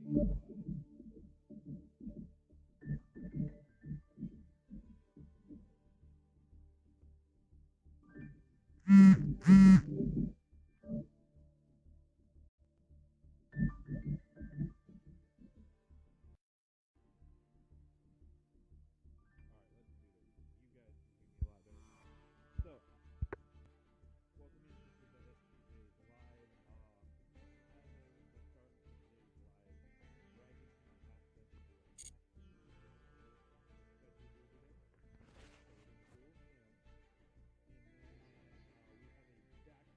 Alright, let's do this. You guys can hear me a lot better now. So, welcome into today's live. As I was the start of today's live, Dragon has access to a massive server that we're visiting. So we're gonna duel him, and then we have a back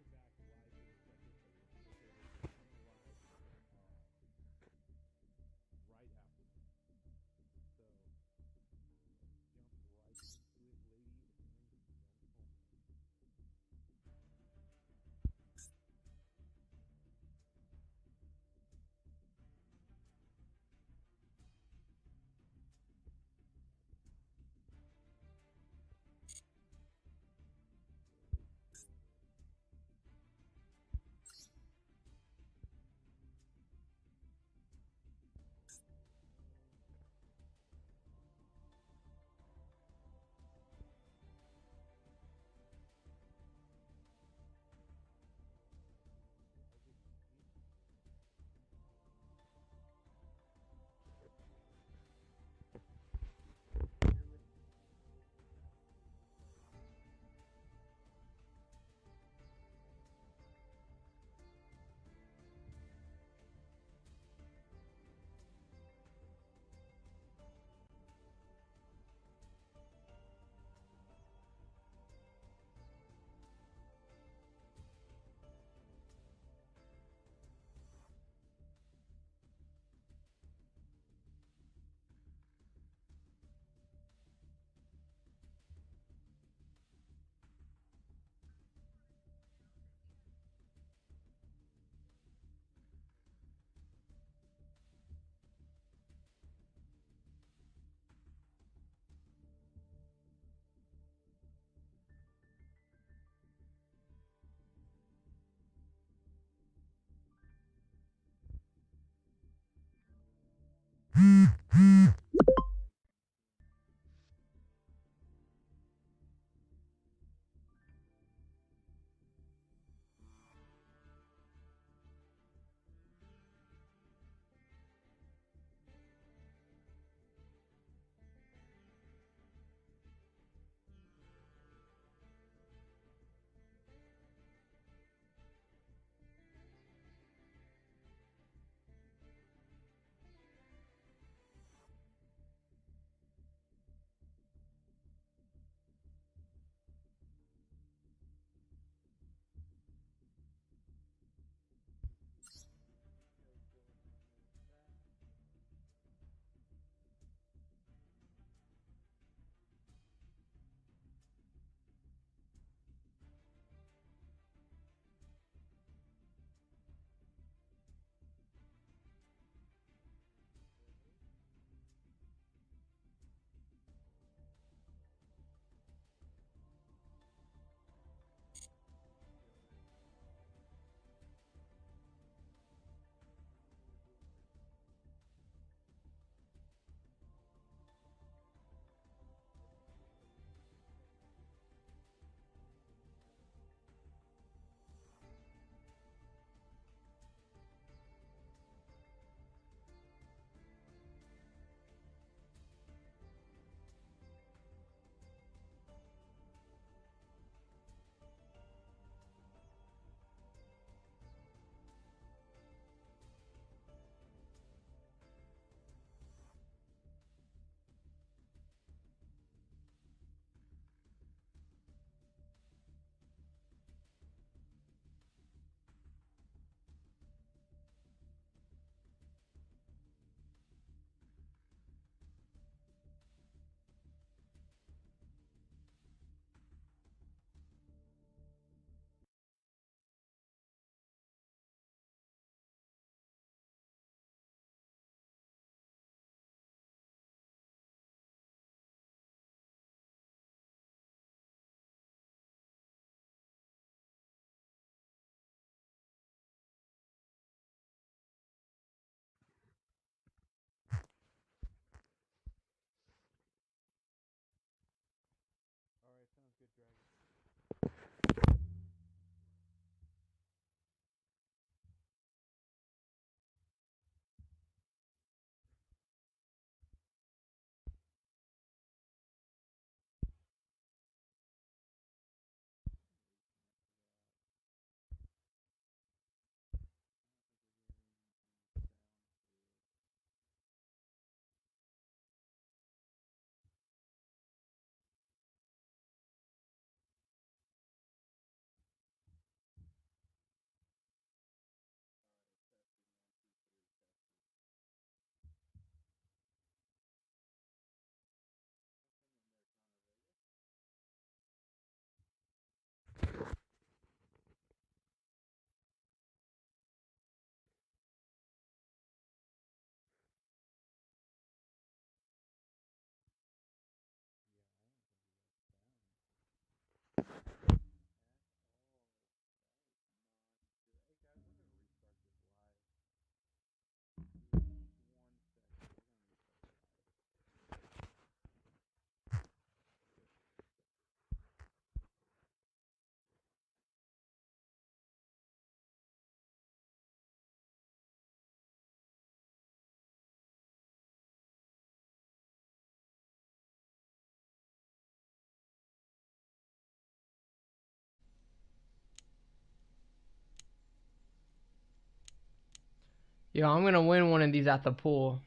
Yo, I'm gonna win one of these at the pool.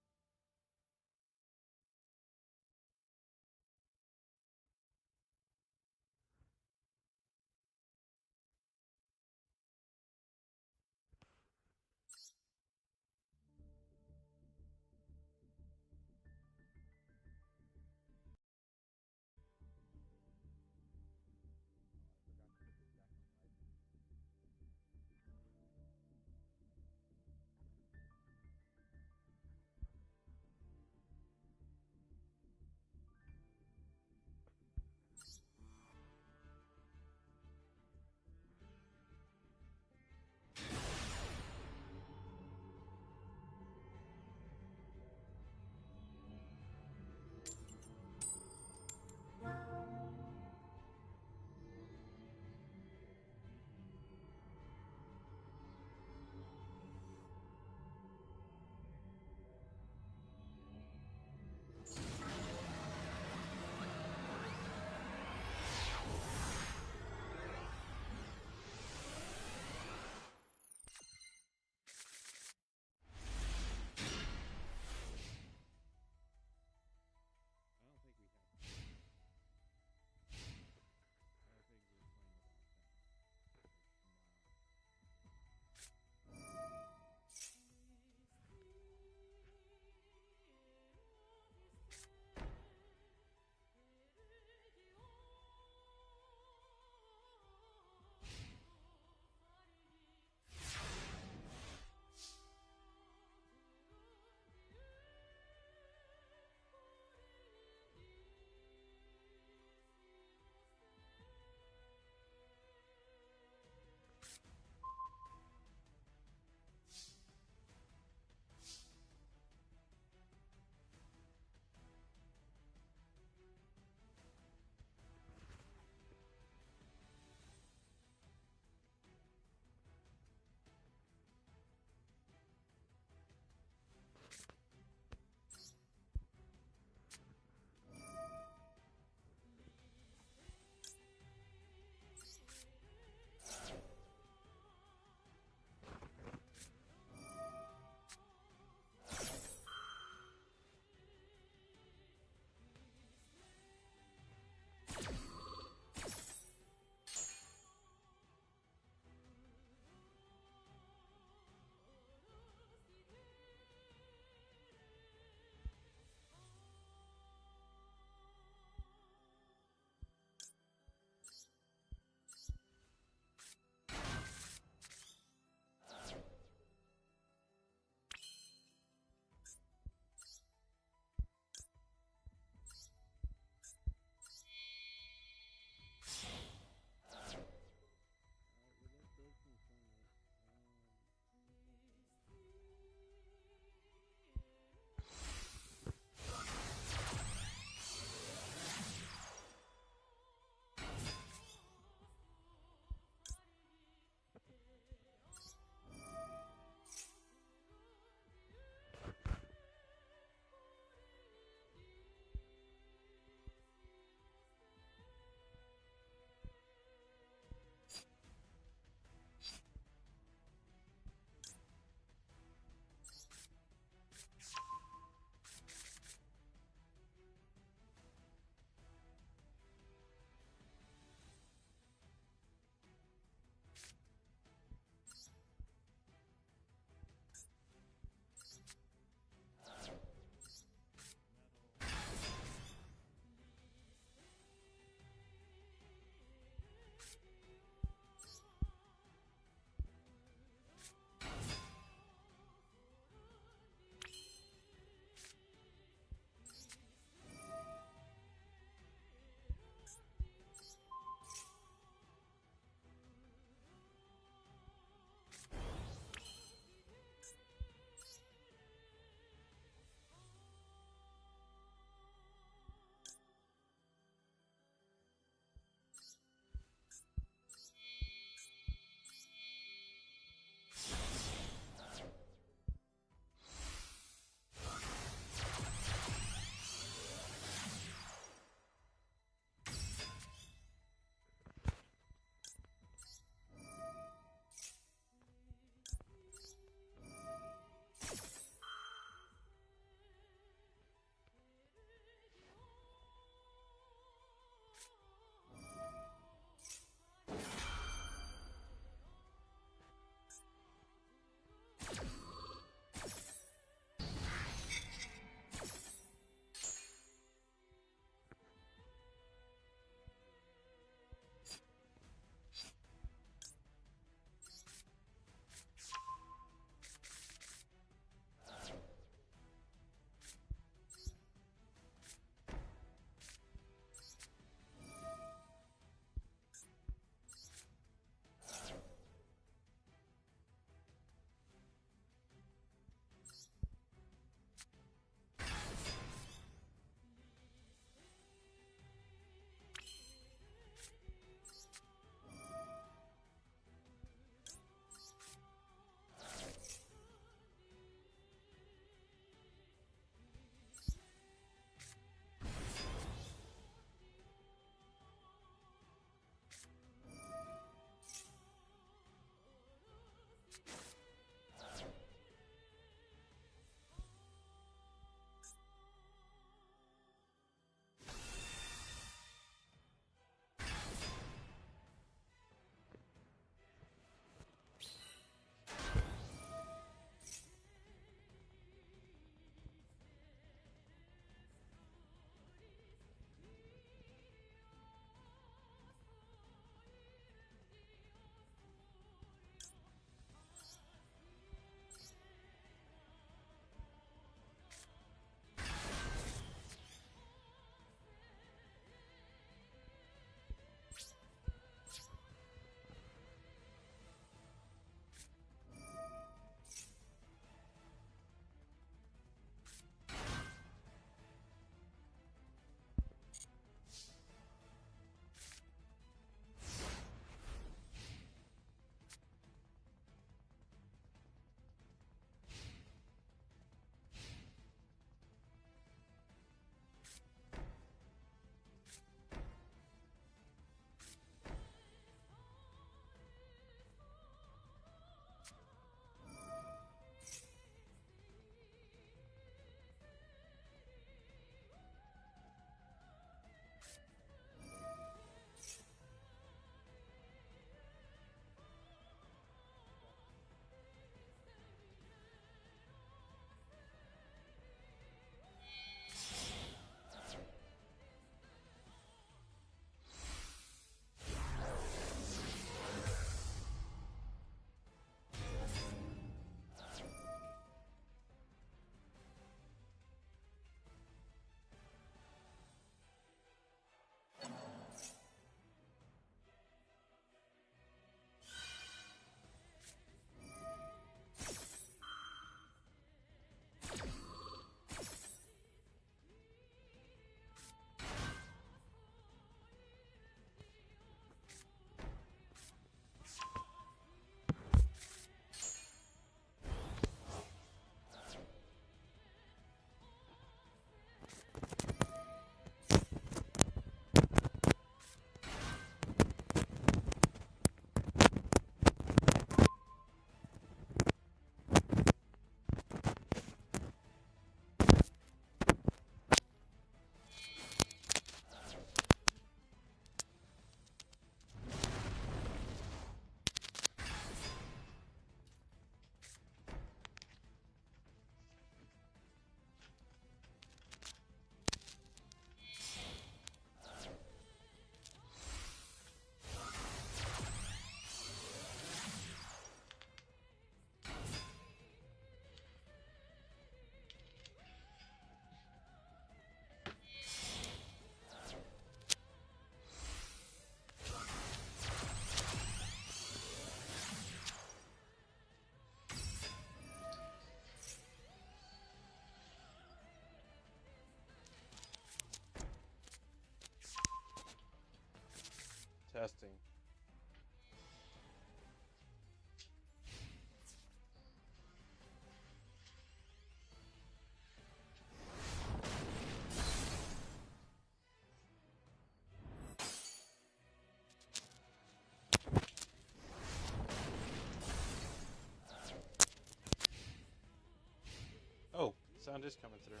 sound is coming through.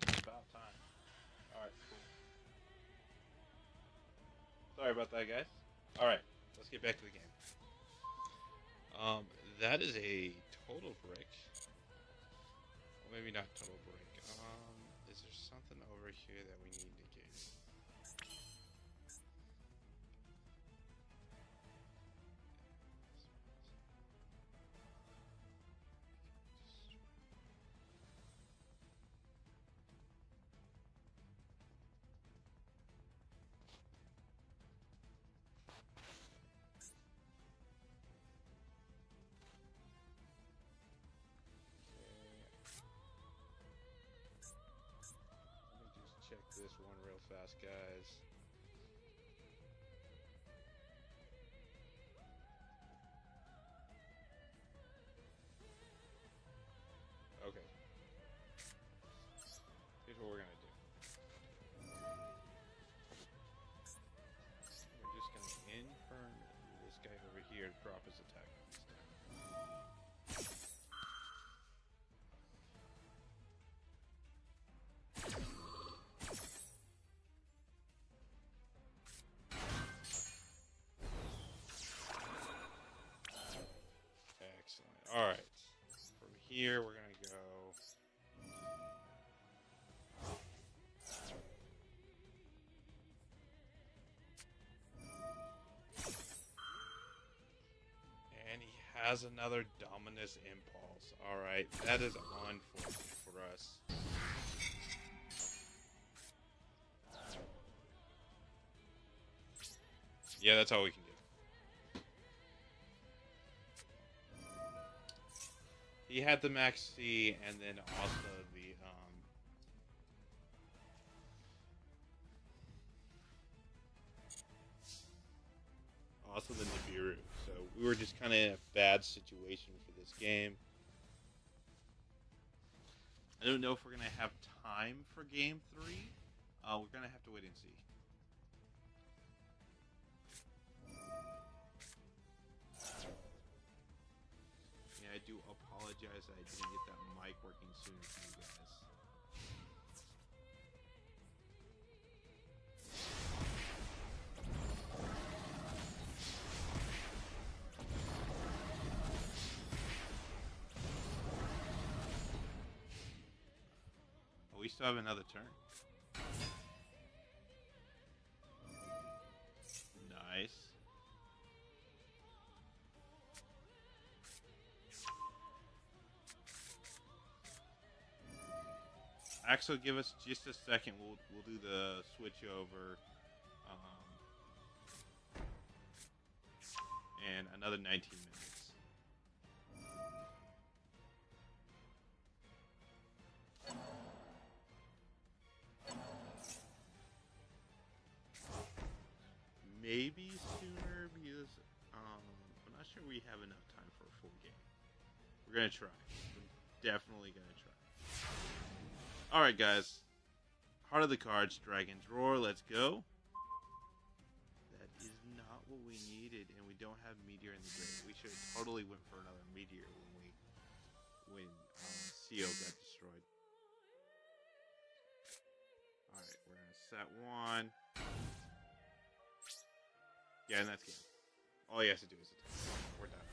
It's about time. Alright, cool. Sorry about that, guys. Alright, let's get back to the game. That is a total brick. Well, maybe not total brick. Is there something over here that we need to get? Check this one real fast, guys. Okay. Here's what we're gonna do. We're just gonna infern this guy over here to drop his attack this time. Excellent. Alright. From here, we're going to go... And he has another Dominus Impulse. Alright, that is unfortunate for us. Yeah, that's all we can do. He had the max C and then also the Nibiru. So we were just kind of in a bad situation for this game. I don't know if we're gonna have time for game 3. We're gonna have to wait and see. Yeah, I do apologize that I didn't get that mic working sooner for you guys. Oh, we still have another turn. Nice. Axel, give us just a second. We'll do the switch over, and another 19 minutes. Maybe sooner because I'm not sure we have enough time for a full game. We're gonna try. We're definitely gonna try. Alright, guys. Heart of the Cards, Dragon's Roar, let's go. That is not what we needed, and we don't have Meteor in the grave. We should have totally went for another Meteor when CO got destroyed. Alright, we're gonna set one. Yeah, and that's game. All he has to do is attack. We're done.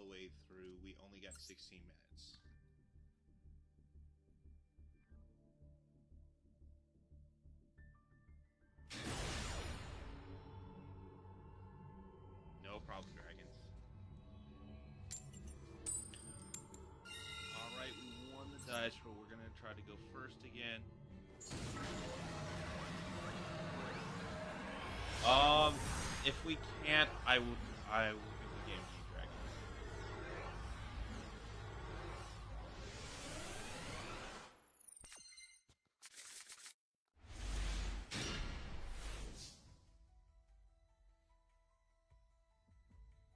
the way through. We only got 16 minutes. No problem, dragons. Alright, we won the dice roll. We're gonna try to go first again. If we can't, I will give the game to you, dragons.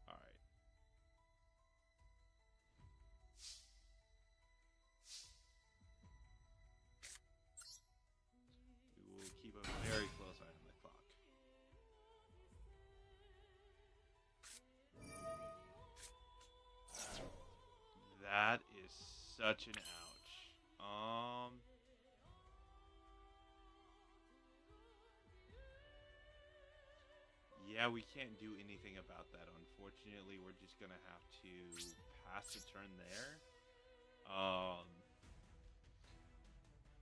Alright. We will keep a very close eye on the clock. That is such an ouch. Yeah, we can't do anything about that. Unfortunately, we're just gonna have to pass the turn there.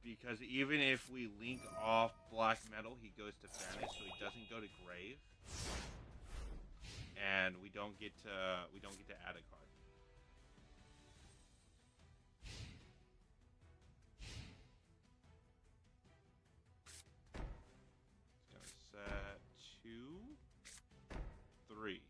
Because even if we link off black metal, he goes to banish, so he doesn't go to grave, and we don't get to add a card. It's gonna set 2, 3.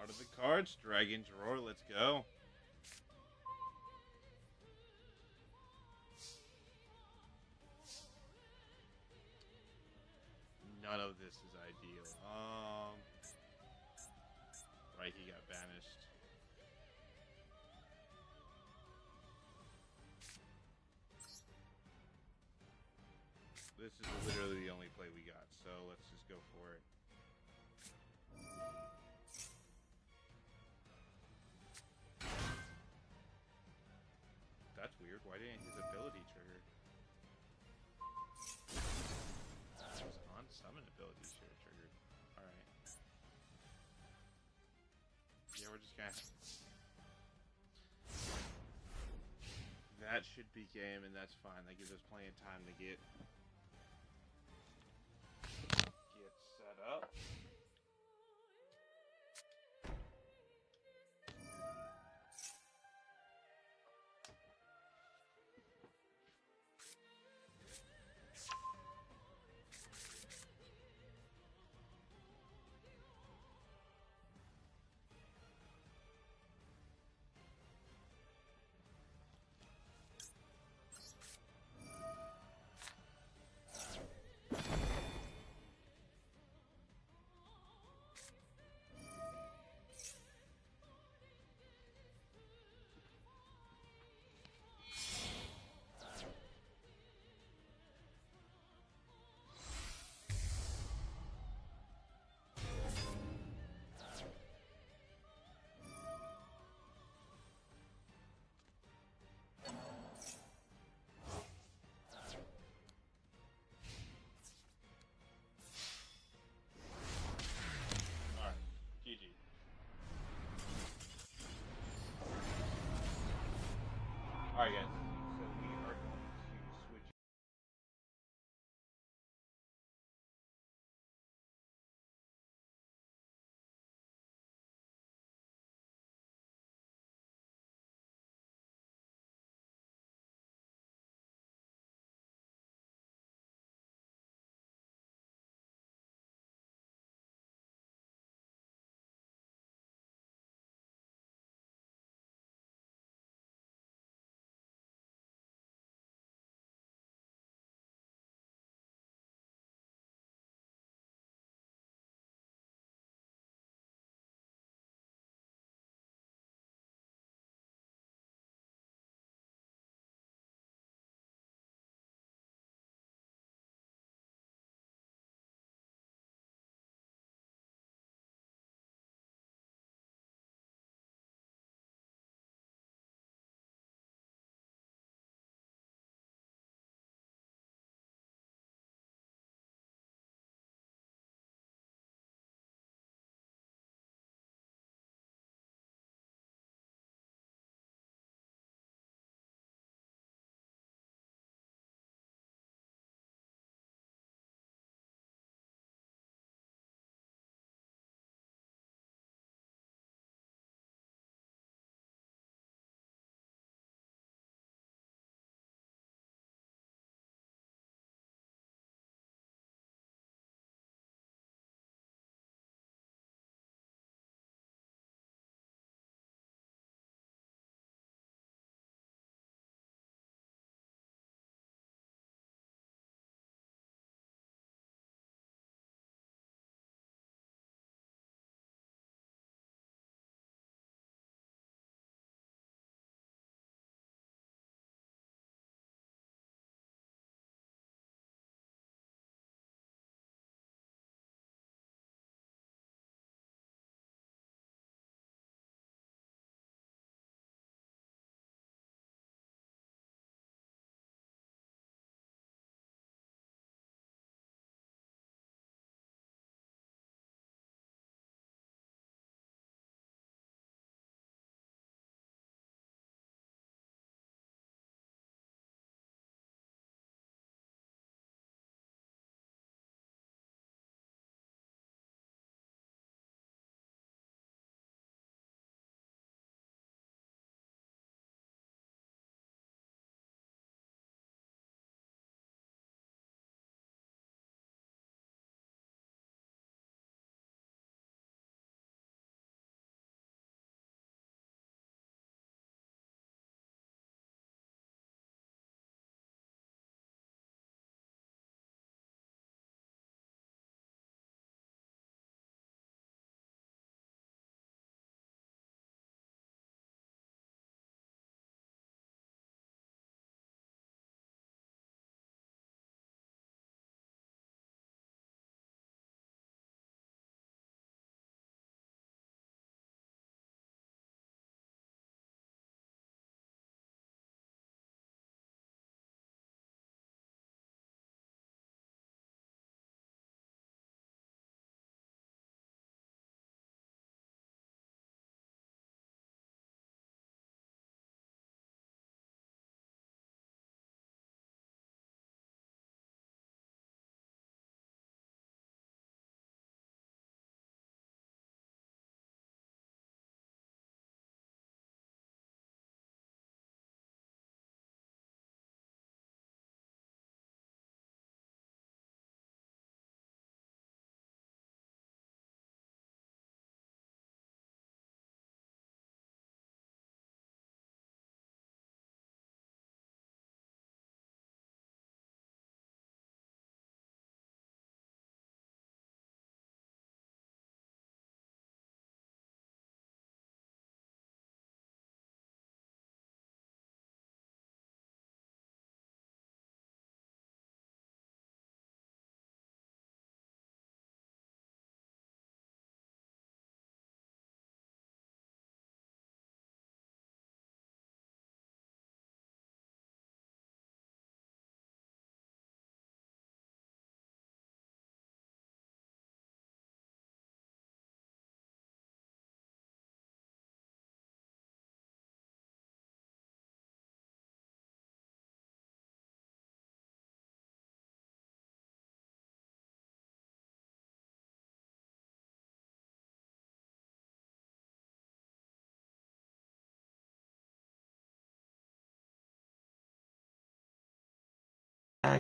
Out of the cards, Dragon's Roar, let's go. None of this is ideal. Right, he got banished. This is literally the only play we got, so let's just go for it. That's weird. Why didn't his ability trigger? His on-summon ability should have triggered. Alright. Yeah, we're just gonna... That should be game, and that's fine. That gives us plenty of time to get set up. Alright, guys. So we are going to switch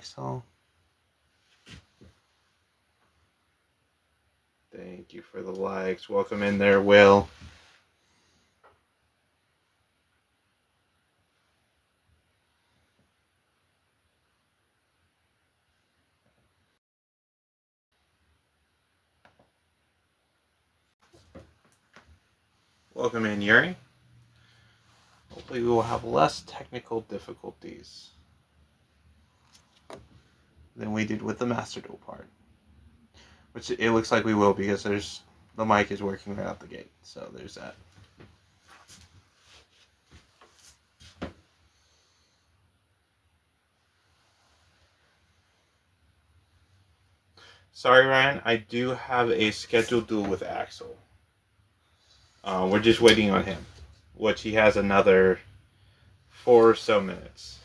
Axel. Thank you for the likes. Welcome in there, Will. Welcome in, Yuri. Hopefully we will have less technical difficulties than we did with the Master Duel part. Which it looks like we will, because the mic is working right out the gate. So there's that. Sorry, Ryan. I do have a scheduled duel with Axel. We're just waiting on him, which he has another 4 or so minutes.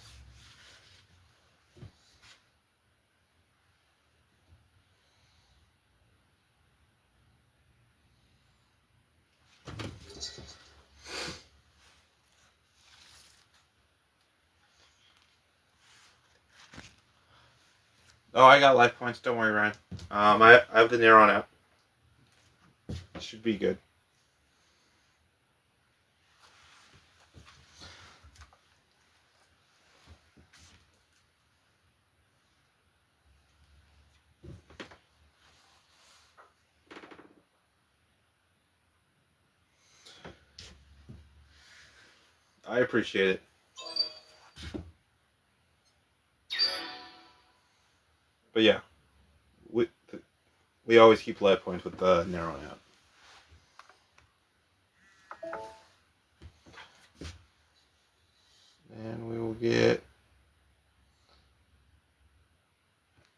Oh, I got life points. Don't worry, Ryan. I have the Neuron app. Should be good. I appreciate it. But yeah, we always keep life points with the Neuron app. And we will get...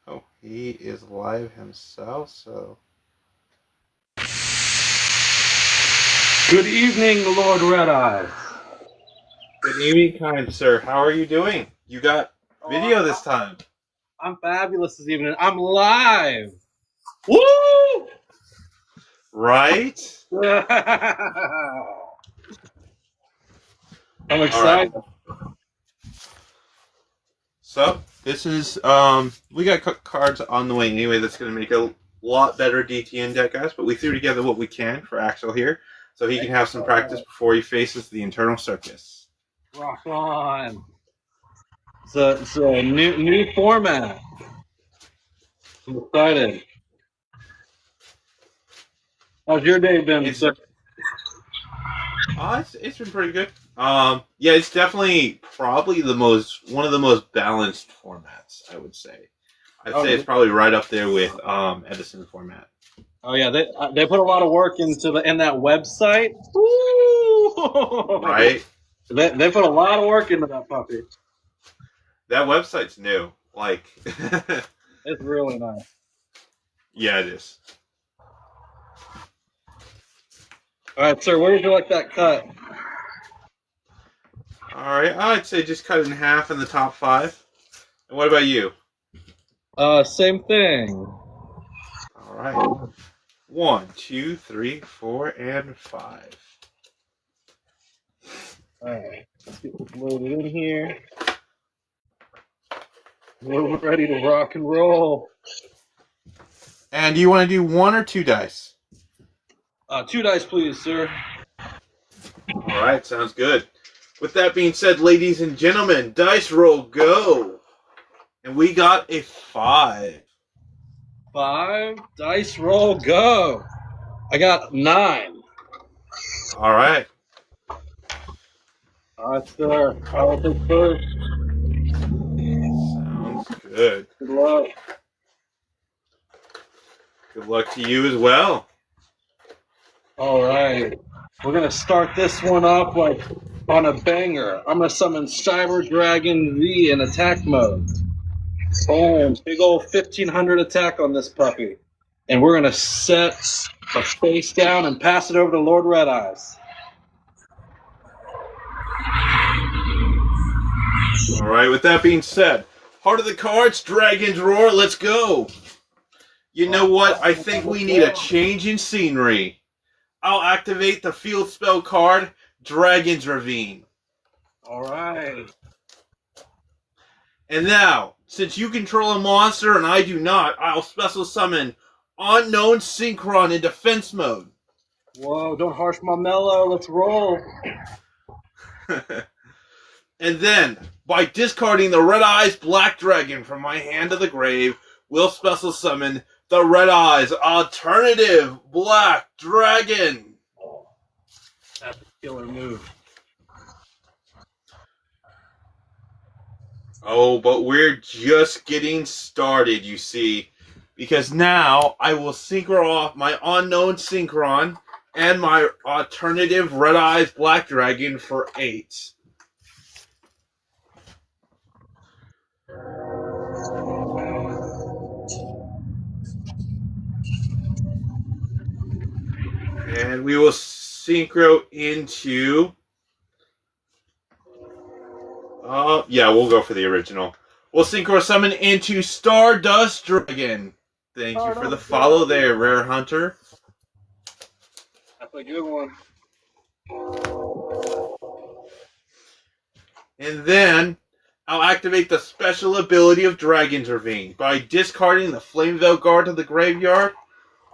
Oh, he is live himself, so... Good evening, Lord Red Eyes. Good evening, kind sir. How are you doing? You got video this time. I'm fabulous this evening. I'm live. Woo! Right? I'm excited. Right. So, this is, we got cards on the way anyway that's going to make a lot better DTN deck, guys, but we threw together what we can for Axel here, so he can have some practice before he faces the Internal Circus. Rock on. It's a new format. I'm excited. How's your day been, sir? It's been pretty good. Yeah, it's definitely probably one of the most balanced formats, I would say. I'd say it's probably right up there with Edison format. Oh yeah, they put a lot of work in that website. Woo! Right? They put a lot of work into that puppy. That website's new. Like, it's really nice. Yeah, it is. All right, sir, where would you like that cut? All right, I'd say just cut it in half in the top 5. And what about you? Same thing. All right. 1, 2, 3, 4, and 5. All right, let's get this loaded in here. We're ready to rock and roll. And do you want to do 1 or 2 dice? 2 dice, please, sir. All right, sounds good. With that being said, ladies and gentlemen, dice roll go. And we got a 5. 5, dice roll go. I got 9. All right. All right, sir. I'll take first. Sounds good. Good luck. Good luck to you as well. All right. We're going to start this one off like on a banger. I'm going to summon Cyber Dragon V in attack mode. Boom. Big old 1500 attack on this puppy. And we're going to set a face down and pass it over to Lord Red Eyes. All right, with that being said, Heart of the Cards, Dragon's Roar, let's go. You know what? I think we need a change in scenery. I'll activate the field spell card, Dragon's Ravine. All right. And now, since you control a monster and I do not, I'll special summon Unknown Synchron in defense mode. Whoa, don't harsh my mellow. Let's roll. And then, by discarding the Red Eyes Black Dragon from my hand to the grave, we'll special summon the Red Eyes Alternative Black Dragon. That's a killer move. Oh, but we're just getting started, you see. Because now I will synchro off my Unknown Synchron and my Alternative Red Eyes Black Dragon for 8. And we will synchro into... yeah, we'll go for the original. We'll synchro summon into Stardust Dragon. Thank you for the follow there, Rare Hunter. That's a good one. And then I'll activate the special ability of Dragon Intervene. By discarding the Flameveil Guard to the graveyard,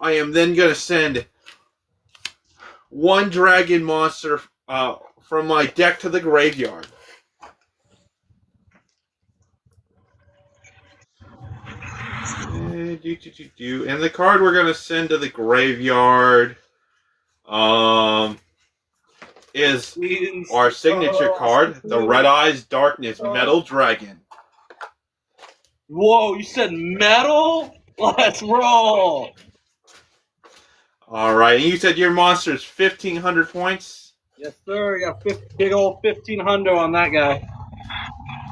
I am then going to send one dragon monster from my deck to the graveyard. And the card we're going to send to the graveyard is our signature card, the Red Eyes Darkness Metal Dragon. Whoa, you said metal? Let's roll. All right, and you said your monster is 1,500 points? Yes, sir. You got big old 1,500 on that guy.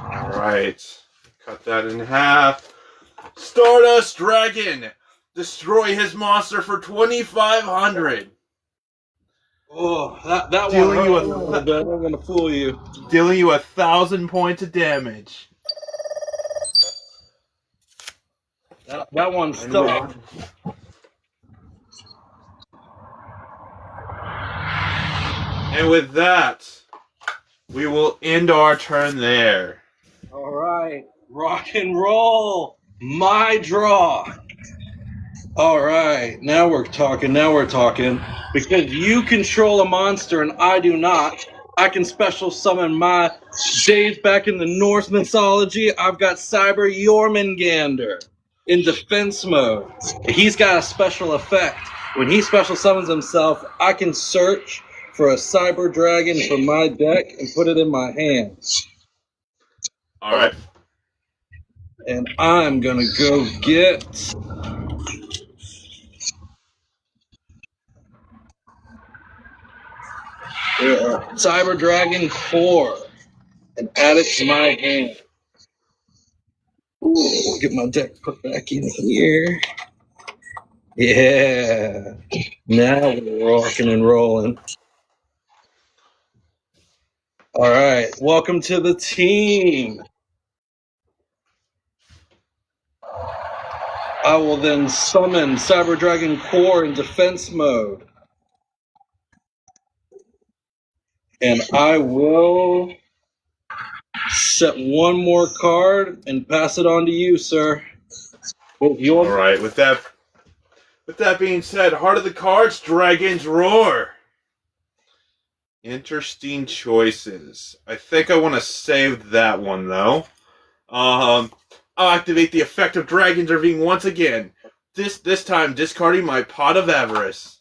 All right, cut that in half. Stardust Dragon, destroy his monster for 2,500. Oh, that Dealing one you hurt a little bit. I'm gonna fool you. Dealing you 1,000 points of damage. That one's stuck. And with that, we will end our turn there. All right, rock and roll. My draw. All right, now we're talking. Because you control a monster and I do not, I can special summon my days back in the Norse mythology. I've got Cyber Jormungandr in defense mode. He's got a special effect. When he special summons himself, I can search for a Cyber Dragon from my deck and put it in my hands. All right. And I'm gonna go get Cyber Dragon 4 and add it to my hand. Ooh, get my deck put back in here. Yeah. Now we're rocking and rolling. All right. Welcome to the team. I will then summon Cyber Dragon Core in defense mode. And I will set one more card and pass it on to you, sir. All right. With that being said, Heart of the Cards, Dragon's Roar. Interesting choices. I think I want to save that one though. I'll activate the effect of Dragon Intervene once again. This time discarding my Pot of Avarice.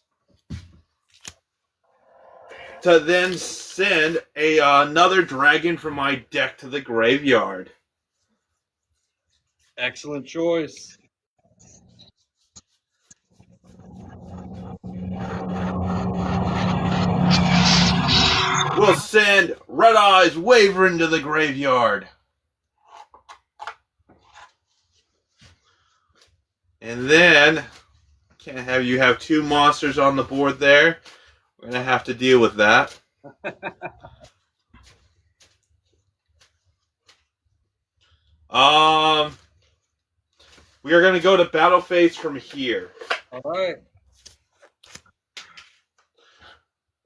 To then send another dragon from my deck to the graveyard. Excellent choice. We'll send Red Eyes Wavering to the graveyard. And then, can't have you have two monsters on the board there. We're going to have to deal with that. We are going to go to battle phase from here. All right.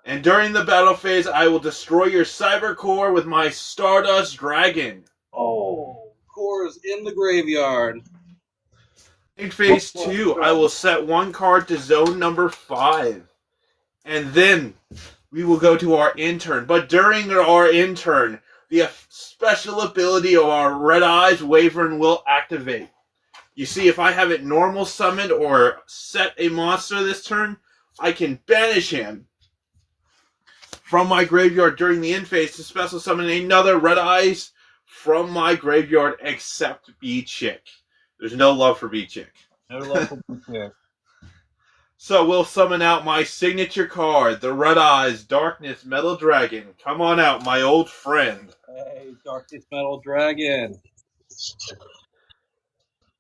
And during the battle phase, I will destroy your Cyber Core with my Stardust Dragon. Oh, core is in the graveyard. In phase 2, I will set one card to zone number 5. And then we will go to our intern. But during our intern, the special ability of our Red Eyes Wyvern will activate. You see, if I have it normal summoned or set a monster this turn, I can banish him from my graveyard during the end phase to special summon another Red Eyes from my graveyard except B-Chick. There's no love for B-Chick. No love for B-Chick. So we'll summon out my signature card, the Red Eyes Darkness Metal Dragon. Come on out, my old friend. Hey, Darkness Metal Dragon.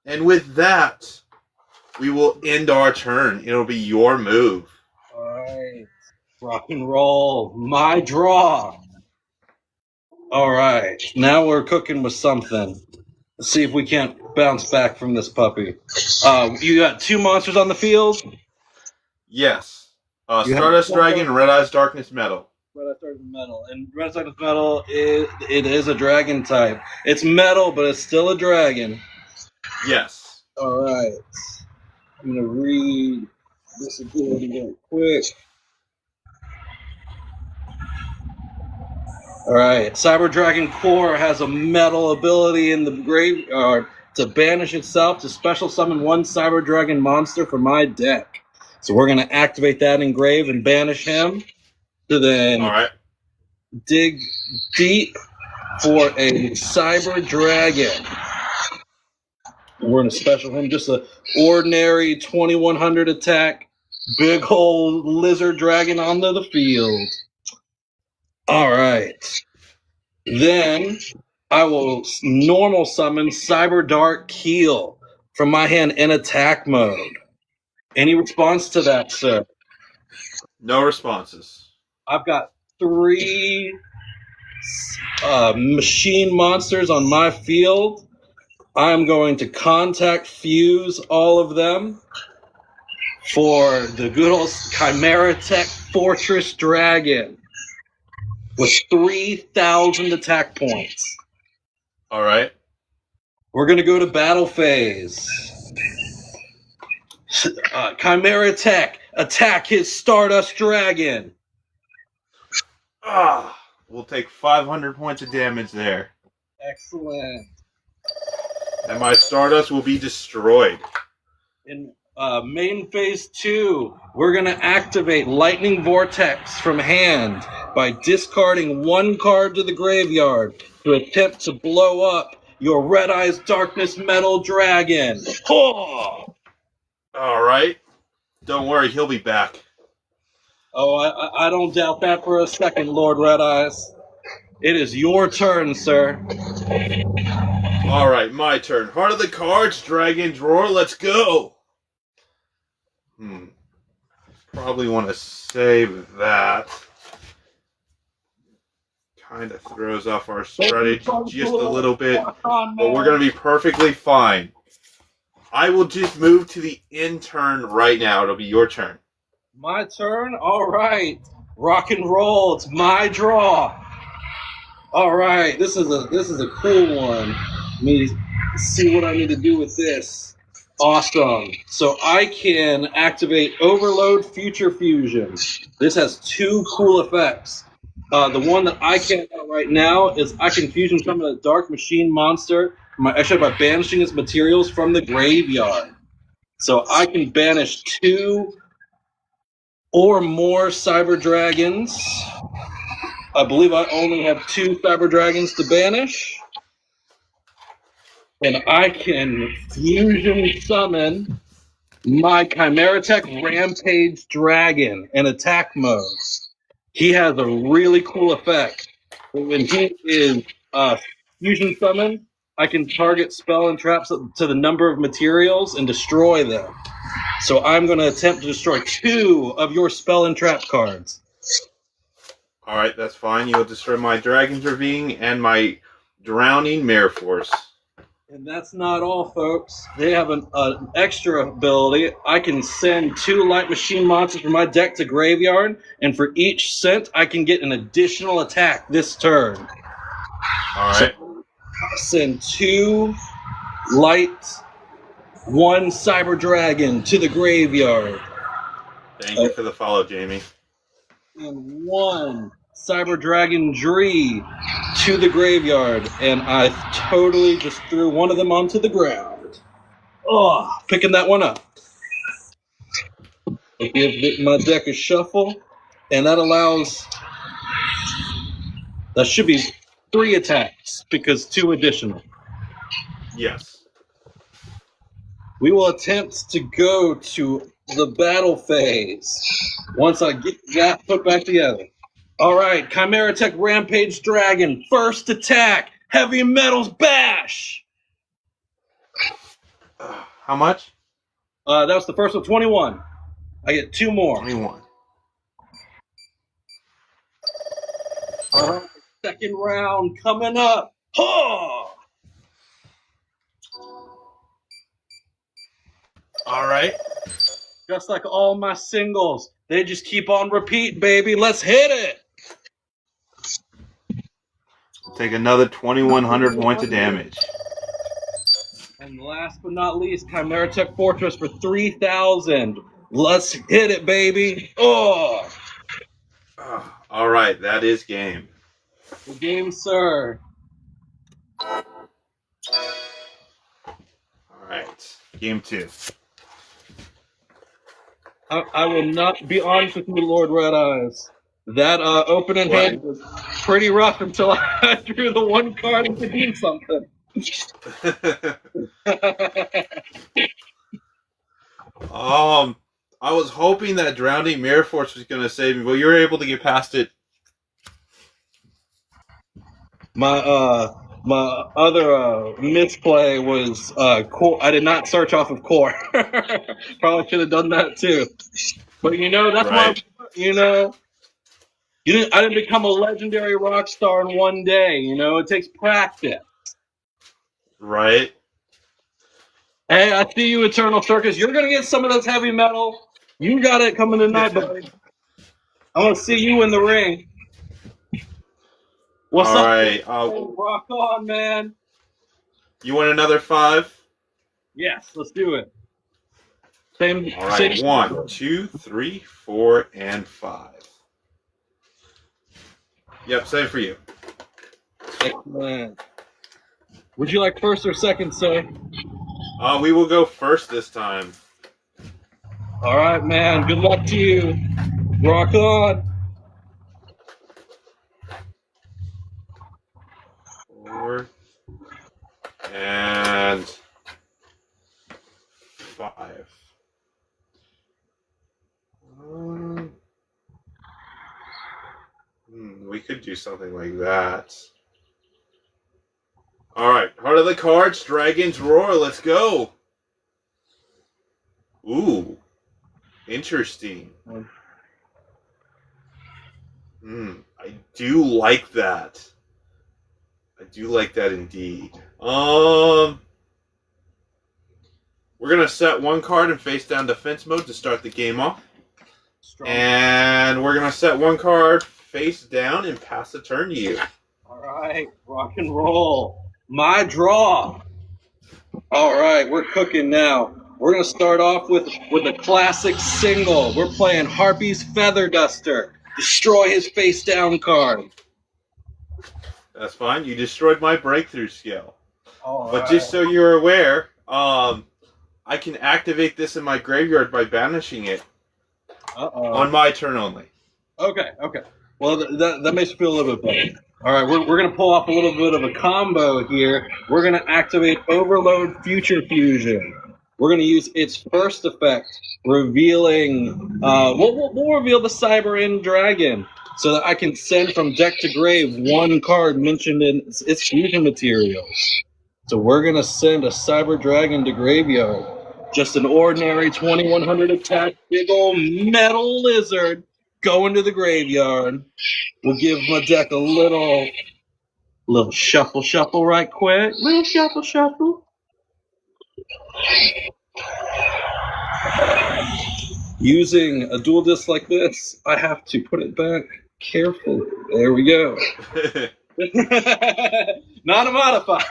And with that, we will end our turn. It'll be your move. Alright. Rock and roll. My draw. Alright. Now we're cooking with something. Let's see if we can't bounce back from this puppy. You got 2 monsters on the field? Yes. Stardust Dragon, Red Eyes Darkness Metal. Red Eyes Darkness Metal. And Red Eyes Darkness Metal, it is a dragon type. It's metal, but it's still a dragon. Yes. Alright. I'm going to read this ability real quick. Alright. Cyber Dragon Core has a metal ability in the graveyard to banish itself to special summon one Cyber Dragon monster from my deck. So we're going to activate that engrave and banish him. To then dig deep for a Cyber Dragon. We're going to special him just an ordinary 2100 attack, big old lizard dragon onto the field. All right. Then I will normal summon Cyber Dark Keel from my hand in attack mode. Any response to that, sir? No responses. I've got 3 machine monsters on my field. I'm going to contact fuse all of them for the good old Chimera Tech Fortress Dragon with 3,000 attack points. All right. We're going to go to battle phase. Chimera Tech, attack his Stardust Dragon. We'll take 500 points of damage there. Excellent. And my Stardust will be destroyed. In main phase 2, we're going to activate Lightning Vortex from hand by discarding 1 card to the graveyard to attempt to blow up your Red Eyes Darkness Metal Dragon. Oh! All right. Don't worry, he'll be back. Oh, I don't doubt that for a second, Lord Red Eyes. It is your turn, sir. All right, my turn. Heart of the Cards, Dragon Drawer, let's go. Probably want to save that. Kind of throws off our strategy just a little bit, but we're going to be perfectly fine. I will just move to the intern right now. It'll be your turn. My turn? All right. Rock and roll. It's my draw. All right. This is a cool one. Let me see what I need to do with this. Awesome. So I can activate Overload Future Fusion. This has 2 cool effects. The one that I can do right now is I can fusion summon a Dark Machine monster actually by banishing its materials from the graveyard. So I can banish 2 or more Cyber Dragons. I believe I only have 2 Cyber Dragons to banish. And I can fusion summon my Chimera Tech Rampage Dragon in attack mode. He has a really cool effect. When he is fusion summoned, I can target spell and traps to the number of materials and destroy them. So I'm going to attempt to destroy 2 of your spell and trap cards. All right, that's fine. You will destroy my Dragon's Ravine and my Drowning Mare Force. And that's not all, folks. They have an extra ability. I can send 2 Light Machine monsters from my deck to graveyard, and for each sent, I can get an additional attack this turn. All right. Send 2 light, 1 cyber dragon to the graveyard. Thank you for the follow, Jamie. And 1 cyber dragon Dree to the graveyard. And I totally just threw one of them onto the ground. Oh, picking that one up. I give my deck a shuffle, and that allows. That should be 3 attacks because 2 additional. Yes. We will attempt to go to the battle phase once I get that put back together. All right, Chimera Tech Rampage Dragon, first attack, Heavy Metals Bash. How much? That was the first one, 21. I get 2 more. 21. All right, second round coming up. Oh! All right. Just like all my singles, they just keep on repeat, baby. Let's hit it. Take another 2,100 points of damage. And last but not least, Chimera Tech Fortress for 3,000. Let's hit it, baby. Oh! All right, that is game. The game, sir. All right, game 2. I will not be honest with you, Lord Red Eyes. That opening hand was pretty rough until I drew the 1 card and could do something. I was hoping that Drowning Mirror Force was going to save me, but you were able to get past it. My other misplay was core. I did not search off of core. Probably should have done that too. But that's right. why I didn't become a legendary rock star in one day. It takes practice. Right. Hey, I see you, Eternal Circus. You're gonna get some of this heavy metal. You got it coming tonight, buddy. I want to see you in the ring. What's All up? right. Rock on, man. You want another 5? Yes, let's do it. Same. All right. Same. 1, 2, 3, 4, and 5. Yep, same for you. Excellent. Would you like first or second, sir? We will go first this time. All right, man. Good luck to you. Rock on. 4 and 5. We could do something like that. All right, Heart of the Cards, Dragon's Roar. Let's go. Ooh, interesting. I do like that. I do like that indeed. We're gonna set 1 card in face down defense mode to start the game off. Strong. And we're gonna set 1 card face down and pass the turn to you. All right, rock and roll. My draw. All right, we're cooking now. We're gonna start off with a classic single. We're playing Harpy's Feather Duster. Destroy his face down card. That's fine. You destroyed my breakthrough skill. All But right. just so you're aware, I can activate this in my graveyard by banishing it on my turn only. Okay. Well, that makes me feel a little bit better. All right, we're going to pull off a little bit of a combo here. We're going to activate Overload Future Fusion. We're going to use its first effect, revealing... we'll reveal the Cyber End Dragon so that I can send from deck to grave 1 card mentioned in its fusion materials. So we're going to send a Cyber Dragon to graveyard. Just an ordinary 2,100 attack, big old metal lizard going to the graveyard. We'll give my deck a little shuffle right quick. Little shuffle. Using a dual disc like this, I have to put it back carefully. There we go. Not a modifier.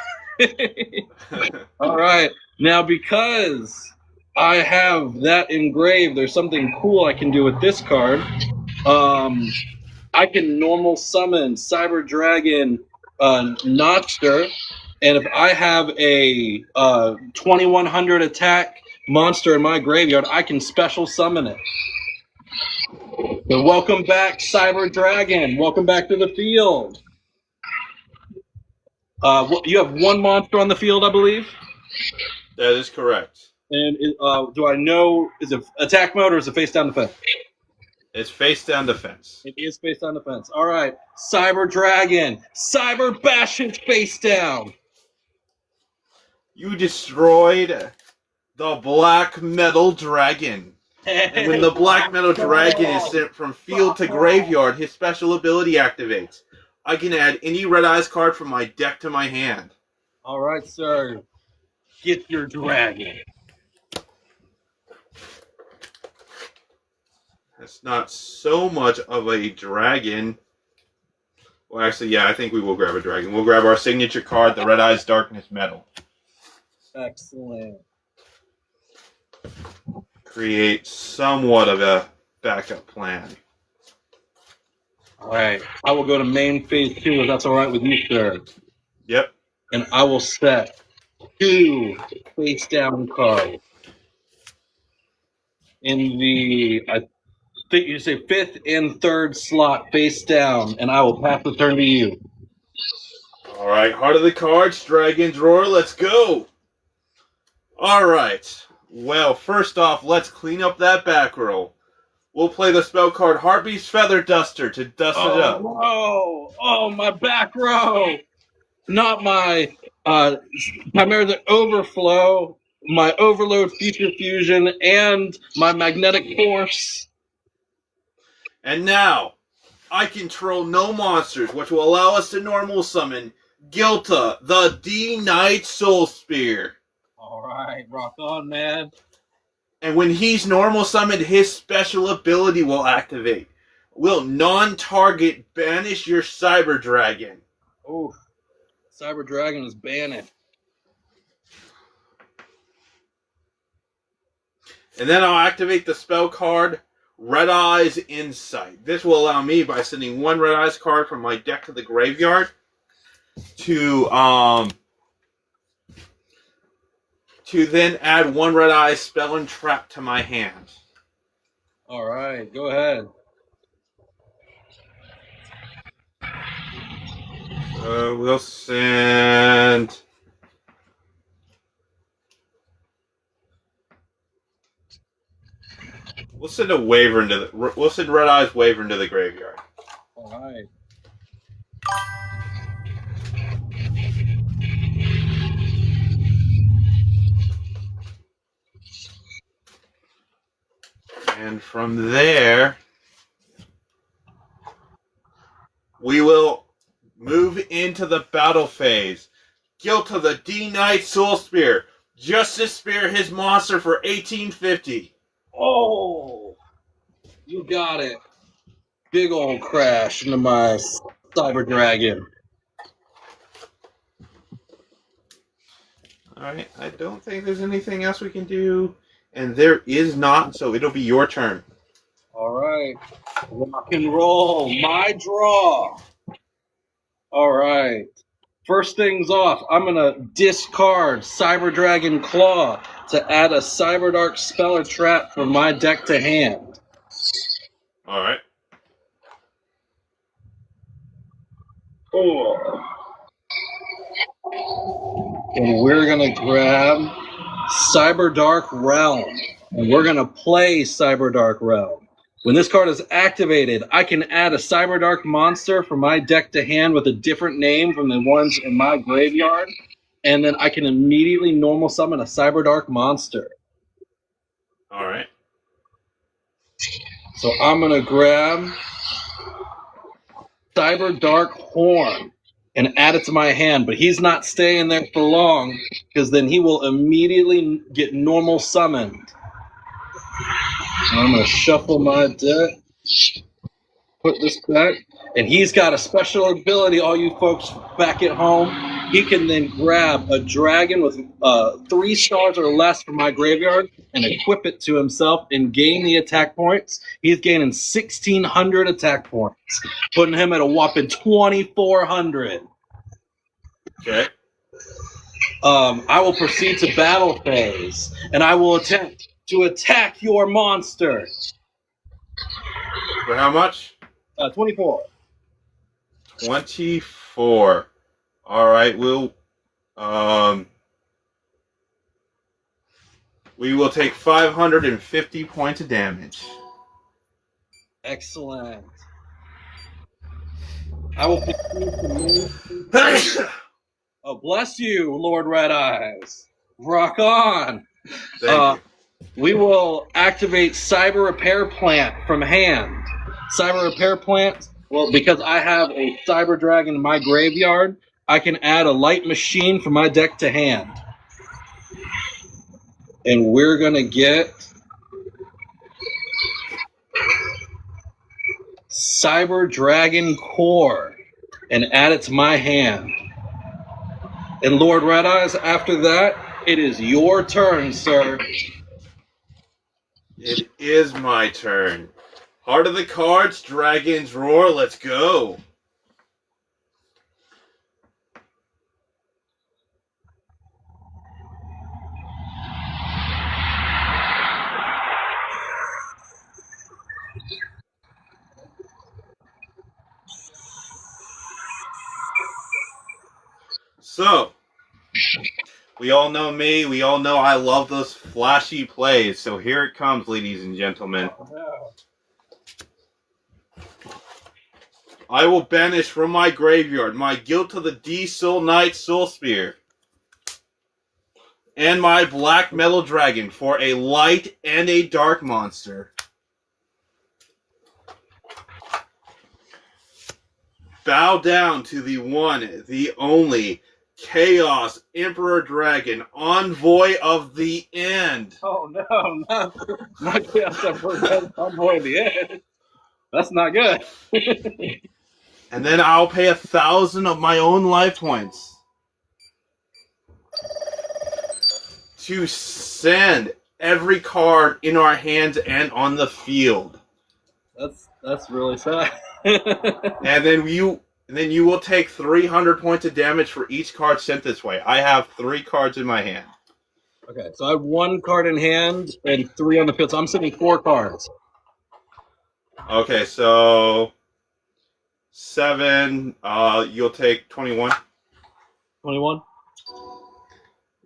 All right. Now, because I have that engraved, there's something cool I can do with this card. I can normal summon Cyber Dragon Notcher, and if I have a 2100 attack monster in my graveyard, I can special summon it. So welcome back, Cyber Dragon. Welcome back to the field. You have one monster on the field, I believe. That is correct. And do I know, is it attack mode or is it face down defense? It's face down defense. It is face down defense. All right, Cyber Dragon, Cyber Bash it face down. You destroyed the Black Metal Dragon. And when the Black Metal Dragon is sent from field to graveyard, his special ability activates. I can add any Red Eyes card from my deck to my hand. All right, sir. Get your dragon. That's not so much of a dragon. Well, actually, yeah, I think we will grab a dragon. We'll grab our signature card, the Red Eyes Darkness Metal. Excellent. Create somewhat of a backup plan. All right. I will go to main phase 2 if that's all right with you, sir. Yep. And I will set 2 face down cards in the, I think you say 5th and 3rd slot face down, and I will pass the turn to you. All right, Heart of the Cards, Dragon's Roar, let's go. All right. Well, first off, let's clean up that back row. We'll play the spell card Heartbeat's Feather Duster to dust it up. Oh, my back row. Not my Chimera the Overflow, my Overload Future Fusion, and my Magnetic Force. And now, I control no monsters, which will allow us to normal summon Gilta, the D-Knight Soul Spear. All right, rock on, man. And when he's normal summoned, his special ability will activate. Will non-target banish your Cyber Dragon. Oh, Cyber Dragon is banning. And then I'll activate the spell card Red Eyes Insight. This will allow me, by sending 1 Red Eyes card from my deck to the graveyard, to then add 1 Red Eye spell and trap to my hand. All right, go ahead. We'll send... We'll send a Waver into the... We'll send Red Eye's Waver into the graveyard. All right. And from there, we will move into the battle phase. Gilta the D-Knight Soul Spear. Justice Spear his monster for 1850. Oh, you got it. Big old crash into my Cyber Dragon. Alright, I don't think there's anything else we can do. And there is not, so it'll be your turn. All right. Rock and roll. My draw. All right. First things off, I'm going to discard Cyber Dragon Claw to add a Cyber Dark Spell or Trap from my deck to hand. Alright. Oh. And we're going to grab Cyber Dark Realm. And we're going to play Cyber Dark Realm. When this card is activated, I can add a Cyber Dark monster from my deck to hand with a different name from the ones in my graveyard. And then I can immediately normal summon a Cyber Dark monster. Alright. So I'm going to grab Cyber Dark Horn and add it to my hand. But he's not staying there for long, because then he will immediately get normal summoned. So I'm going to shuffle my deck. put this back. And he's got a special ability, all you folks back at home. He can then grab a dragon with 3 stars or less from my graveyard and equip it to himself and gain the attack points. He's gaining 1,600 attack points, putting him at a whopping 2,400. Okay. I will proceed to battle phase, and I will attempt to attack your monster. For how much? 24. 24. All right, we will take 550 points of damage. Excellent. I will proceed to move. Oh, bless you, Lord Red Eyes. Rock on. Thank you. We will activate Cyber Repair Plant from hand. Cyber Repair Plant, well, because I have a Cyber Dragon in my graveyard, I can add a light machine from my deck to hand. And we're going to get Cyber Dragon Core and add it to my hand. And Lord Red Eyes, after that, it is your turn, sir. It is my turn. Heart of the cards, Dragon's Roar, let's go. So, we all know me. We all know I love those flashy plays. So here it comes, ladies and gentlemen. I will banish from my graveyard my Guilt of the D-Soul Knight Soul Spear and my Black Metal Dragon for a light and a dark monster. Bow down to the one, the only Chaos Emperor Dragon, Envoy of the End. Oh no, not Chaos Emperor Dragon, Envoy of the End. That's not good. And then I'll pay 1,000 of my own life points to send every card in our hands and on the field. That's really sad. And then you will take 300 points of damage for each card sent this way. I have 3 cards in my hand. Okay, so I have 1 card in hand and 3 on the field. So I'm sending 4 cards. Okay, so 7. You'll take 21. 21.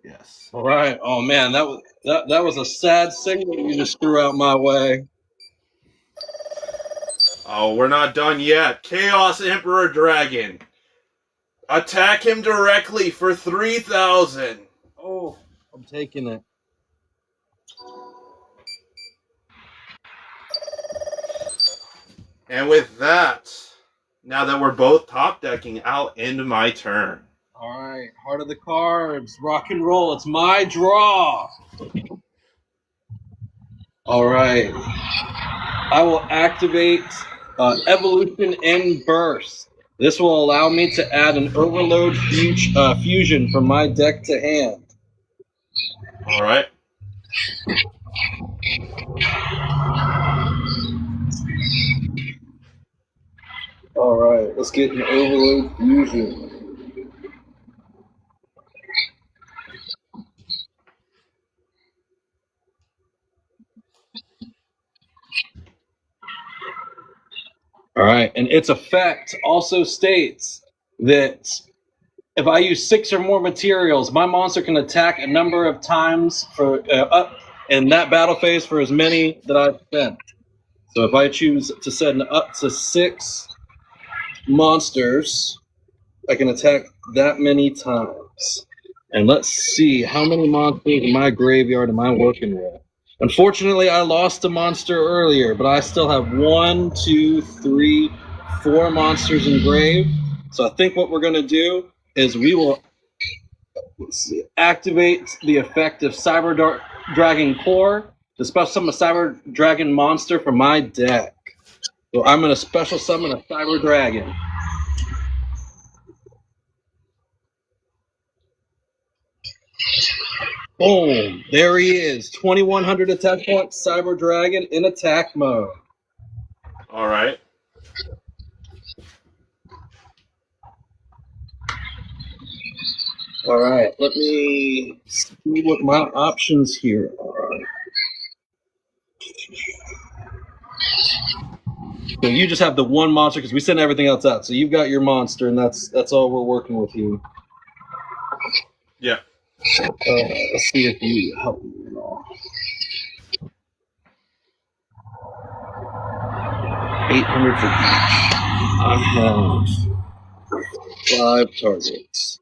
Yes. All right. Oh man, that was a sad signal you just threw out my way. Oh, we're not done yet. Chaos Emperor Dragon. Attack him directly for 3,000. Oh, I'm taking it. And with that, now that we're both top decking, I'll end my turn. All right, heart of the cards, rock and roll. It's my draw. All right, I will activate Evolution and Burst. This will allow me to add an Overload fusion from my deck to hand. All right. All right, let's get an Overload fusion. All right, and its effect also states that if I use 6 or more materials, my monster can attack a number of times for up in that battle phase for as many that I've spent. So if I choose to send up to 6 monsters, I can attack that many times. And let's see, how many monsters in my graveyard am I working with? Unfortunately, I lost a monster earlier, but I still have 1, 2, 3, 4 monsters in grave. So I think what we're going to do is we will activate the effect of Cyber Dragon Core to special summon a Cyber Dragon monster from my deck. So I'm going to special summon a Cyber Dragon. Boom. There he is. 2,100 attack points, Cyber Dragon in attack mode. All right. All right. Let me see what my options here are. So you just have the one monster because we sent everything else out. So you've got your monster, and that's all we're working with you. Yeah. Let's see if you help me at all. 800 for each. I have 5 targets.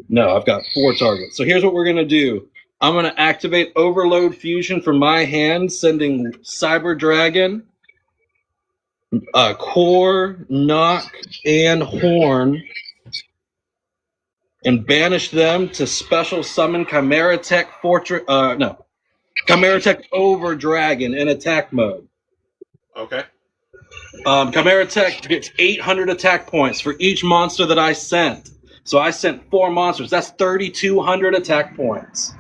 No, I've got 4 targets. So here's what we're going to do. I'm going to activate Overload Fusion from my hand, sending Cyber Dragon, Core, Knock, and Horn, and banish them to special summon Chimera Tech Chimera Tech Over Dragon in attack mode. Okay. Chimera Tech gets 800 attack points for each monster that I sent. So I sent 4 monsters. That's 3,200 attack points.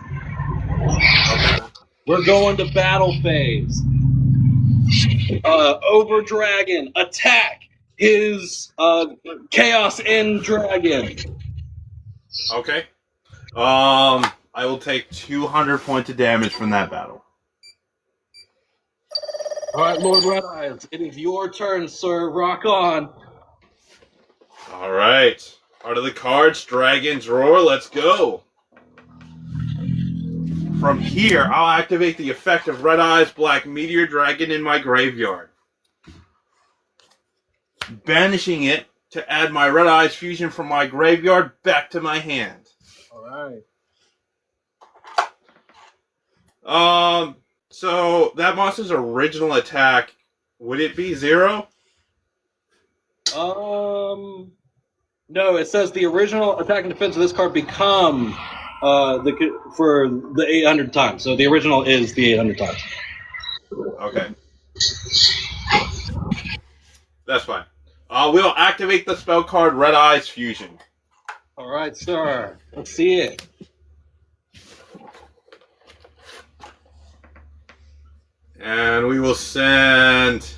Okay. We're going to battle phase. Over Dragon, attack his Chaos End Dragon. Okay. I will take 200 points of damage from that battle. All right, Lord Red Eyes, it is your turn, sir. Rock on. All right. Out of the cards, Dragon's Roar. Let's go. From here, I'll activate the effect of Red Eyes Black Meteor Dragon in my graveyard, banishing it to add my Red Eyes Fusion from my graveyard back to my hand. All right. So that monster's original attack, would it be 0? No, it says the original attack and defense of this card become for the 800 times. So the original is the 800 times. Okay. That's fine. We'll activate the spell card Red Eyes Fusion. All right, sir. Let's see it. And we will send...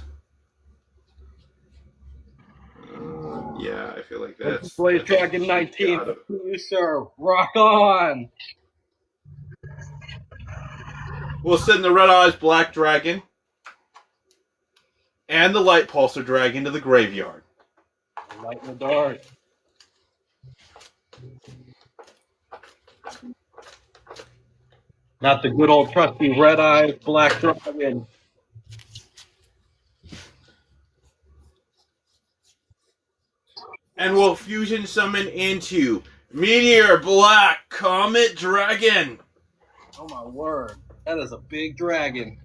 yeah, I feel like that's... Blaze Dragon 19 for you, sir. Rock on. We'll send the Red Eyes Black Dragon and the Light Pulsar Dragon to the graveyard. Light in the dark. Not the good old trusty Red Eyes Black Dragon. And we'll fusion summon into Meteor Black Comet Dragon. Oh my word. That is a big dragon.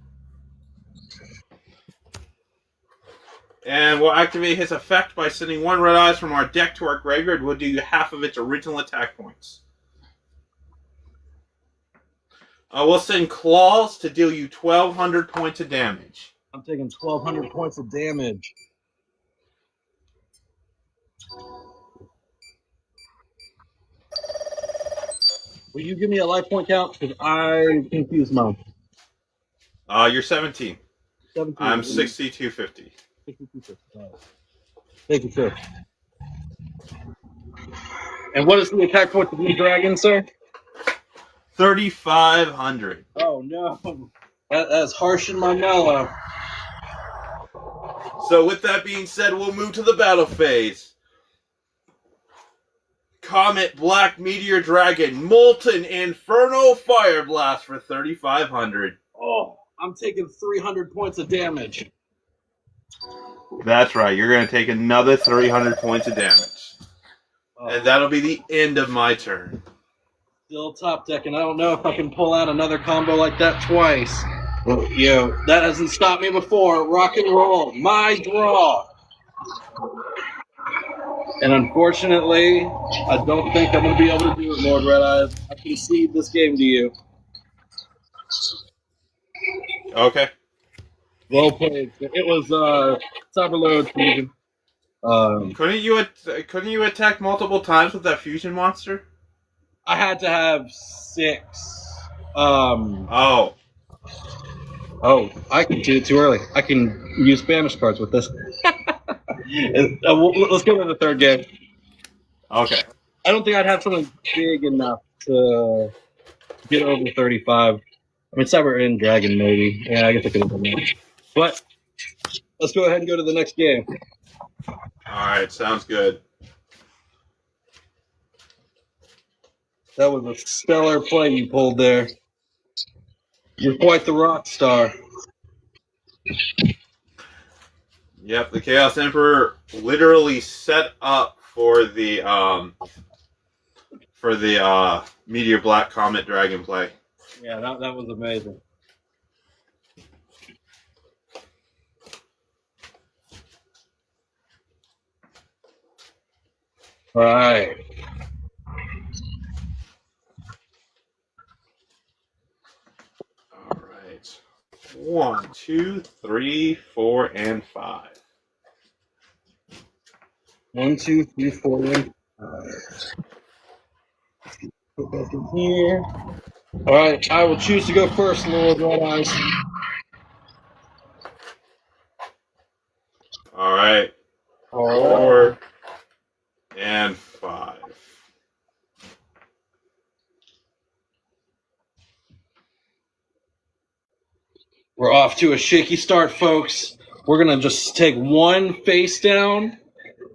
And we'll activate his effect by sending 1 Red Eyes from our deck to our graveyard. We'll do half of its original attack points. We'll send Claws to deal you 1,200 points of damage. I'm taking 1,200 points of damage. Will you give me a life point count? Because I confused mine. You're 17. 17. I'm 6250. 6250. Right. Thank you, sir. And what is the attack point of the dragon, sir? 3,500. Oh, no. That's harsh in my mellow. So with that being said, we'll move to the battle phase. Comet Black Meteor Dragon, Molten Inferno Fire Blast for 3,500. Oh, I'm taking 300 points of damage. That's right. You're going to take another 300 points of damage. Oh. And that'll be the end of my turn. Still top deck, and I don't know if I can pull out another combo like that twice. Well, that hasn't stopped me before. Rock and roll. My draw. And unfortunately, I don't think I'm going to be able to do it, Lord Red Eyes. I concede this game to you. Okay. Well played. It was Cyberload Fusion. Couldn't you attack multiple times with that fusion monster? I had to have 6. Oh, I can do it too early. I can use Spanish cards with this. Let's go to the third game. okay. I don't think I'd have something big enough to get over 35. I mean, Cyber and Dragon, maybe. Yeah, I guess I could have done that. But let's go ahead and go to the next game. All right, sounds good. That was a stellar play you pulled there. You're quite the rock star. Yep, the Chaos Emperor literally set up for the Meteor Black Comet Dragon play. Yeah, that was amazing. All right. All right. 1, 2, 3, 4, and 5. 1, 2, 3, 4, and 5. Put back in here. All right, I will choose to go first, Lord Red Eyes. All right. All right. 4 and 5. We're off to a shaky start, folks. We're going to just take one face down,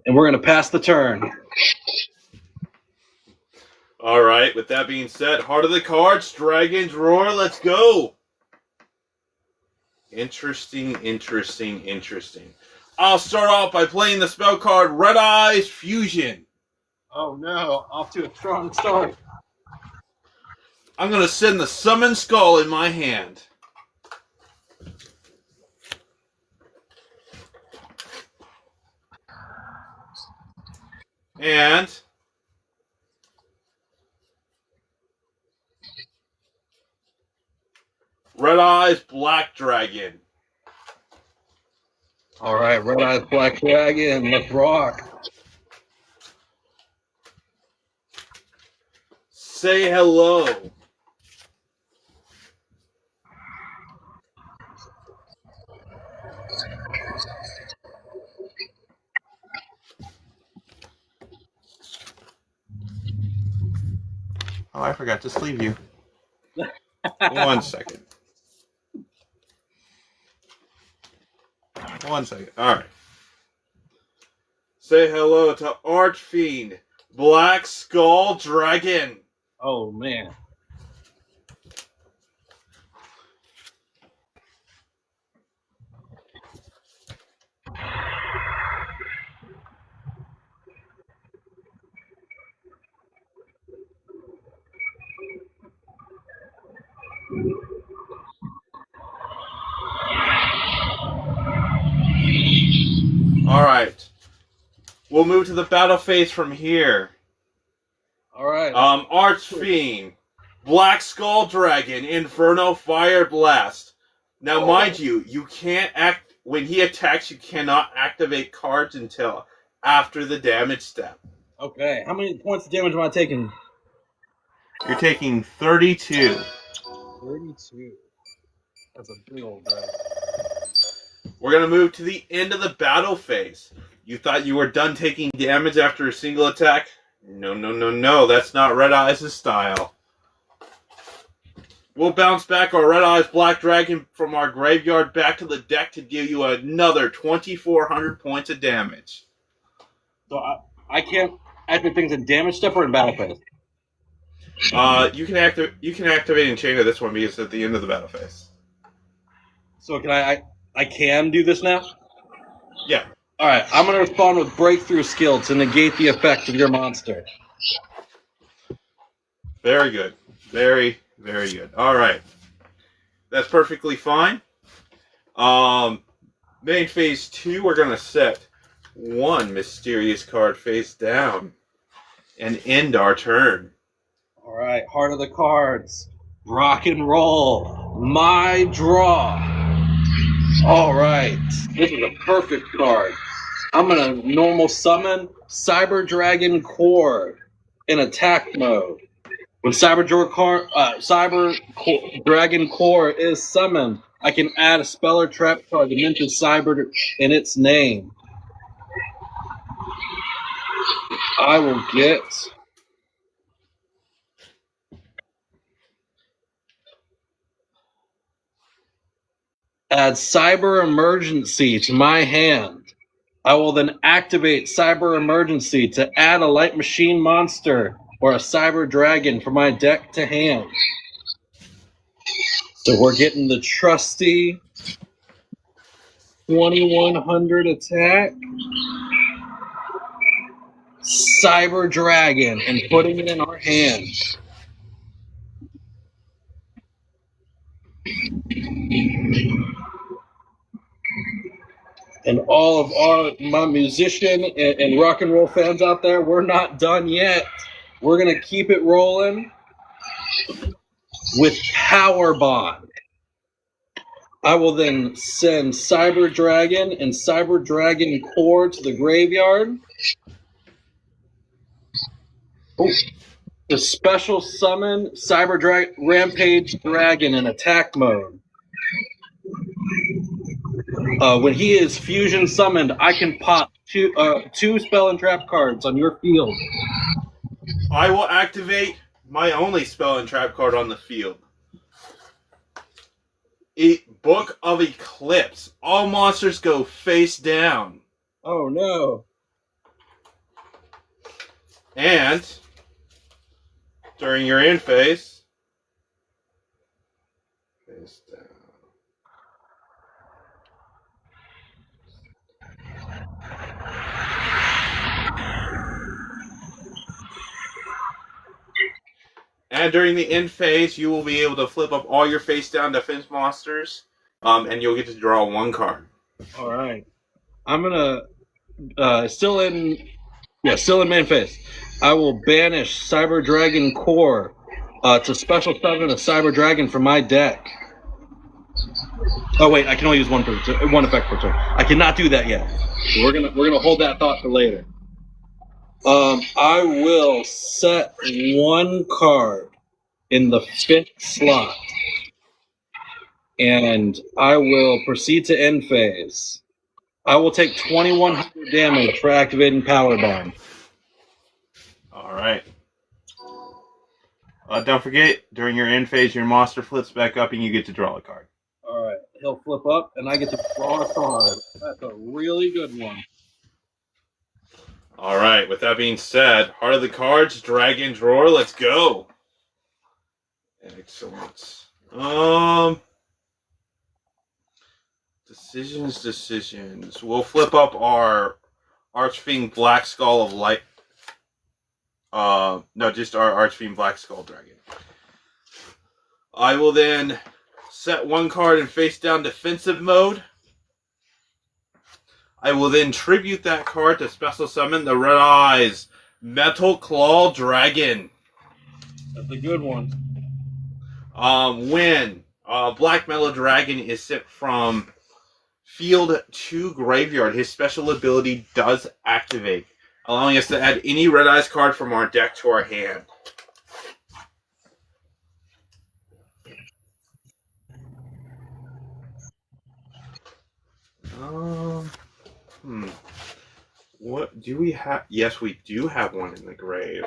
and we're going to pass the turn. All right. With that being said, Heart of the Cards, Dragon's Roar. Let's go. Interesting. I'll start off by playing the spell card Red Eyes Fusion. Oh, no. Off to a strong start. I'm going to send the Summon Skull in my hand. And Red Eyes Black Dragon. All right, Red Eyes Black Dragon. Let's rock. Say hello. Oh, I forgot to sleeve you. 1 second. 1 second. All right. Say hello to Archfiend, Black Skull Dragon. Oh, man. All right. We'll move to the battle phase from here. All right. Archfiend, Black Skull Dragon, Inferno Fire Blast. Now, mind you, you can't act when he attacks. You cannot activate cards until after the damage step. Okay. How many points of damage am I taking? You're taking 32. 32. That's a big old guy. We're gonna move to the end of the battle phase. You thought you were done taking damage after a single attack? No. That's not Red Eyes' style. We'll bounce back our Red Eyes Black Dragon from our graveyard back to the deck to give you another 2,400 points of damage. So I can't activate things in damage step or in battle phase? You can activate and chain of this one because it's at the end of the battle phase. So can I can do this now? Yeah. All right, I'm going to respond with Breakthrough Skill to negate the effect of your monster. Very good. Very good. All right. That's perfectly fine. Main phase 2, we're going to set one mysterious card face down and end our turn. All right, Heart of the Cards. Rock and roll. My draw. All right. This is a perfect card. I'm going to normal summon Cyber Dragon Core in attack mode. When Cyber Dragon Core is summoned, I can add a spell or trap card to mention Cyber in its name. I will get add Cyber Emergency to my hand. I will then activate Cyber Emergency to add a Light Machine monster or a Cyber Dragon from my deck to hand. So we're getting the trusty 2100 attack Cyber Dragon and putting it in our hand. And all of my musician and rock and roll fans out there, we're not done yet. We're going to keep it rolling with Power Bond. I will then send Cyber Dragon and Cyber Dragon Core to the graveyard. Ooh. To special summon Cyber Rampage Dragon in attack mode. When he is fusion summoned, I can pop two spell and trap cards on your field. I will activate my only spell and trap card on the field. Book of Eclipse. All monsters go face down. Oh no. And during your end phase, face down. And during the end phase, you will be able to flip up all your face down defense monsters, and you'll get to draw one card. All right. I'm gonna still in main phase. I will banish Cyber Dragon Core to special summon a Cyber Dragon from my deck. Oh wait, I can only use one effect per turn. I cannot do that yet. So we're gonna hold that thought for later. I will set one card in the 5th slot, and I will proceed to end phase. I will take 2100 damage for activating Power Bond. All right. Don't forget, during your end phase, your monster flips back up and you get to draw a card. All right. He'll flip up and I get to draw a card. That's a really good one. All right. With that being said, Heart of the Cards, Dragon Drawer, let's go. Excellent. Decisions. We'll flip up our Archfiend Black Skull of Light. No, just our Archfiend Black Skull Dragon. I will then set one card in face down defensive mode. I will then tribute that card to special summon the Red Eyes Metal Claw Dragon. That's a good one. When Black Metal Dragon is sent from field to graveyard, his special ability does activate, allowing us to add any Red Eyes card from our deck to our hand. What do we have? Yes, we do have one in the grave.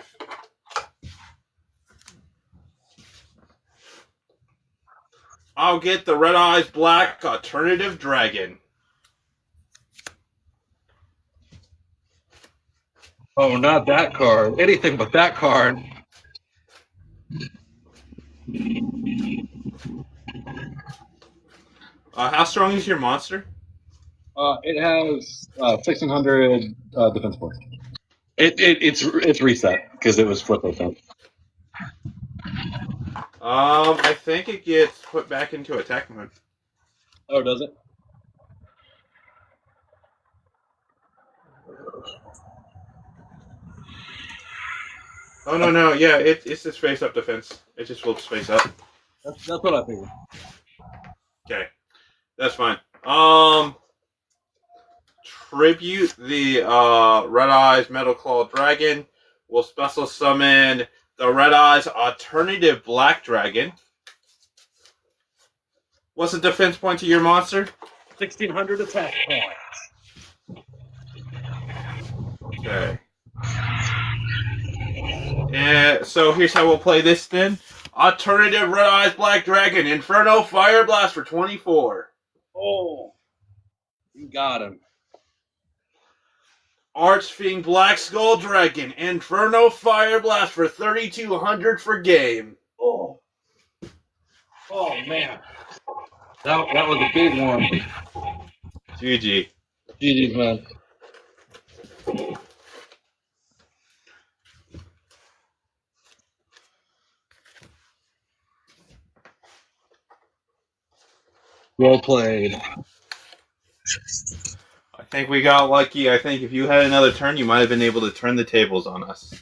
I'll get the Red Eyes Black Alternative Dragon. Oh, not that card. Anything but that card. How strong is your monster? It has 1600 defense points. It's reset because it was flip open. I think it gets put back into attack mode. Oh, does it? Oh no, yeah, it's just face up defense. It just flips face up. That's what I figured. Okay, that's fine. Tribute the Red Eyes Metal Claw Dragon. We'll special summon the Red Eyes Alternative Black Dragon. What's the defense point to your monster? 1,600 attack points. Okay. And so here's how we'll play this then. Alternative Red Eyes Black Dragon. Inferno Fire Blast for 24. Oh, you got him. Archfiend Black Skull Dragon. Inferno Fire Blast for 3,200 for game. Oh, man. That was a big one. GG. GG's, man. Well played. I think we got lucky. I think if you had another turn, you might have been able to turn the tables on us.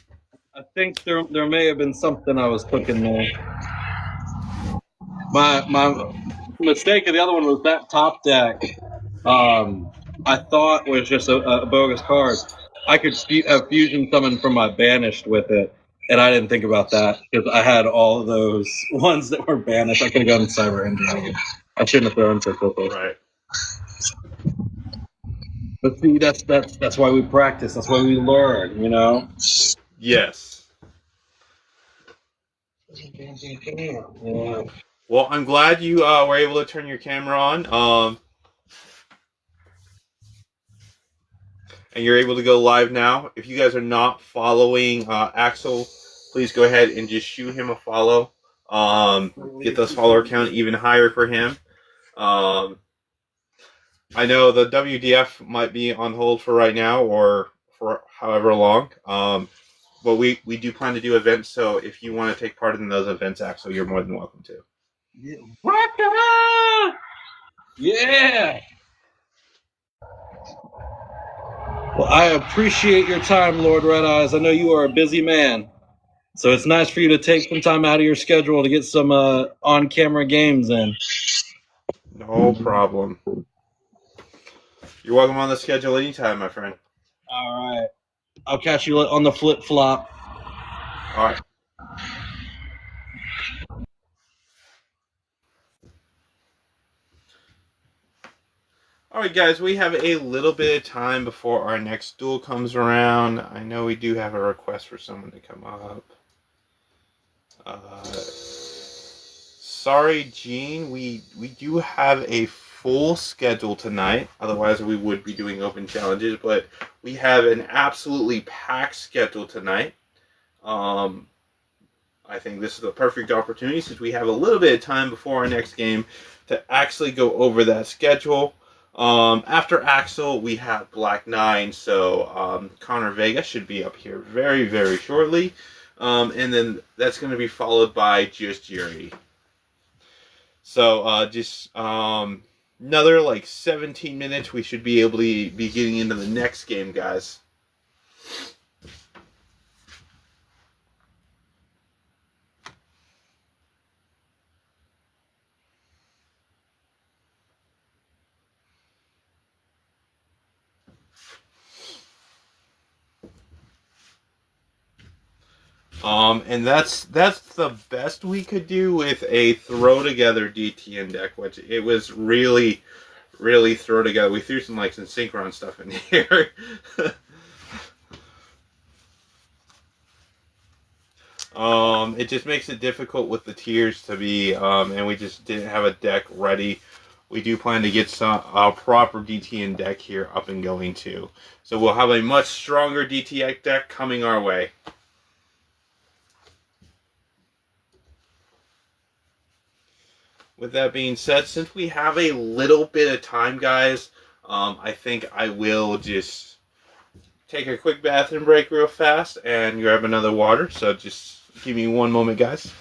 I think there may have been something I was cooking there. My mistake of the other one was that top deck. I thought was just a bogus card. I could have fusion summon from my banished with it, and I didn't think about that because I had all of those ones that were banished. I could have gone Cyber and Dragon. I shouldn't have thrown so quickly. Right. But see, that's why we practice. That's why we learn. You know. Yes. Yeah. Well, I'm glad you were able to turn your camera on. And you're able to go live now. If you guys are not following Axel, please go ahead and just shoot him a follow. Get the follower count even higher for him. I know the WDF might be on hold for right now or for however long. But we do plan to do events, so if you want to take part in those events, Axel, you're more than welcome to. Yeah. Well, I appreciate your time, Lord Red Eyes. I know you are a busy man, so it's nice for you to take some time out of your schedule to get some on-camera games in. No problem. You're welcome on the schedule anytime, my friend. All right. I'll catch you on the flip-flop. All right. All right, guys, we have a little bit of time before our next duel comes around. I know we do have a request for someone to come up. Sorry, Gene, we do have a full schedule tonight. Otherwise, we would be doing open challenges, but we have an absolutely packed schedule tonight. I think this is the perfect opportunity since we have a little bit of time before our next game to actually go over that schedule. After Axel, we have Black 9, so Connor Vega should be up here very, very shortly. And then that's going to be followed by Just Yuri. So just another like 17 minutes, we should be able to be getting into the next game, guys. And that's the best we could do with a throw together DTN deck, which it was really, really throw together. We threw some synchron stuff in here. It just makes it difficult with the tiers to be, and we just didn't have a deck ready. We do plan to get some proper DTN deck here up and going too. So we'll have a much stronger DTN deck coming our way. With that being said, since we have a little bit of time, guys, I think I will just take a quick bathroom break real fast and grab another water. So just give me one moment, guys.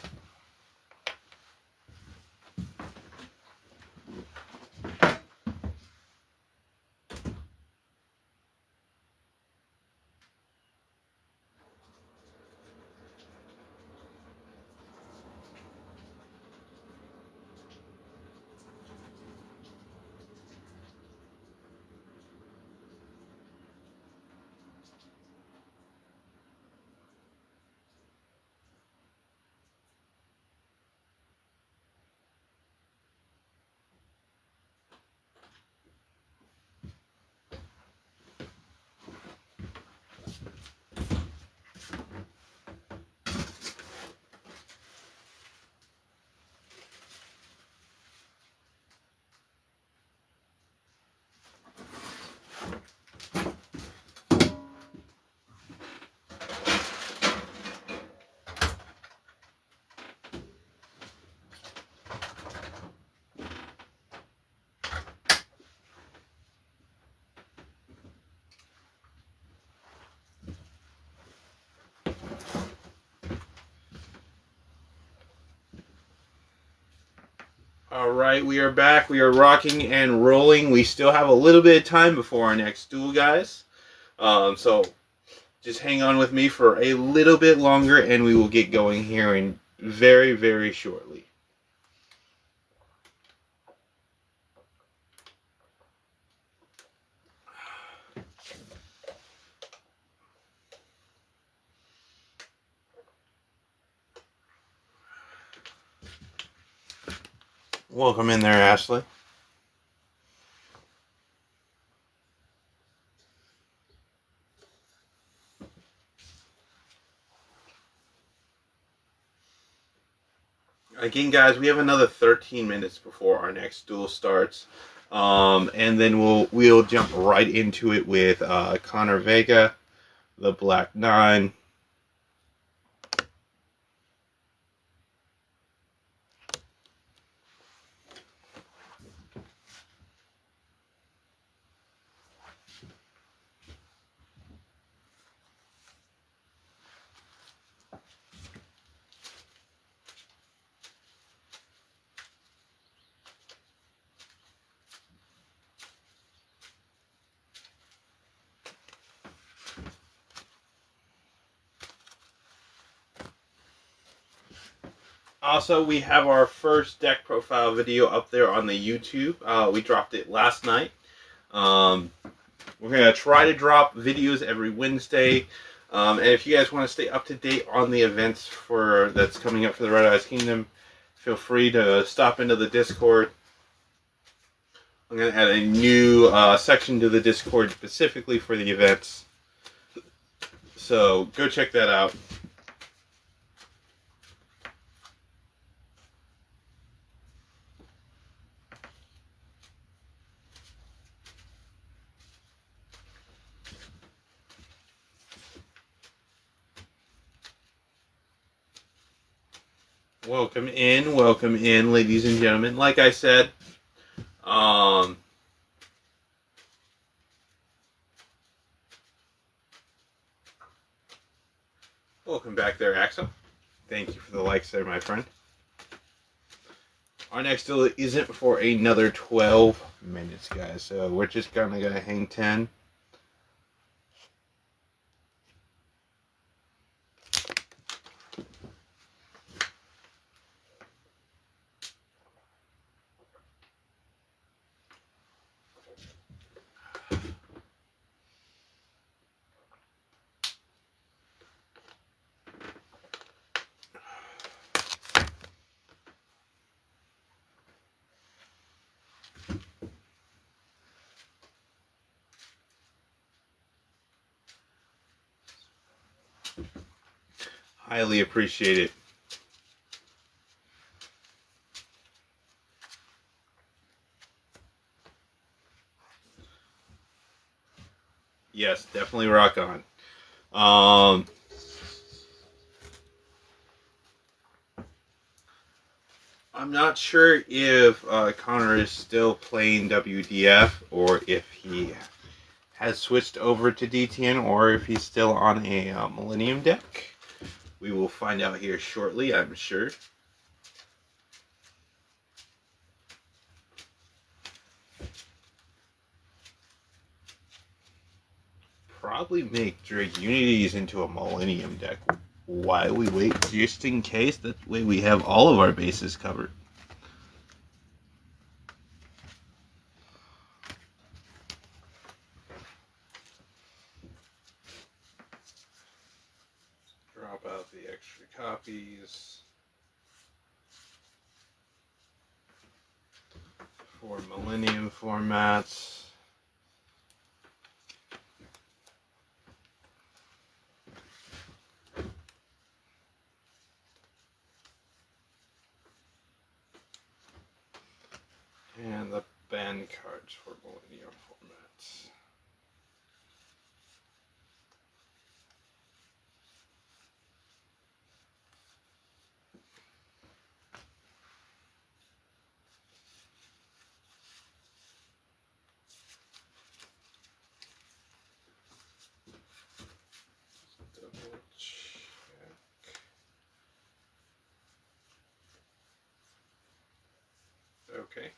All right, we are back. We are rocking and rolling. We still have a little bit of time before our next duel, guys. So just hang on with me for a little bit longer, and we will get going here in very, very shortly. Welcome in there, Ashley. Again, guys, we have another 13 minutes before our next duel starts, and then we'll jump right into it with Connor Vega, the Black Nine. Also, we have our first deck profile video up there on the YouTube. We dropped it last night. We're going to try to drop videos every Wednesday. And if you guys want to stay up to date on the events that's coming up for the Red Eyes Kingdom, feel free to stop into the Discord. I'm going to add a new section to the Discord specifically for the events. So go check that out. Welcome in, ladies and gentlemen. Like I said, welcome back there, Axel. Thank you for the likes there, my friend. Our next duel isn't for another 12 minutes, guys, so we're just kind of going to hang 10. Highly appreciate it. Yes, definitely rock on. I'm not sure if Connor is still playing WDF or if he has switched over to DTN or if he's still on a Millennium deck. We will find out here shortly, I'm sure. Probably make Drake Unities into a Millennium deck while we wait, just in case. That way we have all of our bases covered. Drop out the extra copies for Millennium formats. And the band cards for Millennium formats. Double check. okay.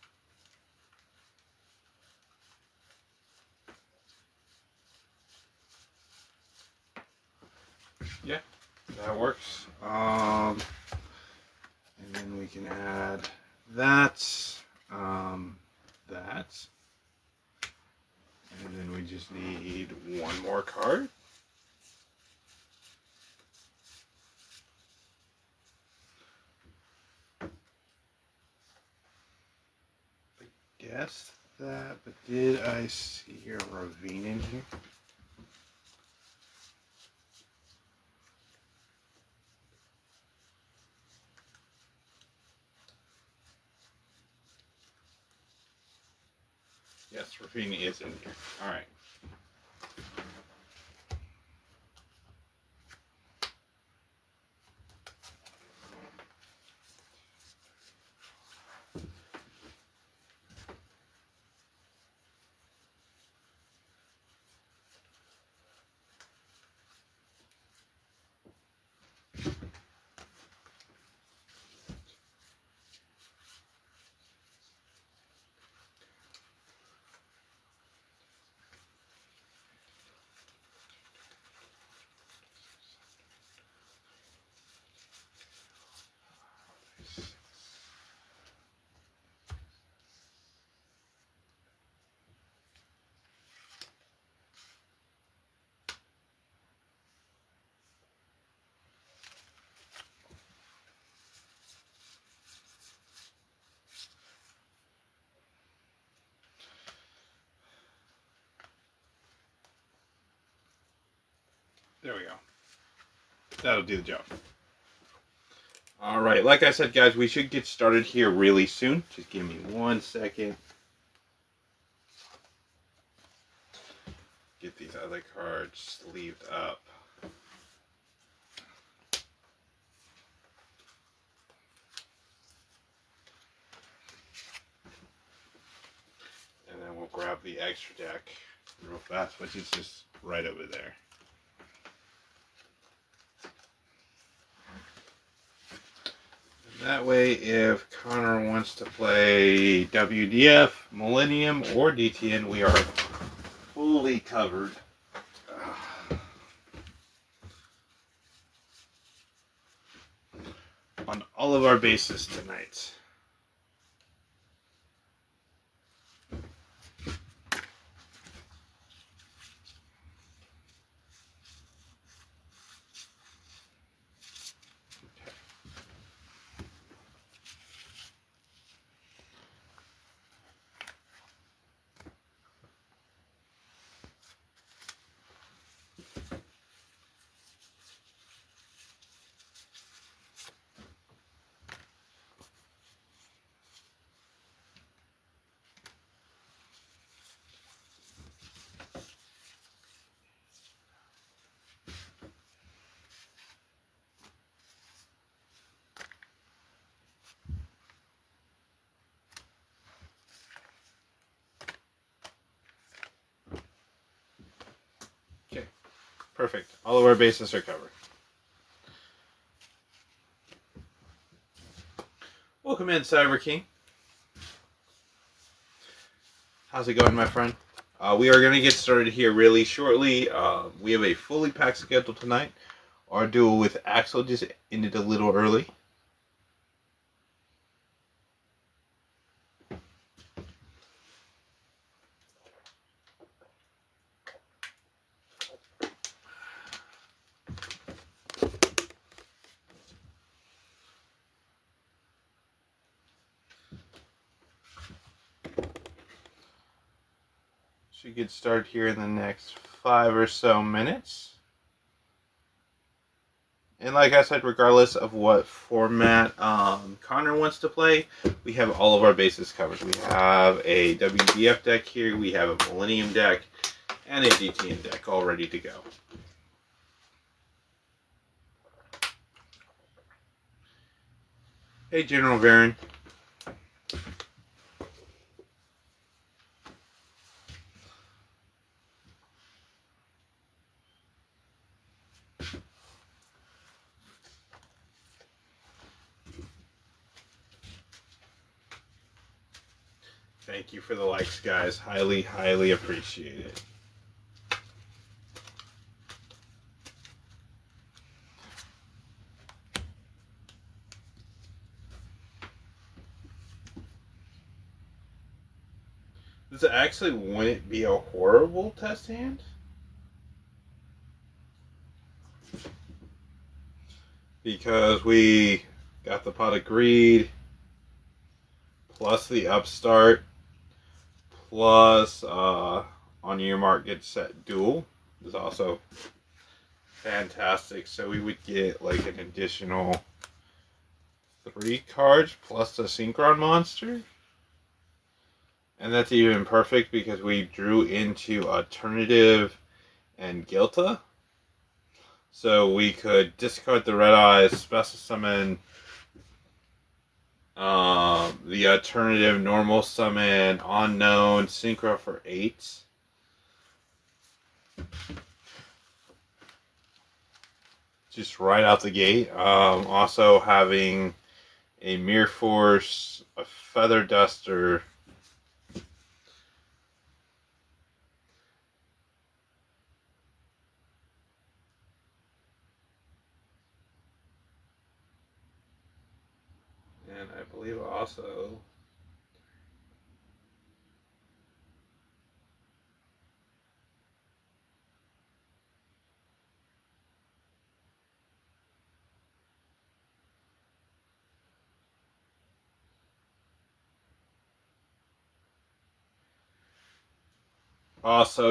Yeah, that works. And then we can add that, that, and then we just need one more card. I guess that, but did I see a ravine in here? Yes, ravine is in here. All right. There we go. That'll do the job. All right, like I said, guys, we should get started here really soon. Just give me 1 second. Get these other cards sleeved up. And then we'll grab the extra deck real fast, which is just right over there. That way, if Connor wants to play WDF, Millennium, or DTN, we are fully covered. On all of our bases tonight. Okay, perfect. All of our bases are covered. Welcome in, Cyber King. How's it going, my friend? We are going to get started here really shortly. We have a fully packed schedule tonight. Our duel with Axel just ended a little early. Should get started here in the next 5 or so minutes. And like I said, regardless of what format Connor wants to play, we have all of our bases covered. We have a WDF deck here, we have a Millennium deck, and a DTN deck all ready to go. Hey, General Varen. Thank you for the likes, guys. Highly, highly appreciate it. This actually wouldn't be a horrible test hand. Because we got the Pot of Greed, plus the Upstart, plus on your mark, get set duel is also fantastic. So we would get like an additional 3 cards plus the Synchron monster. And that's even perfect because we drew into Alternative and Gilta. So we could discard the Red Eyes, special summon the alternative, normal summon, unknown, synchro for 8. Just right out the gate. Also having a Mirror Force, a Feather Duster, and I believe also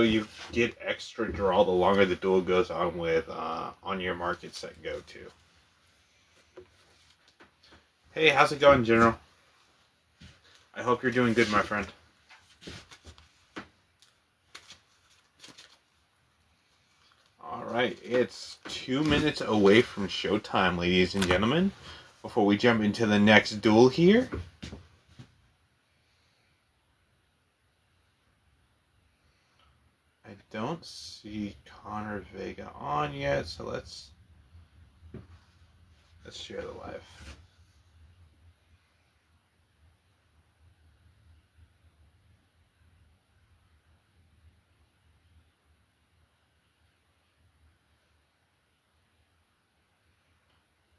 you get extra draw the longer the duel goes on with on your market set go to. Hey, how's it going, General? I hope you're doing good, my friend. Alright, it's 2 minutes away from showtime, ladies and gentlemen. Before we jump into the next duel here. I don't see Connor Vega on yet, so let's share the live.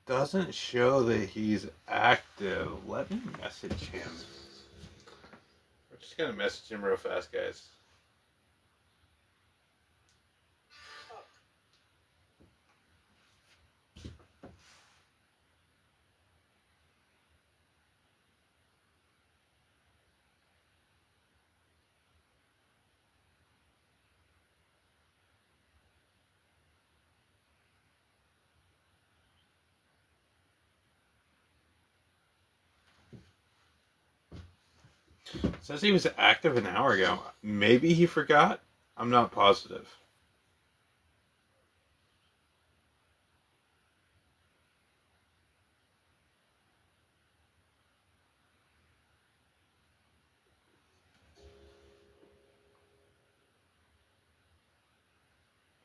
Doesn't show that he's active. Let me message him. We're just gonna message him real fast, guys. Says he was active an hour ago. Maybe he forgot. I'm not positive.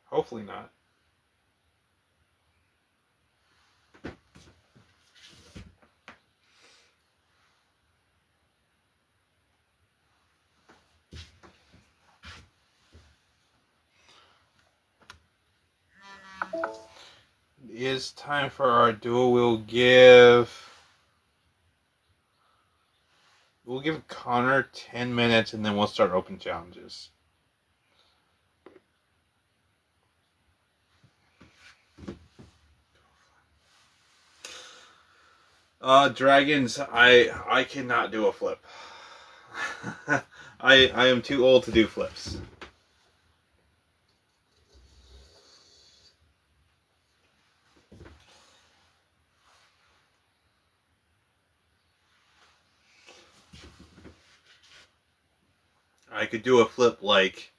Hopefully not. It is time for our duel. We'll give Connor 10 minutes and then we'll start open challenges. Dragons, I cannot do a flip. I am too old to do flips. I could do a flip like,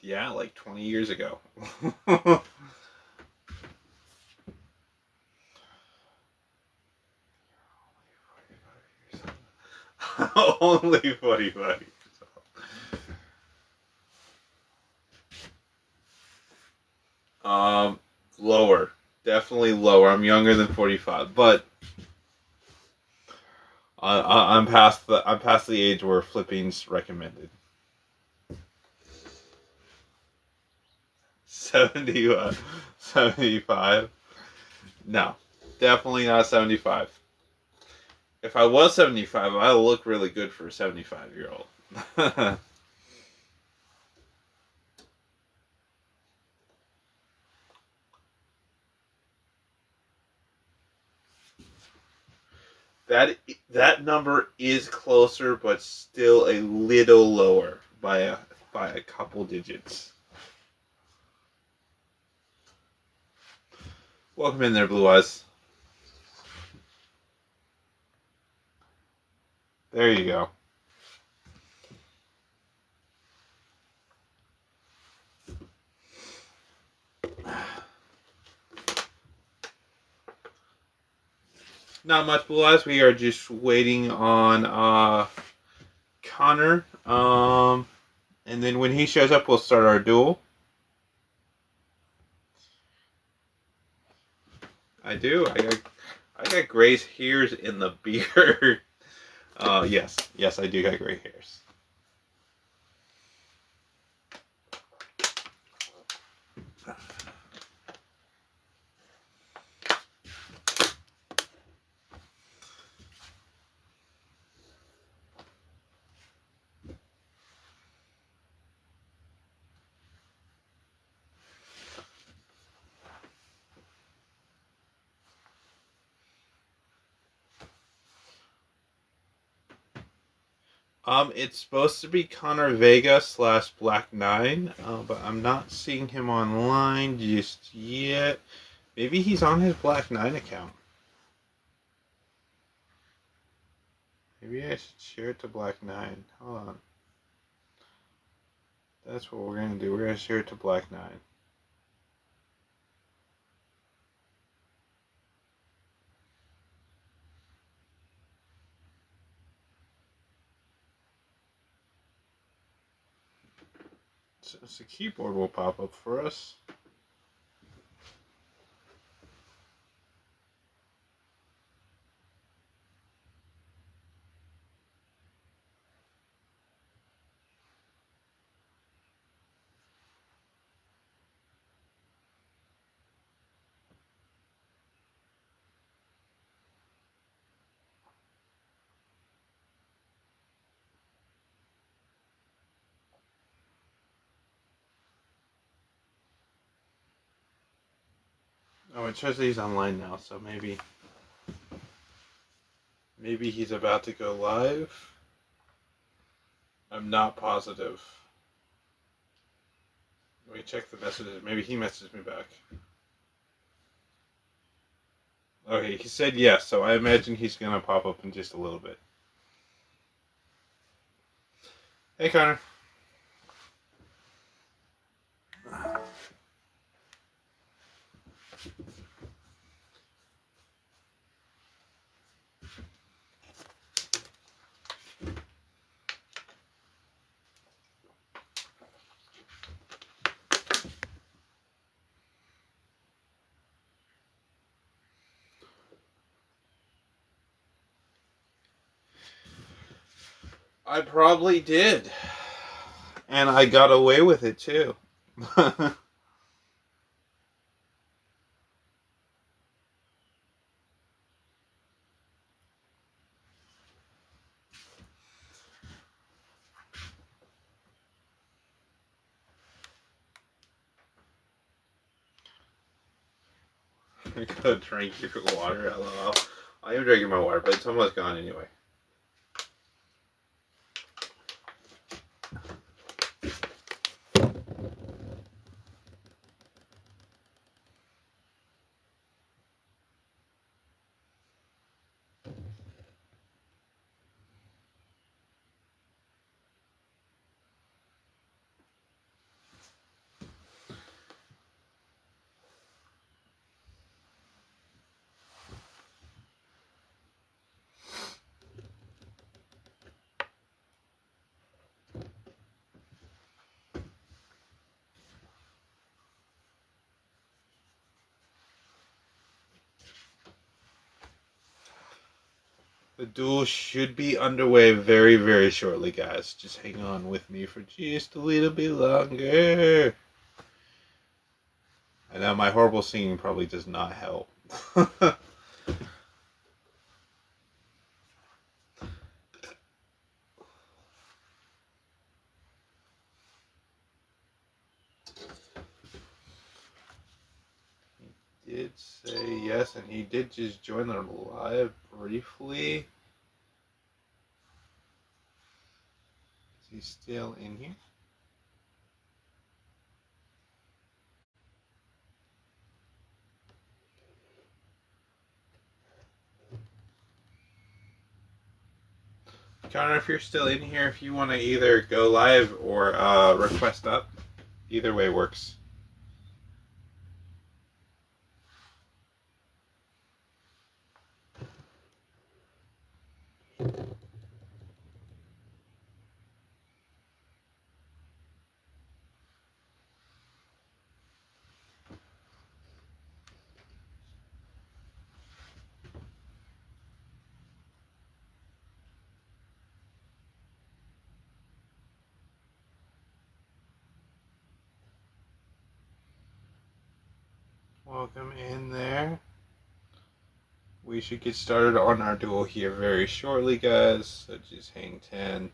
yeah, like 20 years ago. Only 45 years old. Lower. Definitely lower. I'm younger than 45, but I'm past the age where flipping's recommended. 70, 75? No, definitely not 75. If I was 75, I would look really good for a 75-year-old. That number is closer, but still a little lower by a couple digits. Welcome in there, Blue Eyes. There you go. Not much, Blue Eyes. We are just waiting on Connor. And then when he shows up, we'll start our duel. I do. I got gray hairs in the beard. Yes, I do got gray hairs. It's supposed to be Connor Vega / Black 9, but I'm not seeing him online just yet. Maybe he's on his Black 9 account. Maybe I should share it to Black 9. Hold on. That's what we're going to do. We're going to share it to Black 9. So the keyboard will pop up for us. Oh, it shows that he's online now, so maybe he's about to go live. I'm not positive. Let me check the messages. Maybe he messaged me back. Okay, he said yes, so I imagine he's gonna pop up in just a little bit. Hey, Connor. I probably did. And I got away with it, too. I gotta drink your water, lol. I am drinking my water, but it's almost gone anyway. The duel should be underway very, very shortly, guys. Just hang on with me for just a little bit longer. I know my horrible singing probably does not help. He did say yes, and he did just join the live briefly. Is he still in here? Connor, if you're still in here, if you want to either go live or request up, either way works. Welcome in there. We should get started on our duel here very shortly, guys. So just hang 10.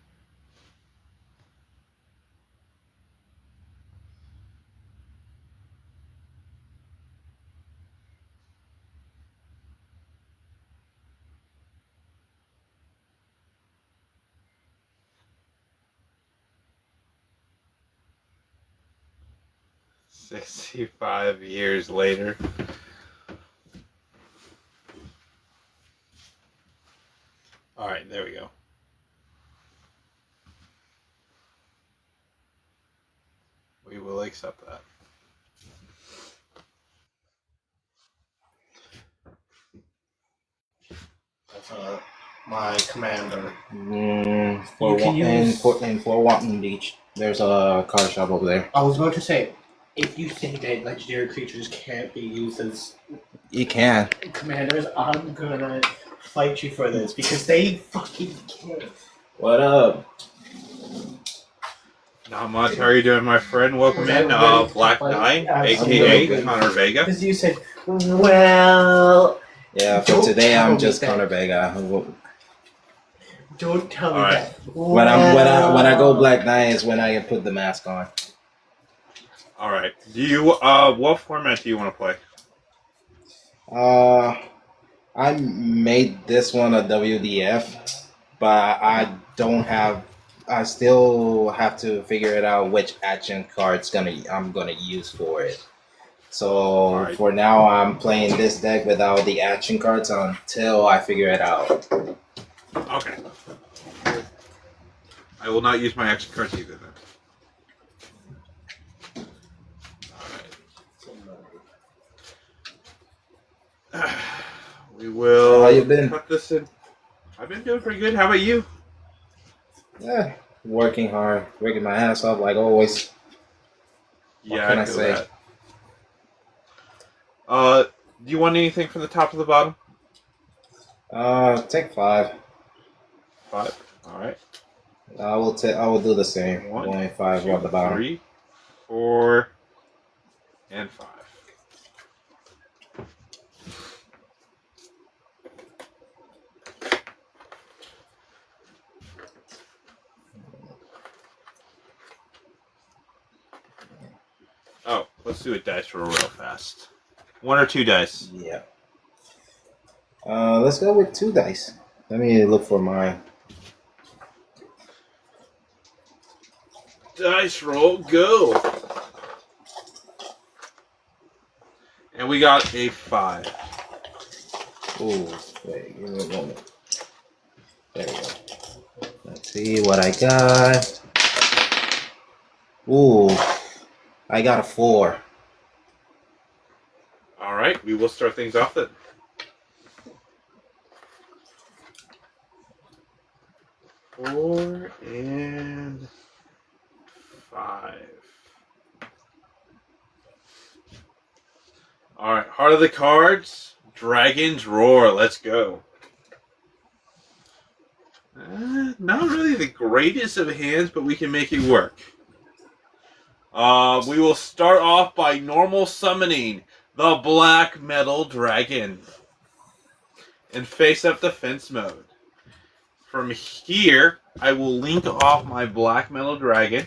"65 years later." Alright, there we go. We will accept that. That's my commander. For You can use- for Wanton Beach, there's a car shop over there. I was going to say, if you think that legendary creatures can't be used as You can. commanders, I'm gonna fight you for this because they fucking can't. What up? Not much. How are you doing, my friend? Welcome in, Black Knight, I'm aka good. Connor Vega. Because you said, well, Yeah, for Don't today tell I'm me just that. Connor Vega. don't tell me Alright. that. When I go Black Knight is when I put the mask on. Alright. Do you what format do you want to play? I made this one a WDF, but I still have to figure it out which action cards I'm gonna use for it. So Alright. for now, I'm playing this deck without the action cards until I figure it out. Okay. I will not use my action cards either then. Alright. We will How you been? cut this in. I've been doing pretty good. How about you? Yeah, working hard, working my ass off like always. Yeah, can I I feel say? that. Do you want anything from the top to the bottom? Take 5. 5. Alright. I will do the same. 1, Going 5 2, on the bottom. 3, 4, and 5. Oh, let's do a dice roll real fast. 1 or 2 dice. Yeah. Let's go with 2 dice. Let me look for mine. Dice roll, go! And we got a 5. Ooh, wait, give me a moment. There we go. Let's see what I got. Ooh, I got a 4. Alright, we will start things off then. 4 and 5. Alright, heart of the cards, Dragon's Roar, let's go. Not really the greatest of hands, but we can make it work. We will start off by normal summoning the Black Metal Dragon in face-up defense mode. From here, I will link off my Black Metal Dragon.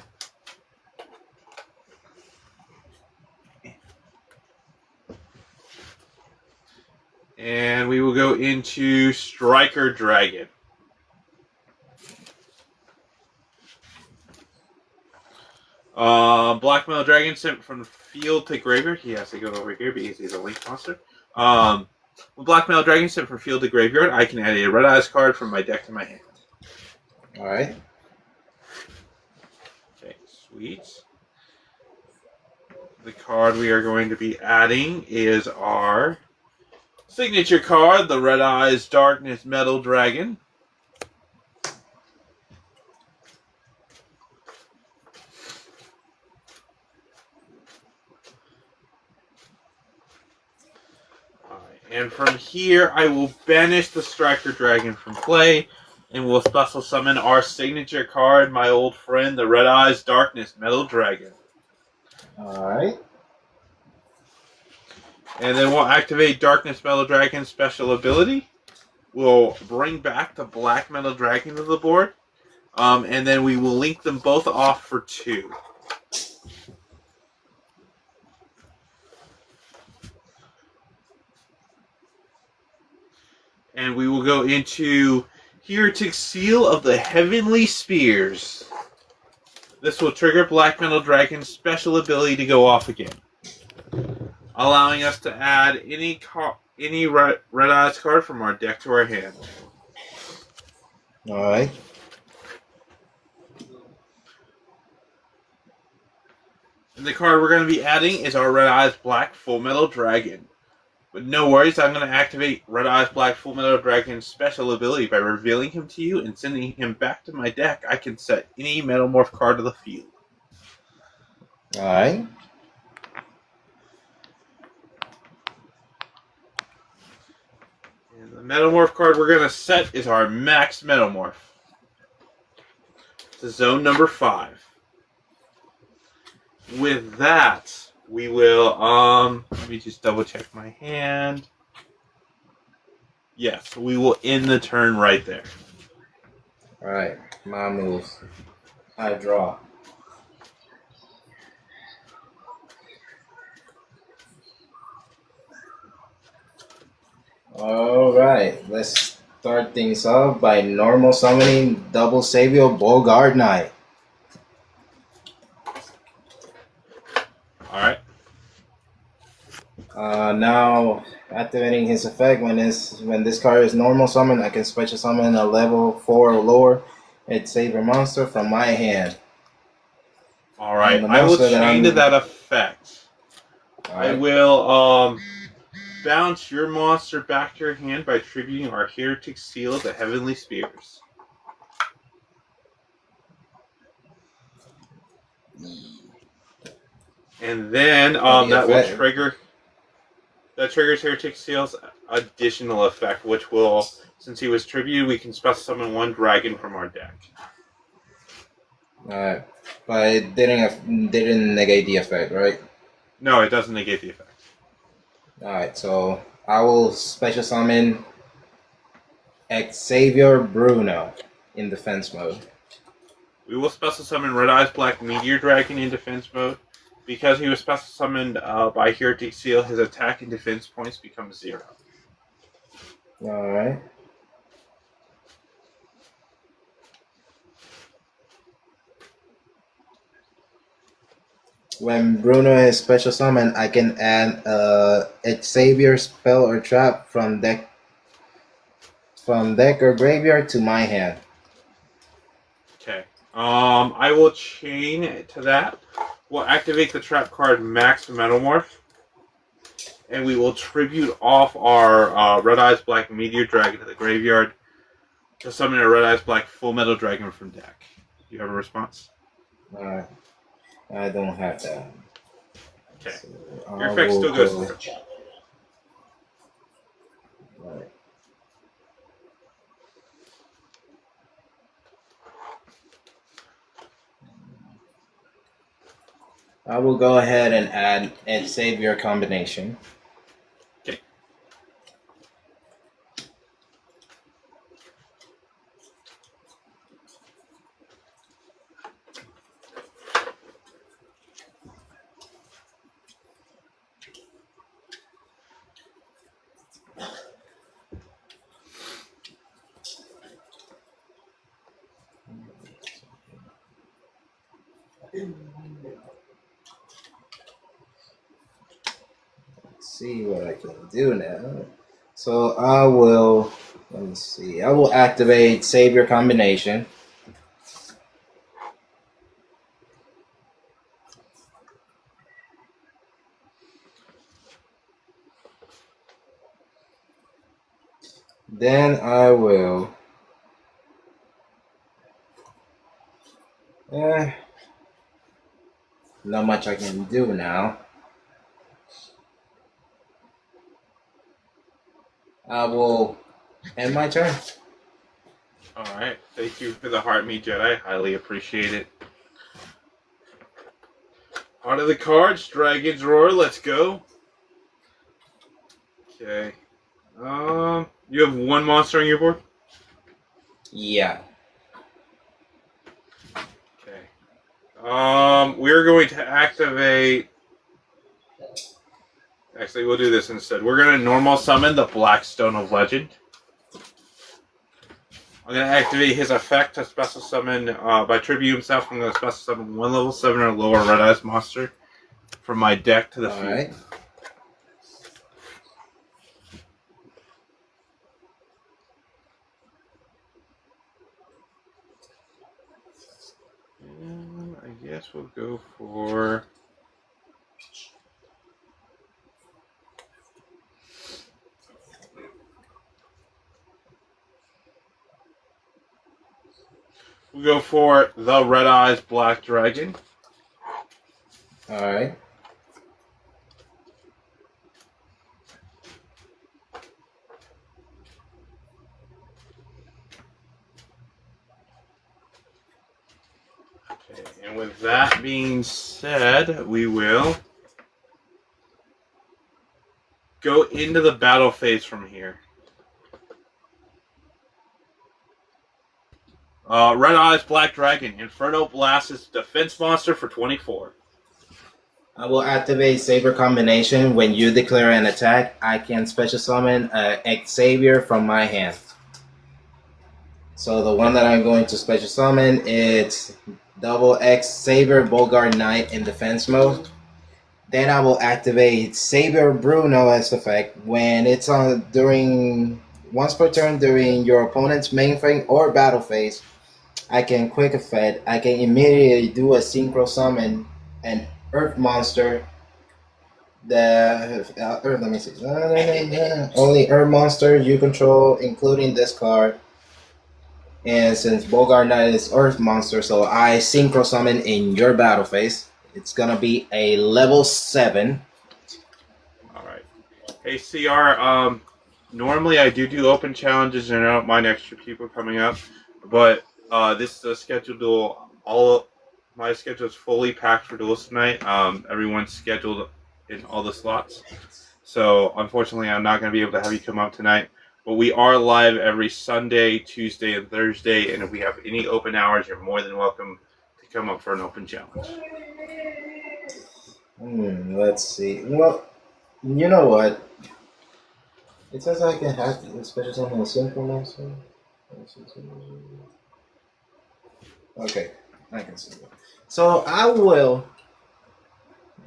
And we will go into Striker Dragon. Black Metal Dragon sent from field to graveyard. He has to go over here because he's a link monster. With Black Metal Dragon sent from field to graveyard, I can add a Red Eyes card from my deck to my hand. Alright. Okay, sweet. The card we are going to be adding is our signature card, the Red Eyes Darkness Metal Dragon. And from here, I will banish the Striker Dragon from play, and we'll special summon our signature card, my old friend, the Red Eyes Darkness Metal Dragon. Alright. And then we'll activate Darkness Metal Dragon's special ability. We'll bring back the Black Metal Dragon to the board, and then we will link them both off for 2. And we will go into Heretic Seal of the Heavenly Spears. This will trigger Black Metal Dragon's special ability to go off again, allowing us to add any Red Eyes card from our deck to our hand. Alright. And the card we're going to be adding is our Red Eyes Black Full Metal Dragon. But no worries, I'm going to activate Red Eyes Black Full Metal Dragon's special ability by revealing him to you and sending him back to my deck. I can set any Metamorph card to the field. Alright. And the Metamorph card we're going to set is our Max Metamorph. It's zone number 5. With that, we will, let me just double check my hand. Yes, we will end the turn right there. Alright, my moves. I draw. Alright, let's start things off by normal summoning Double Savior Bogard Knight. Alright. Now activating his effect when this card is normal summon, I can special summon a level 4 or lower Ed Saber monster from my hand. Alright, I will chain to that effect. Right. I will bounce your monster back to your hand by tributing our Heretic Seal of the Heavenly Spears. And then that will trigger. That triggers Heretic Seal's additional effect, which will, since he was tributed, we can special summon 1 dragon from our deck. Alright, but it didn't negate the effect, right? No, it doesn't negate the effect. Alright, so I will special summon Xavier Bruno in defense mode. We will special summon Red Eyes Black Meteor Dragon in defense mode. Because he was special summoned by Heretic Seal, his attack and defense points become 0. Alright. When Bruno is special summoned, I can add a Xavier spell or trap from deck or graveyard to my hand. Okay. I will chain to that. We'll activate the trap card Max Metamorph, and we will tribute off our Red Eyes Black Meteor Dragon to the graveyard to summon a Red Eyes Black Full Metal Dragon from deck. Do you have a response? Alright. I don't have that. Okay. So Your effect still goes through. Right. I will go ahead and add a savior combination. Okay. Let's see what I can do now. So I will, let me see, I will activate savior combination. Then I will, not much I can do now. I will end my turn. All right. Thank you for the Heart Me Jedi. Highly appreciate it. Heart of the cards, Dragon's Roar. Let's go. Okay. You have one monster on your board. Yeah. Okay. We're going to activate. Actually, we'll do this instead. We're going to normal summon the Blackstone of Legend. I'm going to activate his effect to special summon, by tribute himself, I'm going to special summon one level 7 or lower Red Eyes monster from my deck to the field. Alright. I guess we'll go for... We'll go for the Red Eyes Black Dragon. Alright. Okay, and with that being said, we will go into the battle phase from here. Red Eyes Black Dragon. Inferno Blast is defense monster for 24. I will activate Saber combination. When you declare an attack, I can special summon Xavier from my hand. So the one that I'm going to special summon is double X Saber Bogart Knight in defense mode. Then I will activate Saber Bruno as effect when it's on during once per turn during your opponent's main phase or battle phase. I can quick effect. I can immediately do a synchro summon an Earth monster. Let me see. Only Earth monster you control, including this card. And since Bogart Knight is Earth monster, so I synchro summon in your battle phase. It's gonna be a level 7. All right. Hey CR. Normally I do open challenges, and I don't mind extra people coming up, but this is a scheduled duel. My schedule is fully packed for duels tonight. Everyone's scheduled in all the slots, so unfortunately I'm not going to be able to have you come up tonight. But we are live every Sunday, Tuesday, and Thursday, and if we have any open hours, you're more than welcome to come up for an open challenge. Let's see. Well, you know what? It says I can have special summon a synchro monster. Okay, I can see that. So I will,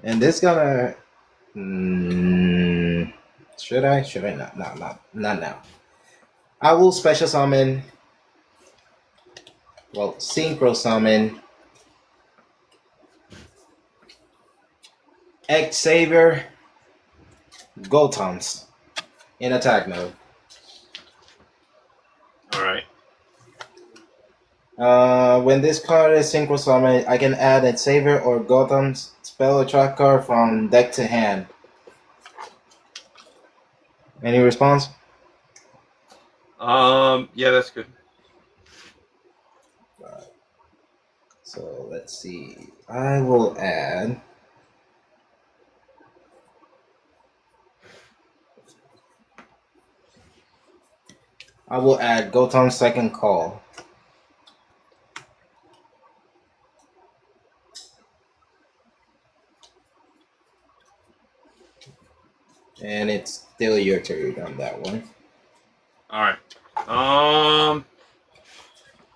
and this gonna. Should I? Should I not? Not now. I will special summon. Well, synchro summon Xavier Gotons in attack mode. All right. When this card is synchro summoned, I can add a Xavier or Gotham's spell or trap card from deck to hand. Any response? Yeah, that's good. So let's see. I will add I will add Gotom's second call. And it's still your turn on that one. All right.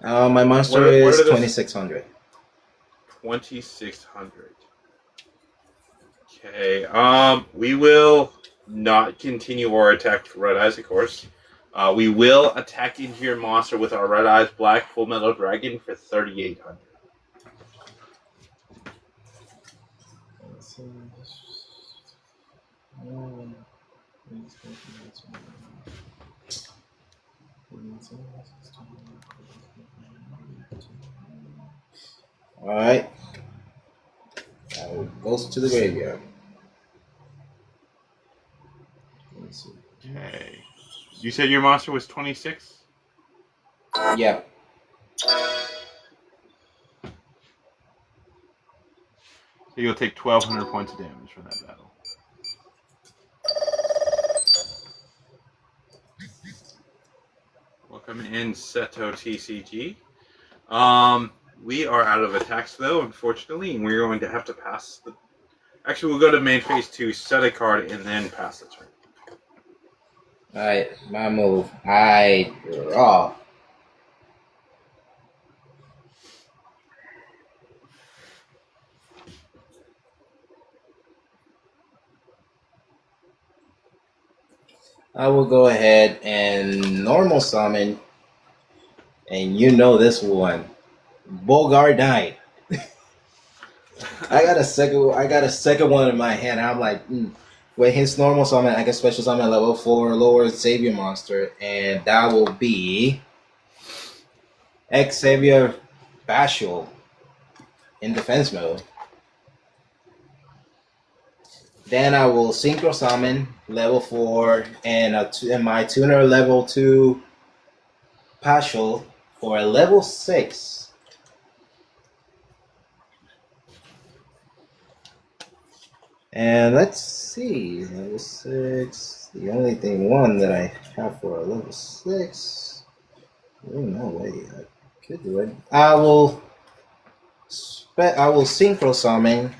My monster What are is those? 2600. 2600. Okay. We will not continue our attack to Red Eyes, of course. We will attack into your monster with our Red Eyes Black Full Metal Dragon for 3800. Alright. Goes to the graveyard. Okay. You said your monster was 26? Yeah. So you'll take 1200 points of damage for that battle. Welcome in, Seto TCG. We are out of attacks though, unfortunately, and we're going to have to pass the. Actually, we'll go to main phase 2, set a card, and then pass the turn. Alright, my move. I draw. I will go ahead and normal summon, and you know this one, Bogart Knight. I got a second one in my hand. I'm like, with his normal summon, I can special summon level 4 lower Xavier monster, and that will be Xavier Bashul in defense mode. Then I will synchro summon level 4 and my tuner level 2 Pashul for a level 6. And let's see, level 6. The only one that I have for a level 6. Oh, no way, I could do it. I will synchro summon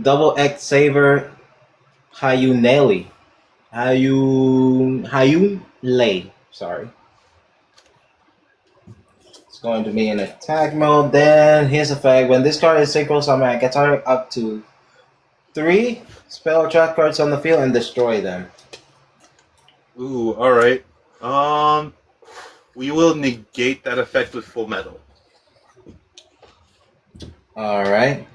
double X Saver Hayuneli. Hayunle. Sorry. It's going to be in attack mode. Then his effect: when this card is synchro summon, I can target up to 3 spell trap cards on the field and destroy them. Ooh, alright. We will negate that effect with full metal. Alright.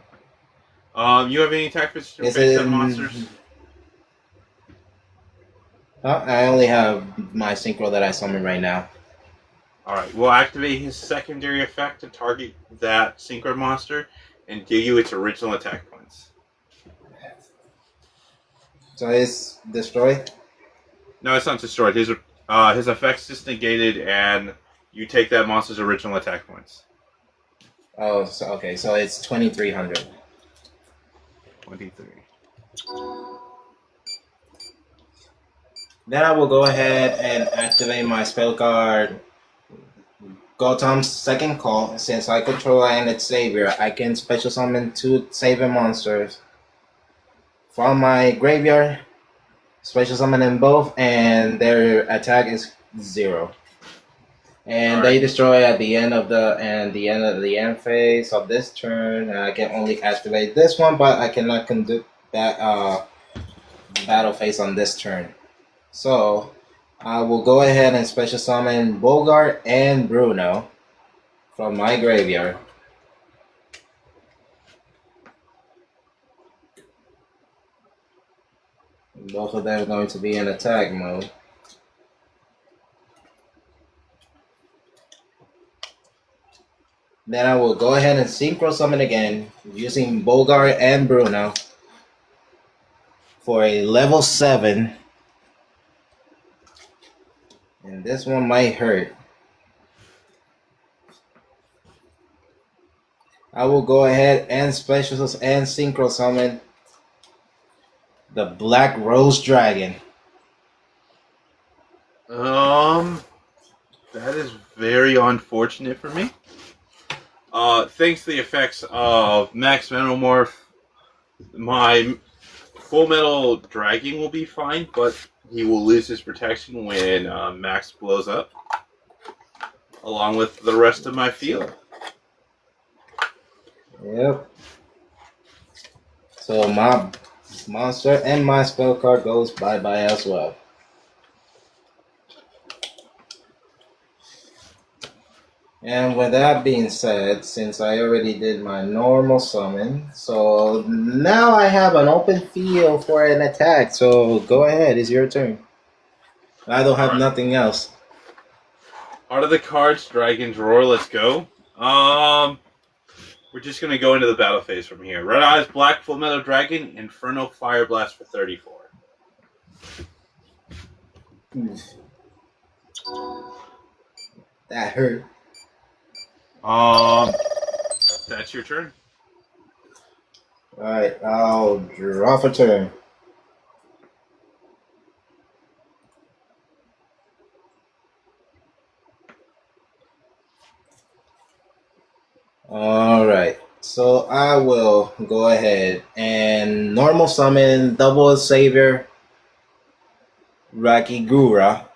You have any attack based on monsters? I only have my synchro that I summon right now. Alright, we'll activate his secondary effect to target that synchro monster and give you its original attack points. So it's destroyed? No, it's not destroyed. His effect's just negated, and you take that monster's original attack points. Oh, so, okay. So it's 2300. 23. Then I will go ahead and activate my spell card. Gotom's second call. Since I control and its savior, I can special summon 2 saving monsters from my graveyard. Special summon them both, and their attack is 0. And they destroy at the end of the end phase of this turn. I can only activate this one, but I cannot conduct that battle phase on this turn. So I will go ahead and special summon Bogart and Bruno from my graveyard. Both of them are going to be in attack mode. Then I will go ahead and synchro summon again using Bogart and Bruno for a level 7. And this one might hurt. I will go ahead and special and synchro summon The Black Rose Dragon. That is very unfortunate for me. Thanks to the effects of Max Metamorph, my Full Metal Dragon will be fine, but he will lose his protection when Max blows up, along with the rest of my field. Yep. So my monster and my spell card goes bye-bye as well. And with that being said, since I already did my normal summon, so now I have an open field for an attack. So go ahead, it's your turn. I don't have nothing else. Out of the cards, Dragon's Roar, let's go. We're just gonna go into the battle phase from here. Red Eyes, Black Full Metal Dragon, Inferno Fire Blast for 34. That hurt. That's your turn. Alright, I'll draw for turn. Alright, so I will go ahead and normal summon Double Savior Rakigura.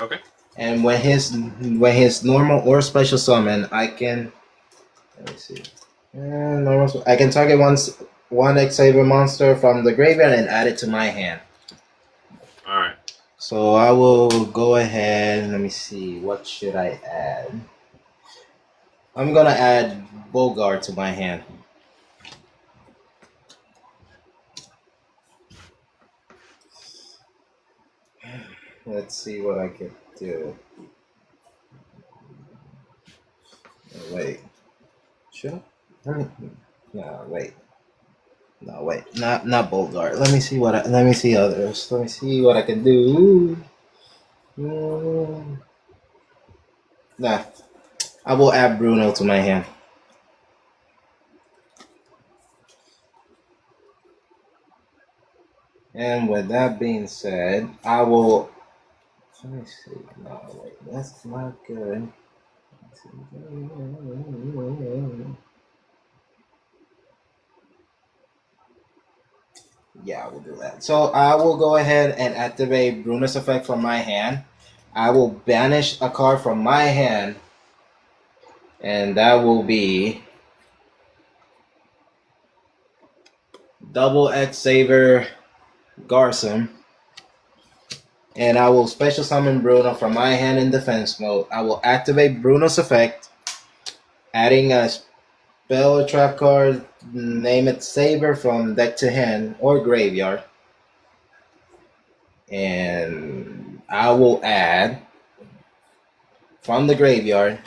Okay. And when his normal or special summon, I can let me see. I can target one X-Saber monster from the graveyard and add it to my hand. Alright. So I will go ahead. Let me see. What should I add? I'm gonna add Bogart to my hand. Let's see what I can do. Wait. Should I? No, wait. No, wait. Not Bogart. Let me see others. Let me see what I can do. Nah. I will add Bruno to my hand. And with that being said, I will. Let me see. No, wait, that's not good. Yeah, I will do that. So I will go ahead and activate Bruno's effect from my hand. I will banish a card from my hand, and that will be Double X Saver Garson. And I will special summon Bruno from my hand in defense mode. I will activate Bruno's effect, adding a spell or trap card, name it Saber from deck to hand or graveyard. And I will add from the graveyard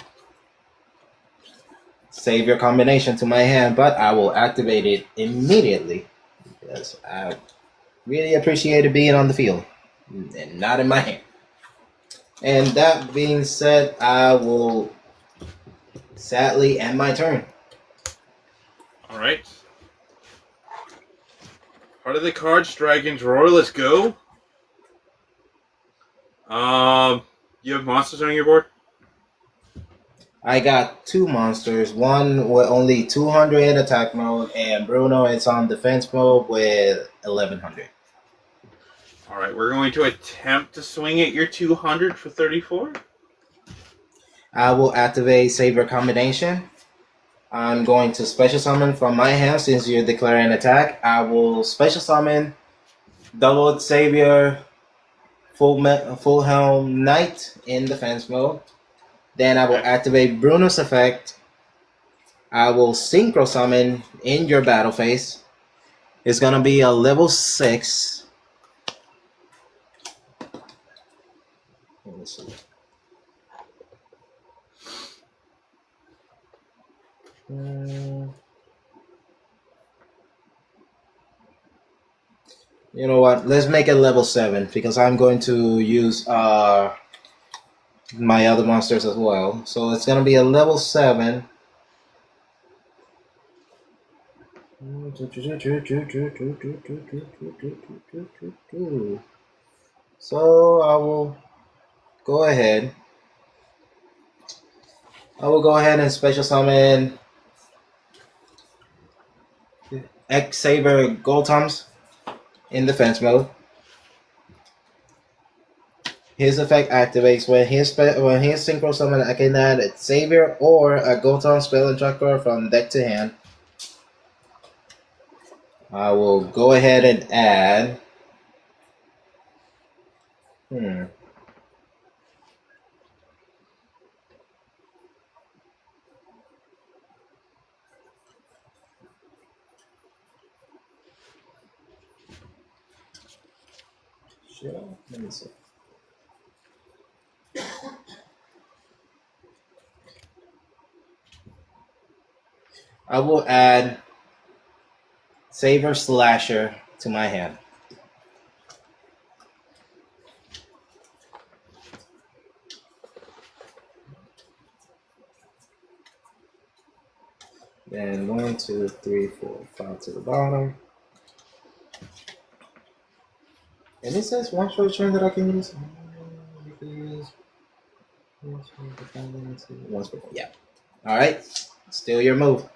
Savior combination to my hand, but I will activate it immediately because I really appreciated being on the field and not in my hand. And that being said, I will sadly end my turn. Alright. Part of the cards, Dragon's Roar, let's go. You have monsters on your board? I got two monsters, one with only 200 in attack mode, and Bruno is on defense mode with 1100. Alright, we're going to attempt to swing at your 200 for 34. I will activate Saber combination. I'm going to special summon from my hand since you're declaring attack. I will special summon Double Savior Full Helm Knight in defense mode. Then I will activate Bruno's effect. I will synchro summon in your battle phase. It's gonna be a level 6. Let me see. You know what? Let's make it level 7 because I'm going to use my other monsters as well. So it's gonna be a level 7. So I will go ahead. And special summon X Saber Goldtoms in defense mode. His effect activates when he synchro summon. I can add a Savior or a Goldtom spell instructor from deck to hand. I will go ahead and add. Sure. Let me see. I will add Saber Slasher to my hand. Then 1, 2, 3, 4, 5 to the bottom. And it says one short turn that I can use. Yeah. Alright. Still your move.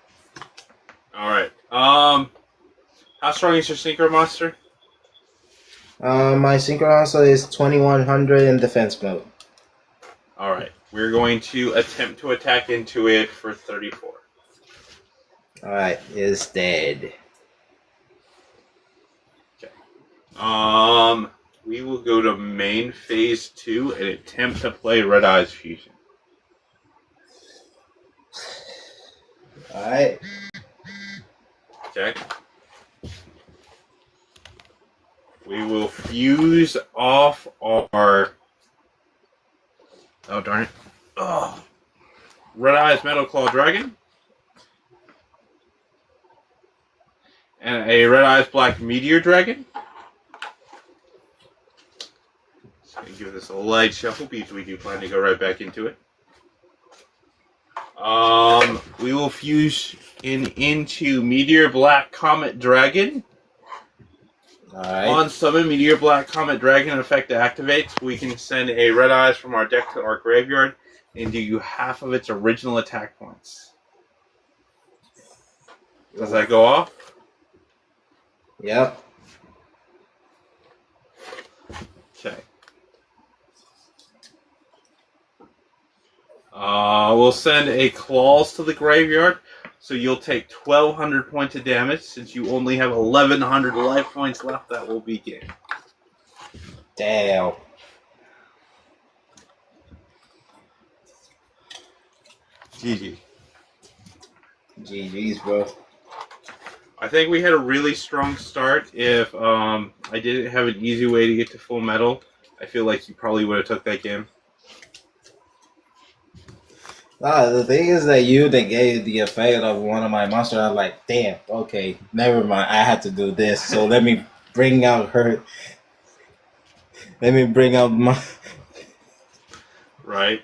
Alright. How strong is your synchro monster? My synchro monster is 2100 in defense mode. Alright. We're going to attempt to attack into it for 34. Alright, it's dead. Okay. We will go to main phase 2 and attempt to play Red Eyes Fusion. Alright. Okay. We will fuse off our... Oh, darn it. Oh. Red Eyes Metal Claw Dragon. And a Red Eyes Black Meteor Dragon. Just going to give this a light shuffle because we do plan to go right back into it. We will fuse into Meteor Black Comet Dragon. Alright. On summon Meteor Black Comet Dragon effect activates, we can send a Red Eyes from our deck to our graveyard and do you half of its original attack points. Does that go off? Yep. Okay. We'll send a Claws to the graveyard, so you'll take 1,200 points of damage. Since you only have 1,100 life points left, that will begin. Damn. GG. GG's, bro. I think we had a really strong start. If I didn't have an easy way to get to full metal, I feel like you probably would have took that game. The thing is that you gave the effect of one of my monsters. I was like, damn, okay, never mind. I had to do this. So let me bring out her. Let me bring out my. Right.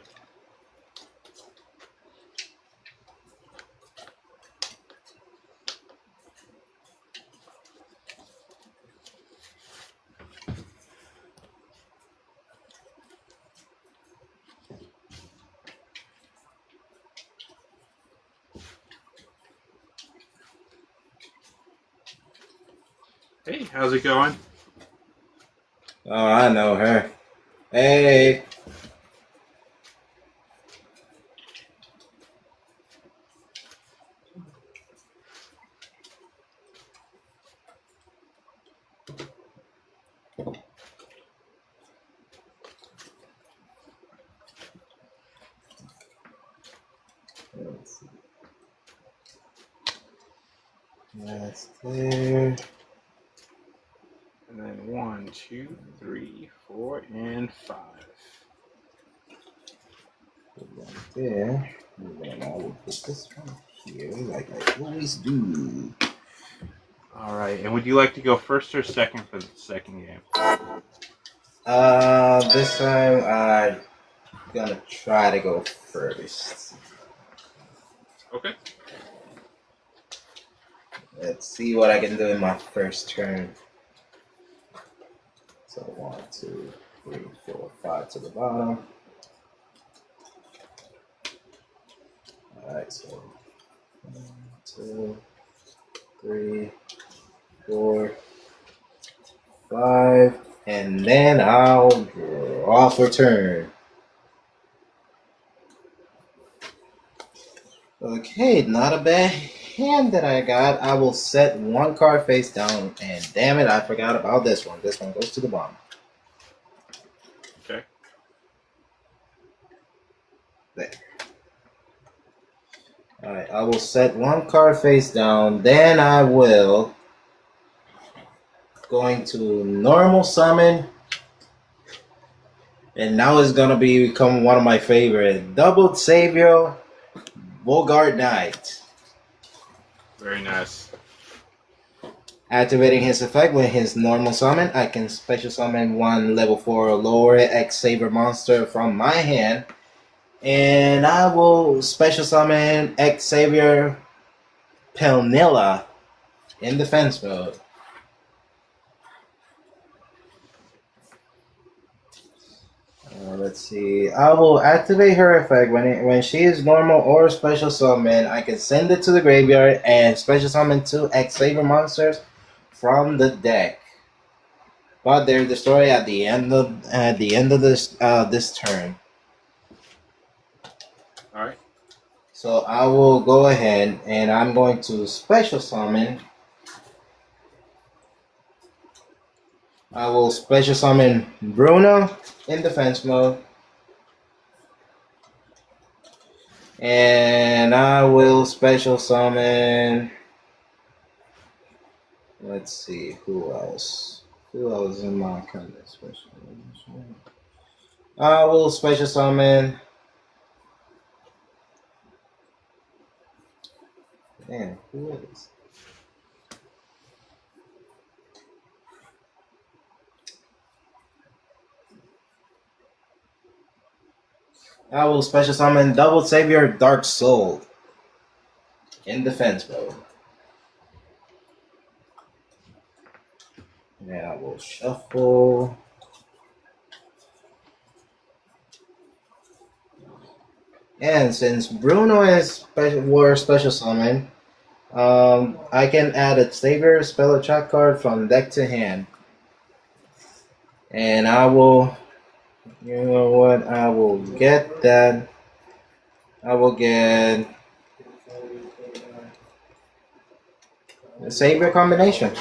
Hey, how's it going? Oh, I know her. Hey. That's there. And then 1, 2, 3, 4, and 5. Put that there. And then I will put this one here, like I always do. Alright, and would you like to go first or second for the second game? This time I'm gonna try to go first. Okay. Let's see what I can do in my first turn. So 1, 2, 3, 4, 5 to the bottom. Alright, so 1, 2, 3, 4, 5, and then I'll draw for turn. Okay, not a bad hand that I got. I will set one card face down, and damn it, I forgot about this one. This one goes to the bottom. Okay. There. Alright, I will set one card face down, then I will going to normal summon, and now it's gonna become one of my favorite. Double Savior Bogart Knight. Very nice. Activating his effect with his normal summon, I can special summon one level 4 or lower X Saber monster from my hand. And I will special summon X Savior Pelnilla in defense mode. Let's see. I will activate her effect when she is normal or special summon. I can send it to the graveyard and special summon 2 X Saber monsters from the deck. But they're destroyed at the end of this turn. All right. So I will go ahead and I'm going to special summon. I will special summon Bruno in defense mode. And I will special summon. Let's see, who else? Who else in my kind of special summon? I will special summon. Damn, who is? I will special summon Double Savior Dark Soul in defense mode. And I will shuffle. And since Bruno is special summon, I can add a Savior spell attack card from deck to hand. And I will, you know what, I will get that. I will get a Savior combination.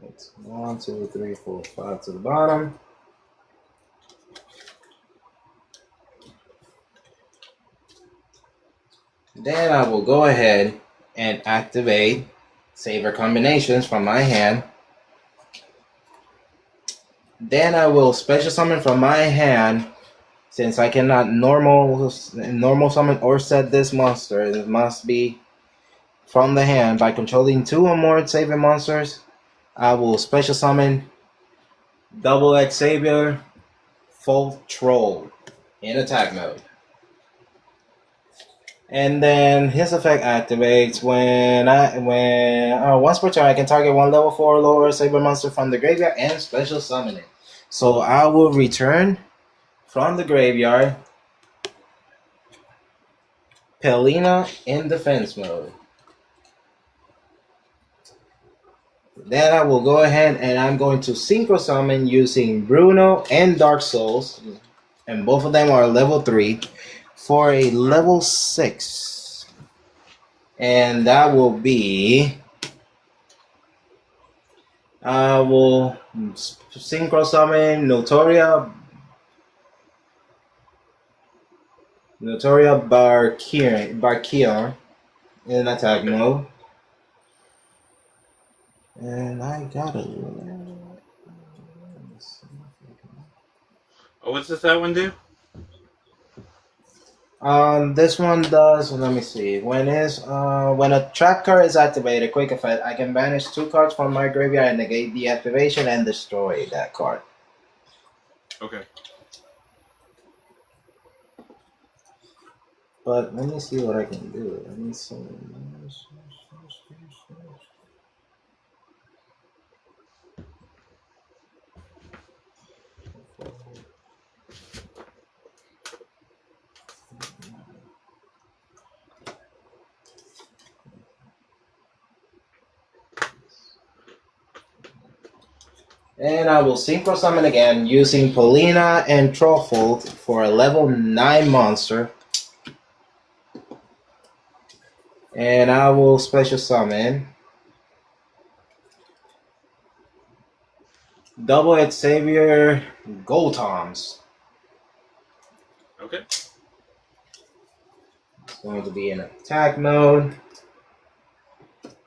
It's 1, 2, 3, 4, 5 to the bottom. Then I will go ahead and activate Savior combinations from my hand. Then I will special summon from my hand. Since I cannot normal summon or set this monster, it must be from the hand. By controlling 2 or more Savior monsters, I will special summon Double X Savior Full Troll in attack mode. And then his effect activates when once per turn I can target one level 4 or lower Saber monster from the graveyard and special summon it. So I will return from the graveyard Pelina in defense mode. Then I will go ahead and I'm going to synchro summon using Bruno and Dark Souls, and both of them are level 3. For a level 6. And that will be, I will synchro summon Notoria Barkier in attack mode. And I got it. Oh, what's does that one do? This one does. Let me see. When a trap card is activated, quick effect, I can banish 2 cards from my graveyard and negate the activation and destroy that card. Okay. But let me see what I can do. Let me see. And I will Synchro Summon again using Polina and Trollfold for a level 9 monster. And I will Special Summon Double Head Savior Goltoms. Okay. It's going to be in attack mode.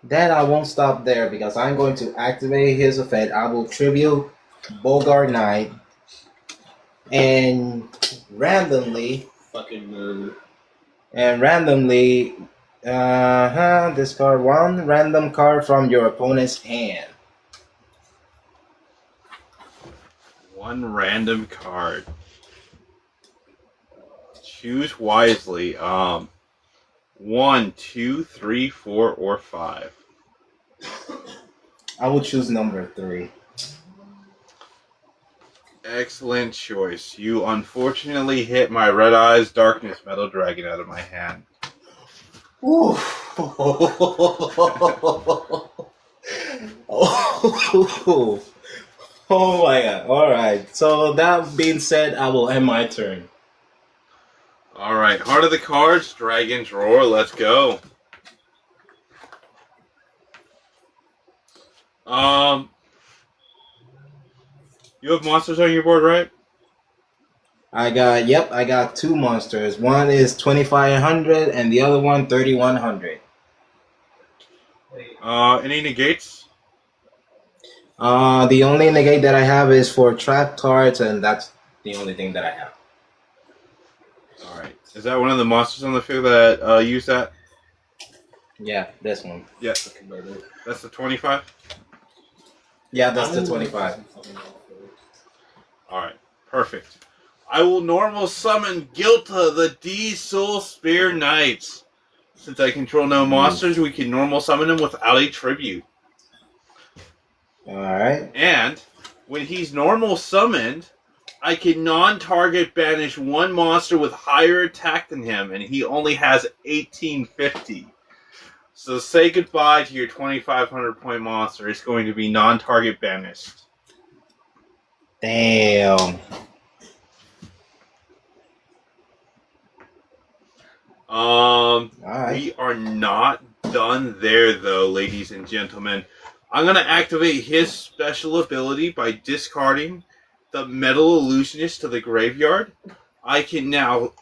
Then I won't stop there because I'm going to activate his effect. I will Tribute Bogart Knight and randomly Fucking nerd. discard 1 random card from your opponent's hand. 1 random card. Choose wisely. 1, 2, 3, 4, or 5. I will choose number 3. Excellent choice. You unfortunately hit my Red Eyes Darkness Metal Dragon out of my hand. Ooh. Oh my god. Alright. So that being said, I will end my turn. Alright, Heart of the Cards, Dragon's Roar, let's go. You have monsters on your board, right? I got 2 monsters. One is 2500 and the other one 3100. Any negates? The only negate that I have is for trap cards, and that's the only thing that I have. Alright. Is that one of the monsters on the field that use that? Yeah, this one. Yeah. That's the 25? Yeah, that's the 25. Alright. Perfect. I will normal summon Gilta, the D-Soul Spear Knights. Since I control no monsters, we can normal summon him without a tribute. Alright. And when he's normal summoned, I can non-target banish 1 monster with higher attack than him, and he only has 1850. So say goodbye to your 2,500 point monster. It's going to be non-target banished. Damn. Alright. We are not done there, though, ladies and gentlemen. I'm going to activate his special ability by discarding the Metal Illusionist to the graveyard. I can now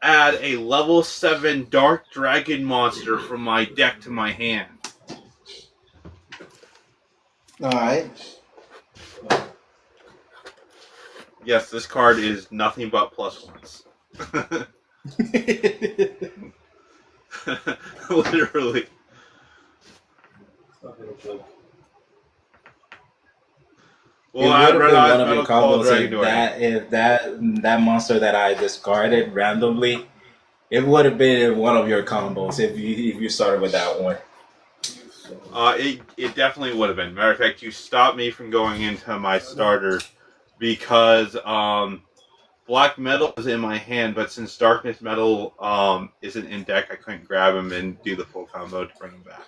add a level 7 Dark Dragon monster from my deck to my hand. Alright. Yes, this card is nothing but +1s. Literally. Well, it would have been one of Metal your Claw combos Dragon if that monster that I discarded randomly, it would have been one of your combos if you started with that one. It definitely would have been. Matter of fact, you stopped me from going into my starter because Black Metal is in my hand, but since Darkness Metal isn't in deck, I couldn't grab him and do the full combo to bring him back.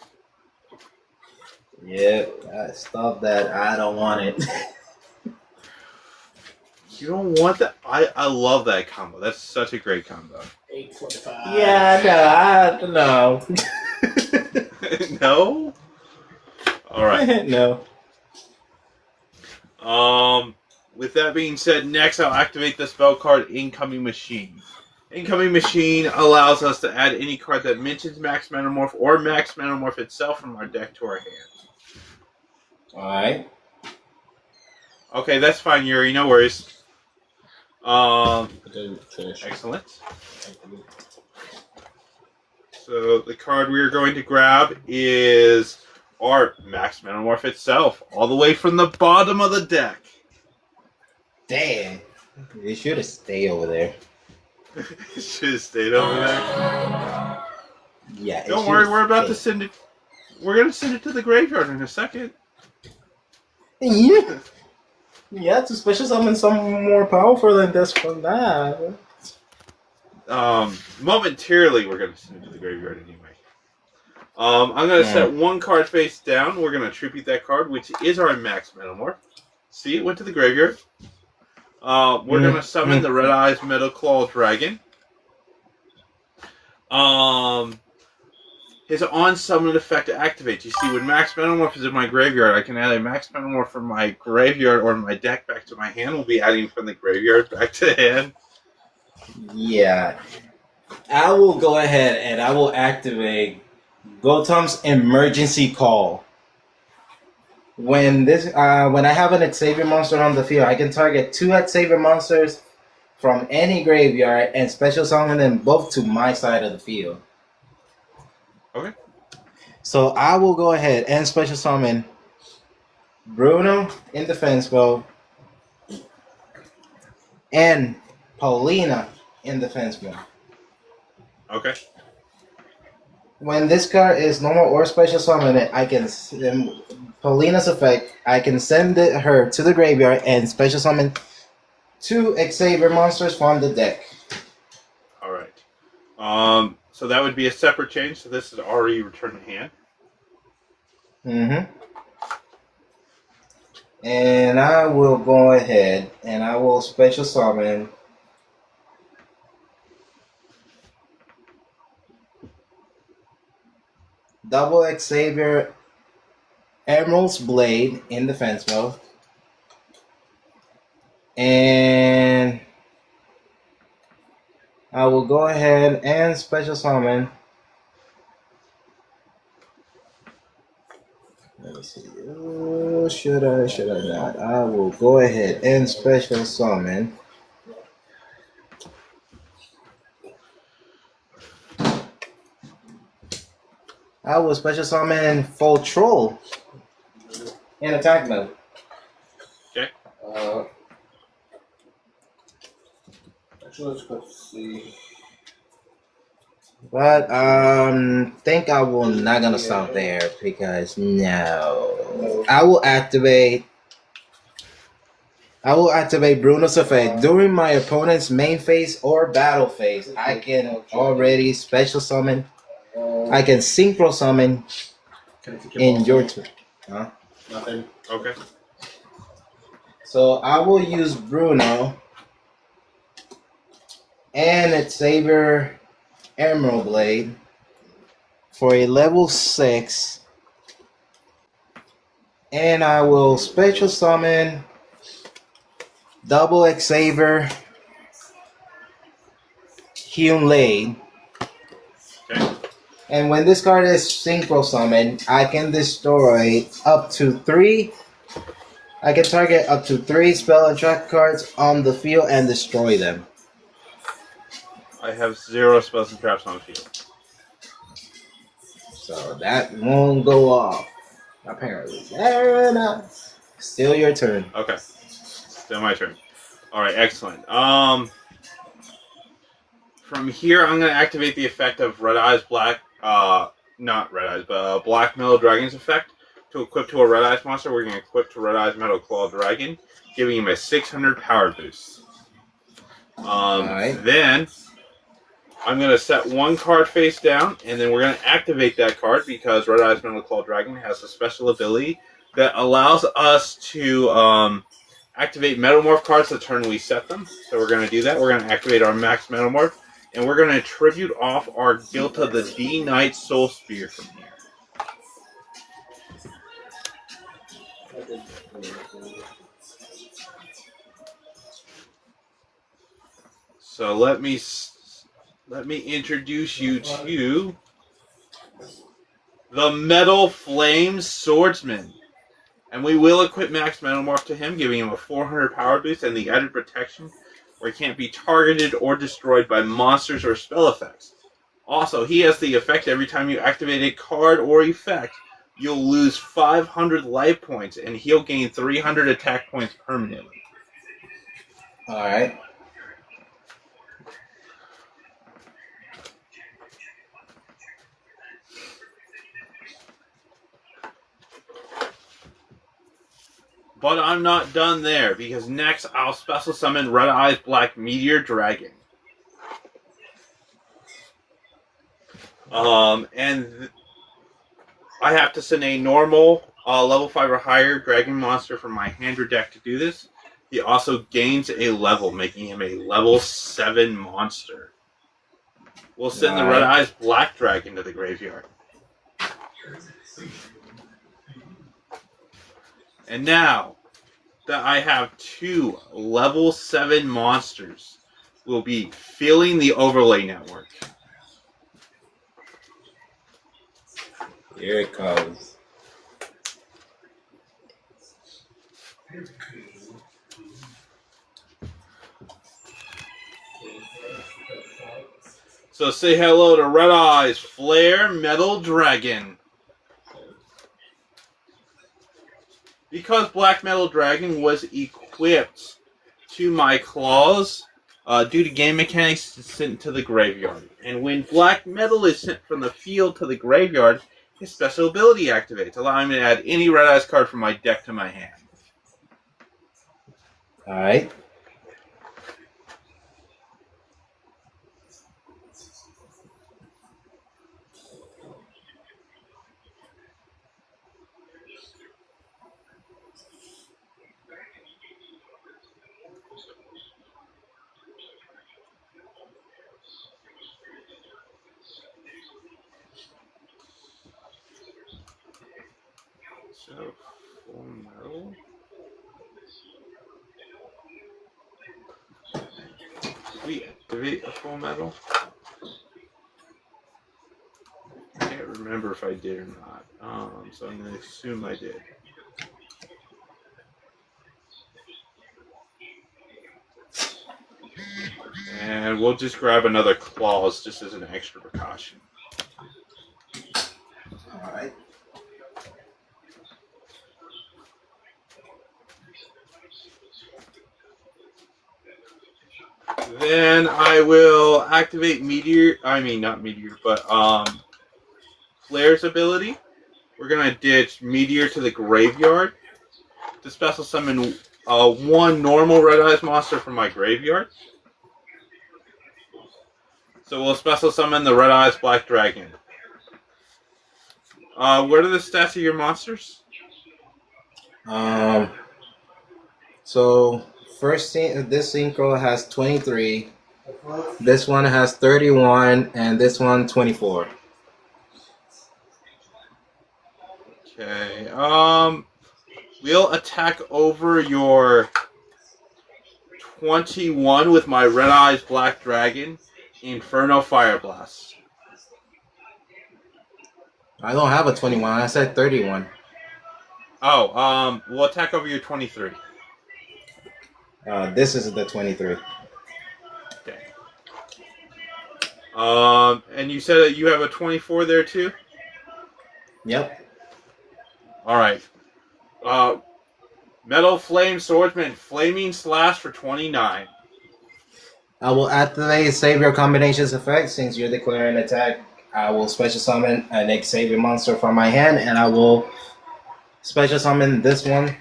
Yeah, stop that. I don't want it. You don't want that? I love that combo. That's such a great combo. 845. Yeah, no. No? Alright. No. With that being said, next I'll activate the spell card Incoming Machine. Incoming Machine allows us to add any card that mentions Max Metamorph or Max Metamorph itself from our deck to our hand. Alright. Okay, that's fine, Yuri. No worries. Excellent. So the card we are going to grab is our Max Metamorph itself, all the way from the bottom of the deck. Damn. You should have stayed over there. It should have stayed over there. Yeah. Don't worry, we're about to send it. We're gonna send it to the graveyard in a second. Yeah. Yeah, to special summon something more powerful than this from that. Momentarily, we're gonna send it to the graveyard anyway. I'm gonna set one card face down. We're gonna tribute that card, which is our Max Metamorph. See, it went to the graveyard. We're gonna summon the Red Eyes Metal Claw Dragon. His on-summon effect activates. You see, when Max Metamorph is in my graveyard, I can add a Max Metamorph from my graveyard or my deck back to my hand. We'll be adding from the graveyard back to hand. Yeah. I will go ahead and I will activate Gotham's Emergency Call. When I have an Xavier monster on the field, I can target 2 Xavier monsters from any graveyard and special summon them both to my side of the field. Okay. So I will go ahead and special summon Bruno in defense mode and Paulina in defense mode. Okay. When this card is normal or special summon it, I can Paulina's effect. I can send her to the graveyard and special summon 2 Xavier monsters from the deck. All right. So that would be a separate change. So this is already returned to hand. Mm-hmm. And I will go ahead and I will special summon double Xavier Emerald's Blade in defense mode. And I will go ahead and special summon. Let me see. Should I not? I will go ahead and special summon. I will special summon Full Troll in attack mode. Okay. Actually, let's see. But think I will not gonna stop there because no. I will activate Bruno's effect during my opponent's main phase or battle phase. I can already special summon. I can synchro summon in your turn. Huh? Nothing. Okay. So I will use Bruno and Xavier Emerald Blade for a level 6, and I will special summon double Xavier Hewn Blade. Okay. And when this card is synchro summoned, I can destroy up to 3. I can target up to 3 spell and trap cards on the field and destroy them. I have 0 spells and traps on the field. So that won't go off. Apparently. Fair enough. Still your turn. Okay. Still my turn. Alright, excellent. From here, I'm going to activate the effect of Red Eyes Black, not Red Eyes, but Black Metal Dragon's effect. To equip to a Red Eyes monster, we're going to equip to Red Eyes Metal Claw Dragon, giving him a 600 power boost. Then, I'm going to set one card face down, and then we're going to activate that card because Red Eyes Metal Claw Dragon has a special ability that allows us to activate Metamorph cards the turn we set them. So we're going to do that. We're going to activate our Max Metamorph, and we're going to tribute off our Guilt of the D-Knight Soul Spear from here. So let me introduce you to the Metal Flame Swordsman. And we will equip Max Metamorph to him, giving him a 400 power boost and the added protection where he can't be targeted or destroyed by monsters or spell effects. Also, he has the effect every time you activate a card or effect, you'll lose 500 life points, and he'll gain 300 attack points permanently. Alright. But I'm not done there, because next I'll special summon Red Eyes Black Meteor Dragon. I have to send a normal level 5 or higher dragon monster from my hand or deck to do this. He also gains a level, making him a level 7 monster. We'll send the Red Eyes Black Dragon to the graveyard. And now that I have 2 level 7 monsters, we'll be filling the overlay network. Here it comes. So say hello to Red Eyes Flare Metal Dragon. Because Black Metal Dragon was equipped to my claws, due to game mechanics, it's sent to the graveyard. And when Black Metal is sent from the field to the graveyard, his special ability activates, allowing me to add any Red Eyes card from my deck to my hand. Alright. So, full metal. Did we activate a full metal? I can't remember if I did or not. So I'm going to assume I did. And we'll just grab another claws just as an extra precaution. Alright. Then I will activate not Meteor, but Flare's ability. We're going to ditch Meteor to the graveyard to special summon one normal Red Eyes monster from my graveyard. So we'll special summon the Red Eyes Black Dragon. What are the stats of your monsters? So first this synchro has 23. This one has 31, and this one 24. Okay. We'll attack over your 21 with my Red Eyes Black Dragon, Inferno Fire Blast. I don't have a 21. I said 31. Oh, we'll attack over your 23. This is the 23. Okay. And you said that you have a 24 there too? Yep. Alright. Metal Flame Swordsman, Flaming Slash for 29. I will activate Savior Combinations effect. Since you're declaring attack, I will special summon an Xavier monster from my hand, and I will special summon this one,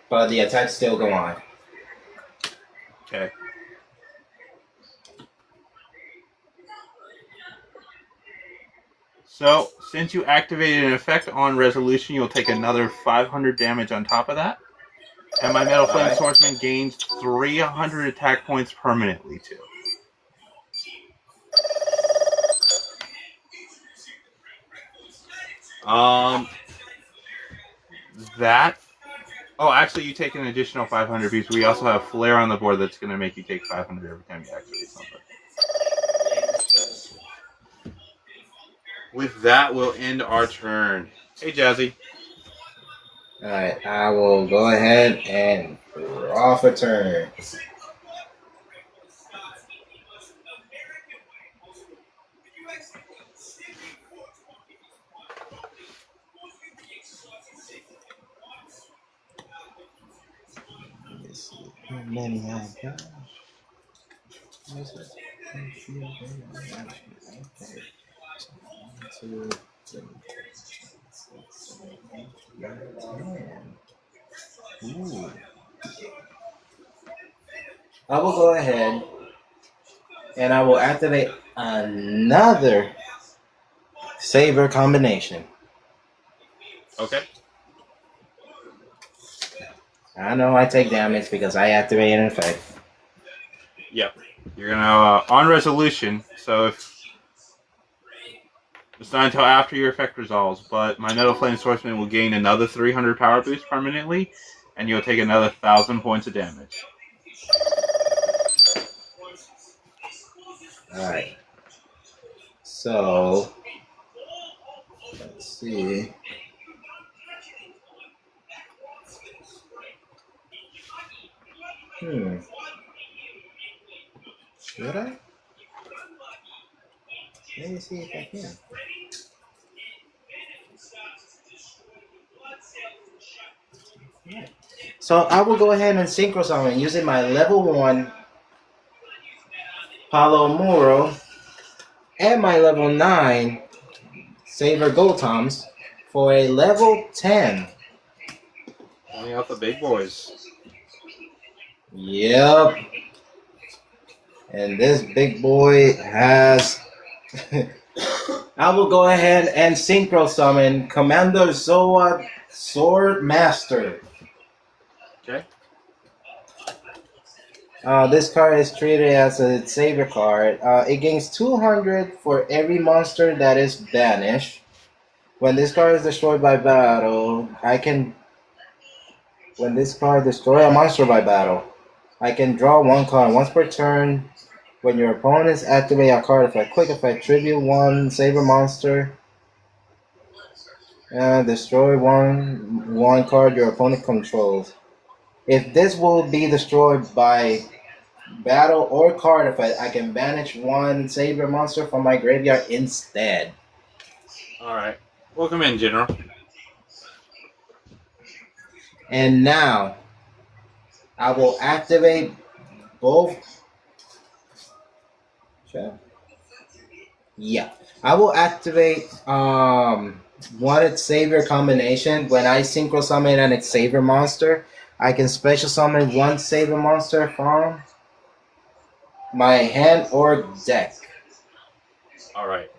but the attack still go on. Okay. So, since you activated an effect on resolution, you'll take another 500 damage on top of that. And my Metal Flame Swordsman gains 300 attack points permanently, too. That... Oh, actually, you take an additional 500 because we also have Flare on the board that's going to make you take 500 every time you activate something. With that, we'll end our turn. Hey, Jazzy. Alright, I will go ahead and draw for turn. many I got. Where's it? Okay. 1, 2, 3, 4, 5, 6, 7, 8, 9, 10. Ooh. I will go ahead and I will activate another saber combination. Okay. I know I take damage because I activate an effect. Yep. You're gonna on resolution. So if it's not until after your effect resolves, but my Metal Flame Swordsman will gain another 300 power boost permanently, and you'll take another 1,000 points of damage. Alright. So, let's see. Should I? Let me see if I can. Right. So I will go ahead and synchro summon using my level 1 Palomuro and my level 9 Saber Gotoms for a level 10. Only out the big boys. Yep. And this big boy has... I will go ahead and synchro summon Commander Zoa Sword Master. Okay. This card is treated as a saber card. It gains 200 for every monster that is banished. When this card is destroyed by battle, when this card destroys a monster by battle, I can draw one card once per turn. When your opponents activate a card effect, quick effect, tribute one saber monster. Destroy one card your opponent controls. If this will be destroyed by battle or card effect, I can banish one saber monster from my graveyard instead. Alright. Welcome in, General. And now, I will activate both. Yeah, I will activate one saber combination. When I synchro summon an saber monster, I can special summon one saber monster from my hand or deck. Alright.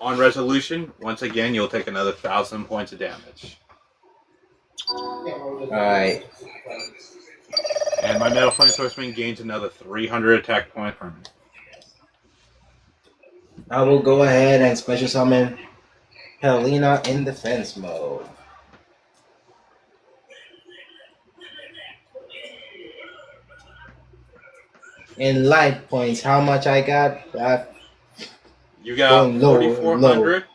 On resolution, once again, you'll take another 1,000 points of damage. Alright. And my Metal Flame Swordsman gains another 300 attack points permanently. I will go ahead and special summon Helena in defense mode. In life points, how much I got? You got 4,400.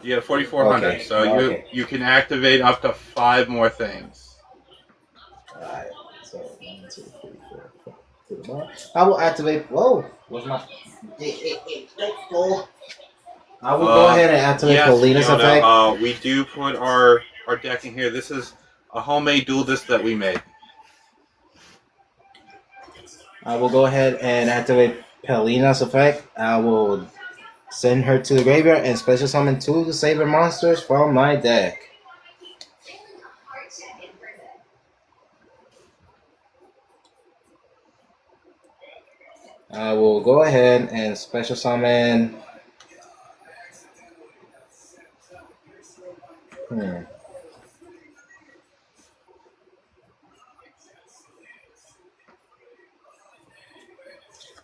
You have 4,400. Okay. So okay. you can activate up to 5 more things. Alright. So 1, 2, 3, 4, 5. I will activate. Whoa! What's my? I will go ahead and activate Helena's effect. We do put our deck in here. This is a homemade duel disc that we made. I will go ahead and activate Helena's effect. I will send her to the graveyard and special summon 2 saber monsters from my deck. I will go ahead and special summon.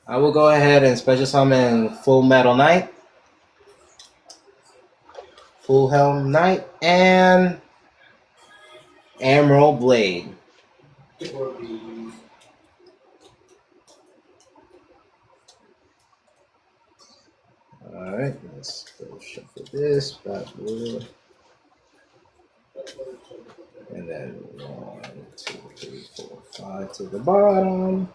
I will go ahead and special summon Full Metal Knight, Full Helm Knight, and Emerald Blade. Alright, let's go shuffle this back. And then 1, 2, 3, 4, 5 to the bottom.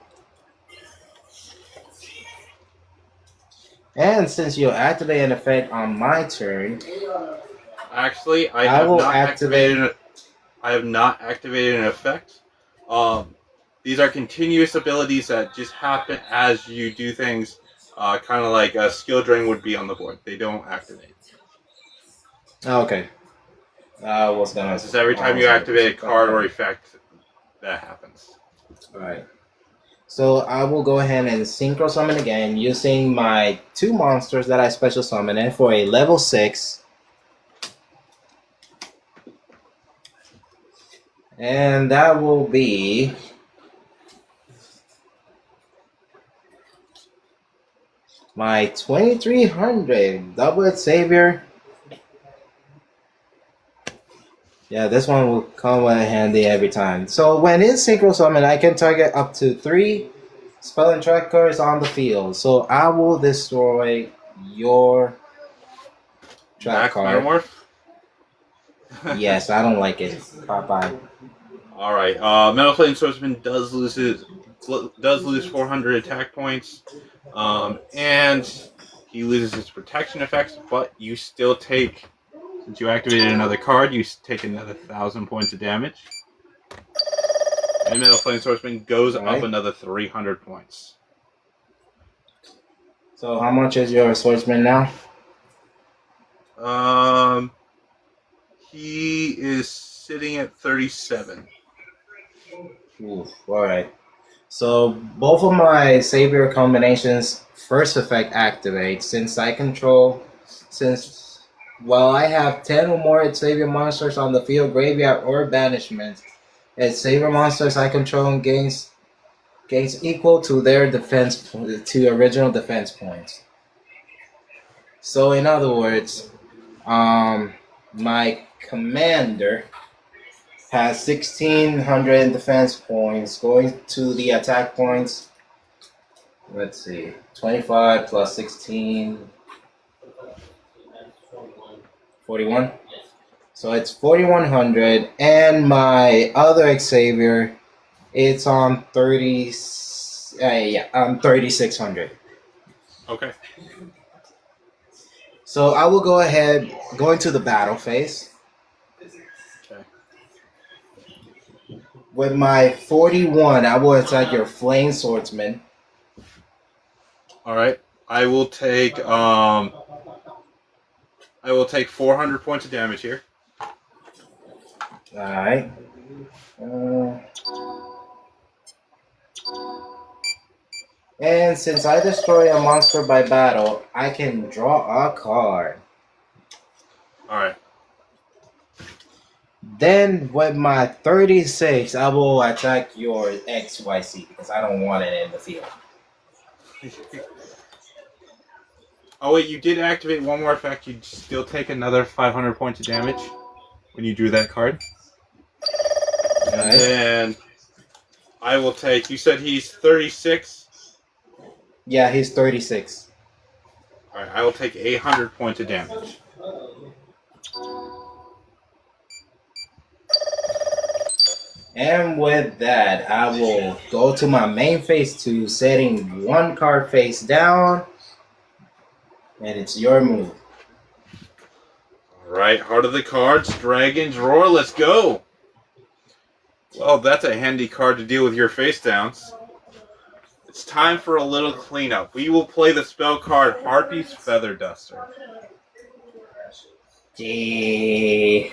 And since you activate an effect on my turn, actually, I have not activated an effect. These are continuous abilities that just happen as you do things, kind of like a skill drain would be on the board. They don't activate. Okay. I was gonna. This is every time you activate a card or effect that happens. Alright. So I will go ahead and synchro summon again using my 2 monsters that I special summon in for a level 6. And that will be my 2300 Double Savior. Yeah, this one will come in handy every time. So when in synchro summon, I can target up to 3 spell and track cards on the field. So I will destroy your track card. Metamorph? Yes, I don't like it. Bye. All right. Metal Flame Swordsman does lose 400 attack points, and he loses his protection effects. But you still take, since you activated another card, you take another 1,000 points of damage. And Metal Flame Swordsman goes up another 300 points. So how much is your swordsman now? He is sitting at 37. Oof, alright. So both of my savior combinations first effect activate since I have 10 or more savior monsters on the field, graveyard, or banishment. Its savior monsters I control gains equal to their defense to original defense points. So in other words, my commander has 1,600 defense points going to the attack points. Let's see, 25 plus 16, 41. So it's 4,100, and my other Xavier, it's on 3,600. Okay. So I will go ahead, go into the battle phase. Okay. With my 41, I will attack your Flame Swordsman. All right. I will take 400 points of damage here. All right. And since I destroy a monster by battle, I can draw a card. Alright. Then with my 36, I will attack your XYZ because I don't want it in the field. Oh wait, you did activate one more effect. You'd still take another 500 points of damage when you drew that card. And then I will take, you said he's 36? Yeah, he's 36. Alright, I will take 800 points of damage. And with that, I will go to my main phase 2, setting 1 card face down. And it's your move. Alright, Heart of the Cards, Dragon's Roar, let's go! Well, that's a handy card to deal with your face downs. It's time for a little cleanup. We will play the spell card Harpy's Feather Duster. Gee.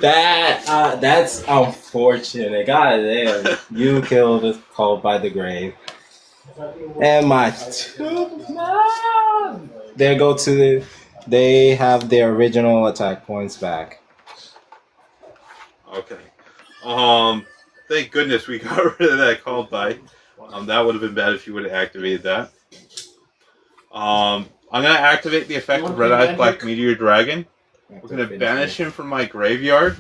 That's unfortunate. God damn. You killed us called by the grave. And my they have their original attack points back. Okay. Thank goodness we got rid of that called by. That would have been bad if you would have activated that. I'm gonna activate the effect of Red Eyes Black Meteor Dragon. We're gonna banish him from my graveyard.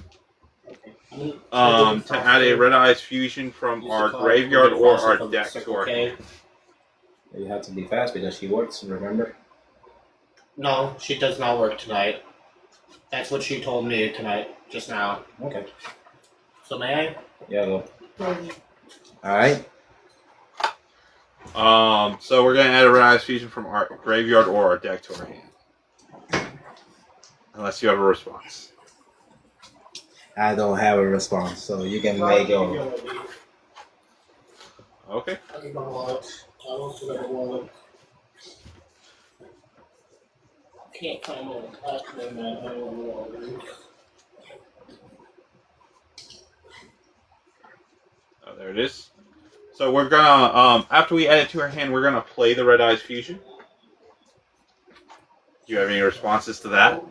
To add a Red Eyes fusion from our graveyard or our deck to our hand. You have to be fast because she works, remember? No, she does not work tonight. That's what she told me tonight, just now. Okay. So may I? Yeah, go. Alright. So we're gonna add a Red Eyes fusion from our graveyard or our deck to our hand. Unless you have a response. I don't have a response, so you can make it. Okay. I need my wallet. I also got a wallet. Can't find my attachment, man. I don't know what it is. Oh, there it is. So we're gonna after we add it to our hand, we're gonna play the Red Eyes Fusion. Do you have any responses to that?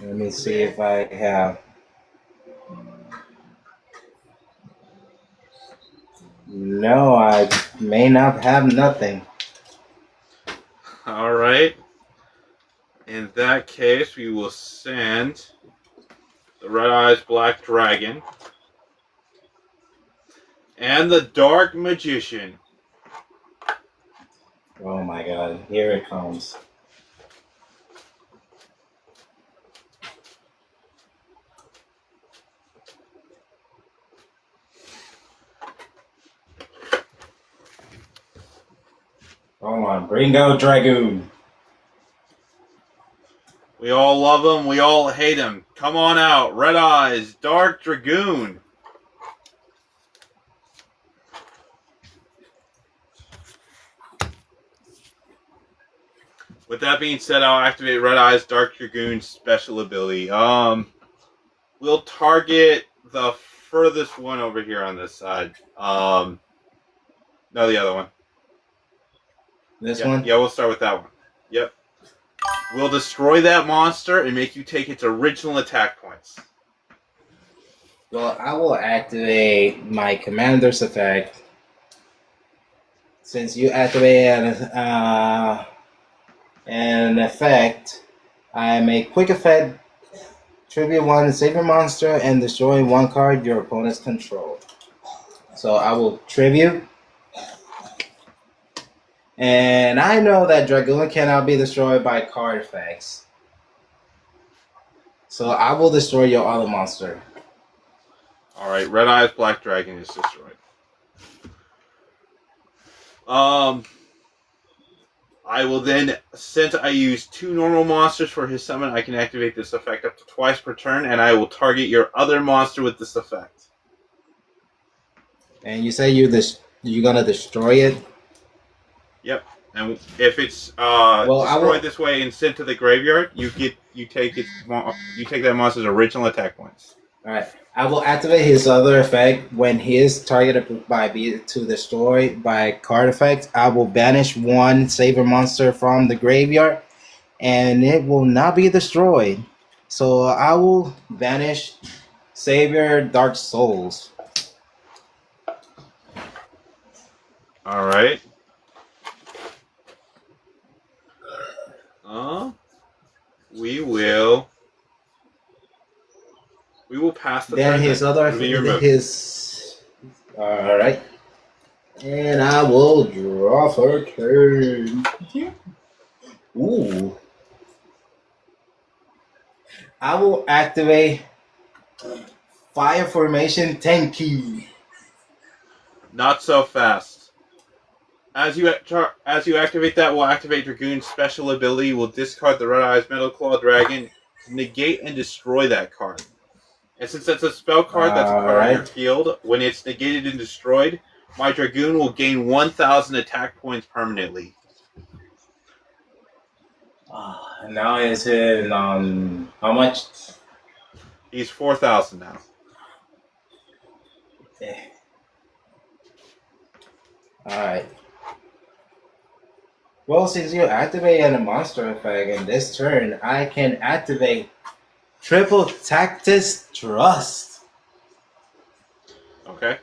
Let me see if I have. No, I may not have nothing. All right. In that case, we will send the Red Eyes Black Dragon and the Dark Magician. Oh my god, here it comes. Come on, bring out Dragoon. We all love him. We all hate him. Come on out. Red Eyes, Dark Dragoon. With that being said, I'll activate Red Eyes, Dark Dragoon's special ability. We'll target the furthest one over here on this side. No, the other one. This one? Yeah, we'll start with that one. Yep. We'll destroy that monster and make you take its original attack points. Well, I will activate my commander's effect. Since you activate an effect, I make quick effect, tribute one savior monster, and destroy one card your opponent's control. So I will tribute. And I know that Dragoon cannot be destroyed by card effects. So I will destroy your other monster. Alright, Red Eyes Black Dragon is destroyed. I will then, since I use 2 normal monsters for his summon, I can activate this effect up to twice per turn, and I will target your other monster with this effect. And you say you're gonna destroy it? Yep. And if it's destroyed this way and sent to the graveyard, you take that monster's original attack points. All right. I will activate his other effect when he is targeted by to destroy by card effect. I will banish one saber monster from the graveyard, and it will not be destroyed. So I will banish Savior Dark Souls. All right. We will pass the then turn. His other his. All right. And I will draw for turn. Ooh. I will activate Fire Formation Tenki. Not so fast. As you activate that, we'll activate Dragoon's special ability. We'll discard the Red Eyes Metal Claw Dragon, negate and destroy that card. And since that's a spell card, that's a card on your field. When it's negated and destroyed, my Dragoon will gain 1,000 attack points permanently. Now is it how much? He's 4,000 now. Yeah. Alright. Well, since you activated a monster effect in this turn, I can activate Triple Tactus Trust. Okay.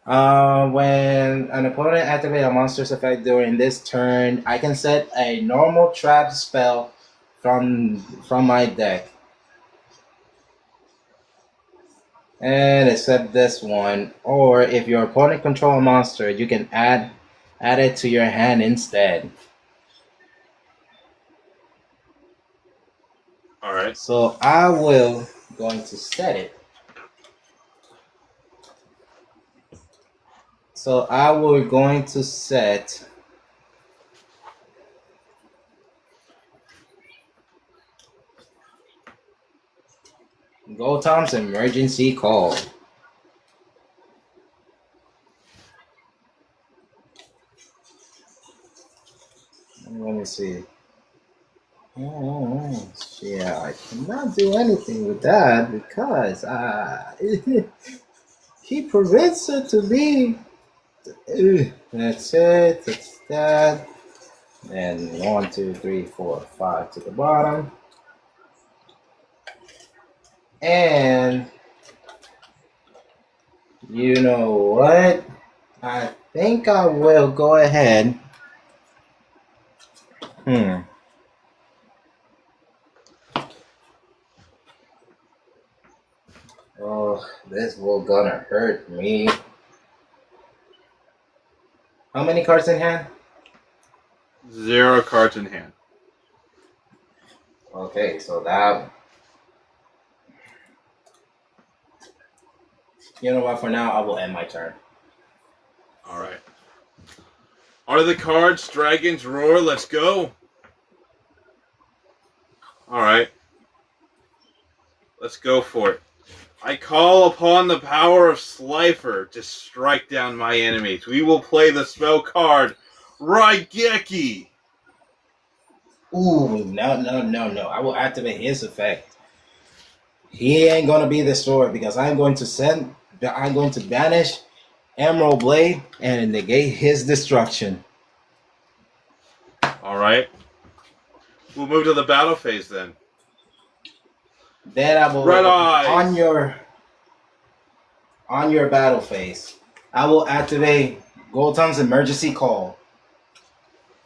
When an opponent activates a monster's effect during this turn, I can set a normal trap spell from my deck. And except this one, or if your opponent controls a monster, you can add it to your hand instead. All right. So I will going to set it. So I will going to set Goldtom's emergency call. Let me see. Oh, yeah, I cannot do anything with that because he prevents it to be. That's it. That's that. And 1, 2, 3, 4, 5 to the bottom. And you know what? I think I will go ahead. Oh, this will gonna hurt me. How many cards in hand? 0 cards in hand. Okay, so that. You know what? For now, I will end my turn. All right. Are the cards Dragon's Roar? Let's go. All right. Let's go for it. I call upon the power of Slifer to strike down my enemies. We will play the spell card Raigeki. Ooh, no. I will activate his effect. He ain't gonna be destroyed because I'm going to banish Emerald Blade and negate his destruction. All right. We'll move to the battle phase then. Then I will Red Eyes. on your battle phase. I will activate Goldtom's emergency call.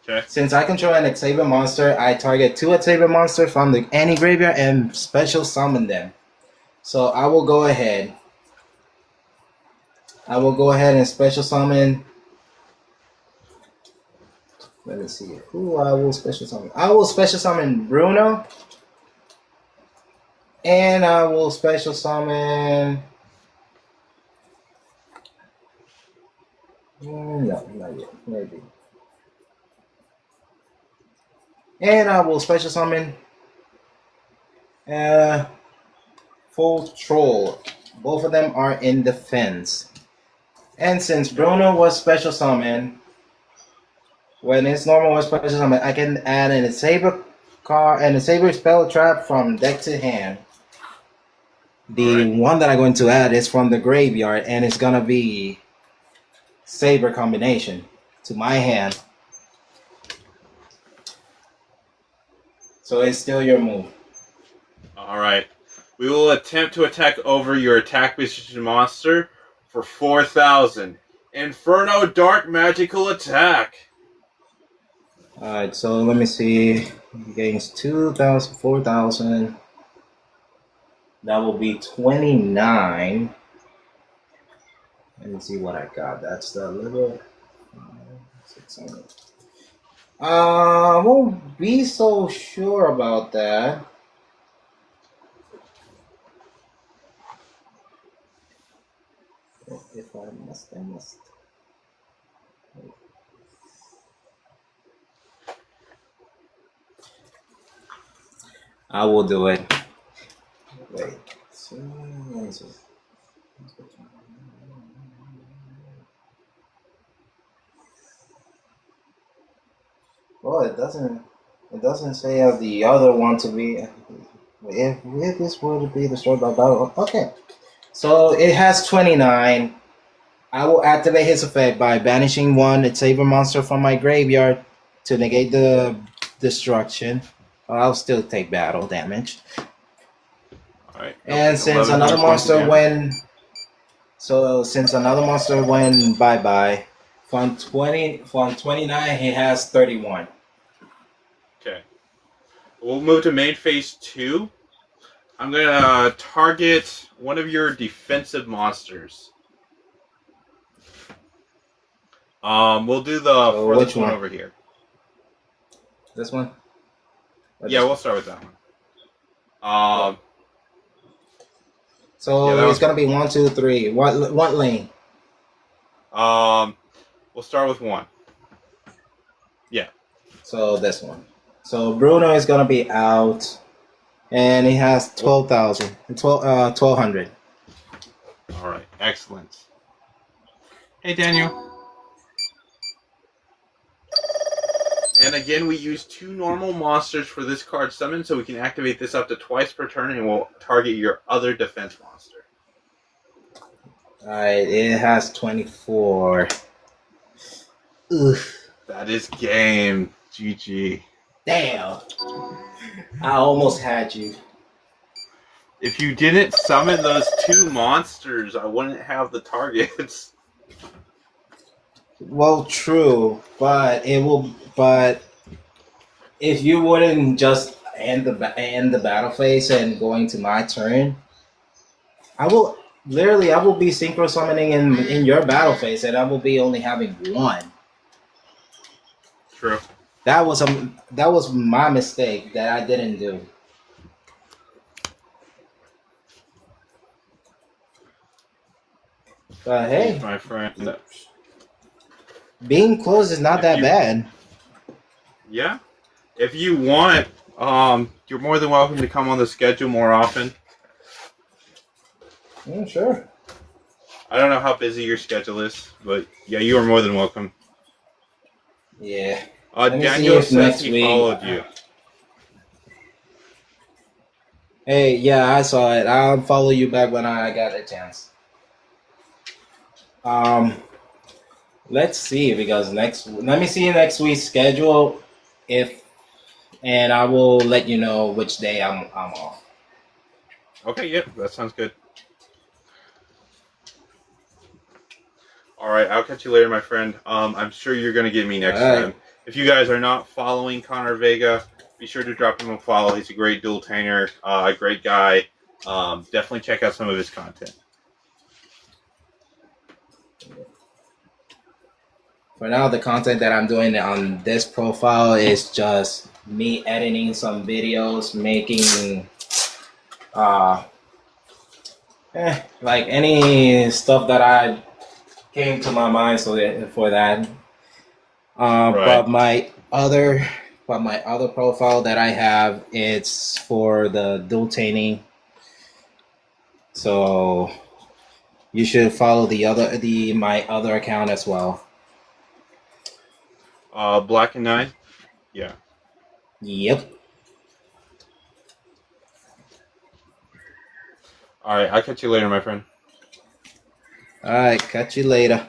Okay. Since I control an Xavier monster, I target 2 Xavier monsters from any graveyard and special summon them. So I will go ahead. And special summon. Let me see who I will special summon. I will special summon Bruno. And I will special summon. No, not yet. Maybe. And I will special summon Full Troll. Both of them are in defense. And since Bruno was special summoned, when it's normal was special summon, I can add an Saber card and a Saber spell trap from deck to hand. The one that I'm going to add is from the graveyard, and it's gonna be Saber combination to my hand. So it's still your move. All right. We will attempt to attack over your attack position monster for 4,000. Inferno Dark Magical Attack. Alright, so let me see. Gains 2,000, 4,000. That will be 29. Let me see what I got. That's the little 600. I won't be so sure about that. If I must, I must. I will do it. Wait. So, let me see. Well, it doesn't say the other one to be. If this were to be destroyed by battle, okay. So it has 29. I will activate his effect by banishing 1 Saber monster from my graveyard to negate the destruction. I'll still take battle damage. All right. And since another monster went bye bye, from 29 he has 31. Okay. We'll move to main phase 2. I'm gonna target one of your defensive monsters. We'll do the furthest one over here. This one? Yeah, we'll start with that one. So yeah, it's gonna be 1, 2, 3. What lane? We'll start with 1. Yeah. So this one. So Bruno is gonna be out. And he has 1200. All right, excellent. Hey, Daniel. And again, we use 2 normal monsters for this card summon, so we can activate this up to twice per turn, and we'll target your other defense monster. Alright, it has 24. Oof. That is game. GG. Damn. I almost had you. If you didn't summon those 2 monsters, I wouldn't have the targets. Well, true, but if you wouldn't just end the battle phase and going to my turn, I will be synchro summoning in your battle phase, and I will be only having 1. True. That was my mistake that I didn't do. But hey, my friend. Being close is not that bad. Yeah. If you want, you're more than welcome to come on the schedule more often. Yeah, sure. I don't know how busy your schedule is, but yeah, you are more than welcome. Yeah. Daniel says he followed you. Hey, yeah, I saw it. I'll follow you back when I got a chance. Let's see, because let me see next week's schedule, and I will let you know which day I'm off. Okay, yep, that sounds good. All right, I'll catch you later, my friend. I'm sure you're going to get me next time. If you guys are not following Connor Vega, be sure to drop him a follow. He's a great dual tainer, a great guy. Definitely check out some of his content. For now, the content that I'm doing on this profile is just me editing some videos, making like any stuff that I came to my mind. So for that, Right. but my other profile that I have, it's for the dueltanimg. So you should follow my other account as well. Black and Nine? Yeah. Yep. Alright, I'll catch you later, my friend. Alright, catch you later.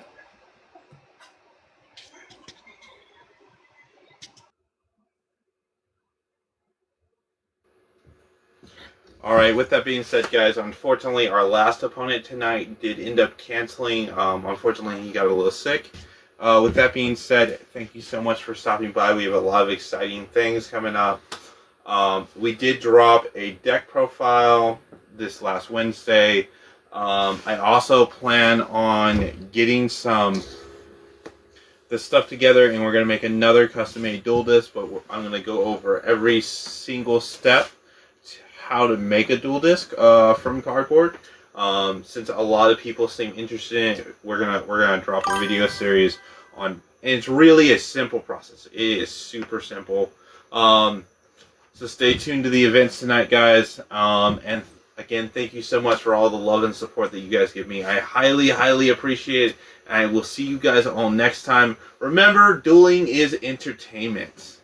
Alright, with that being said, guys, unfortunately, our last opponent tonight did end up canceling. Unfortunately, he got a little sick. With that being said, thank you so much for stopping by. We have a lot of exciting things coming up. We did drop a deck profile this last Wednesday. I also plan on getting the stuff together, and we're going to make another custom-made duel disc, but I'm going to go over every single step how to make a duel disc from cardboard. Since a lot of people seem interested in it, we're gonna drop a video series on, and it's really a simple process. It is super simple. So stay tuned to the events tonight, guys. And again, thank you so much for all the love and support that you guys give me. I highly, highly appreciate it. And I will see you guys all next time. Remember, dueling is entertainment.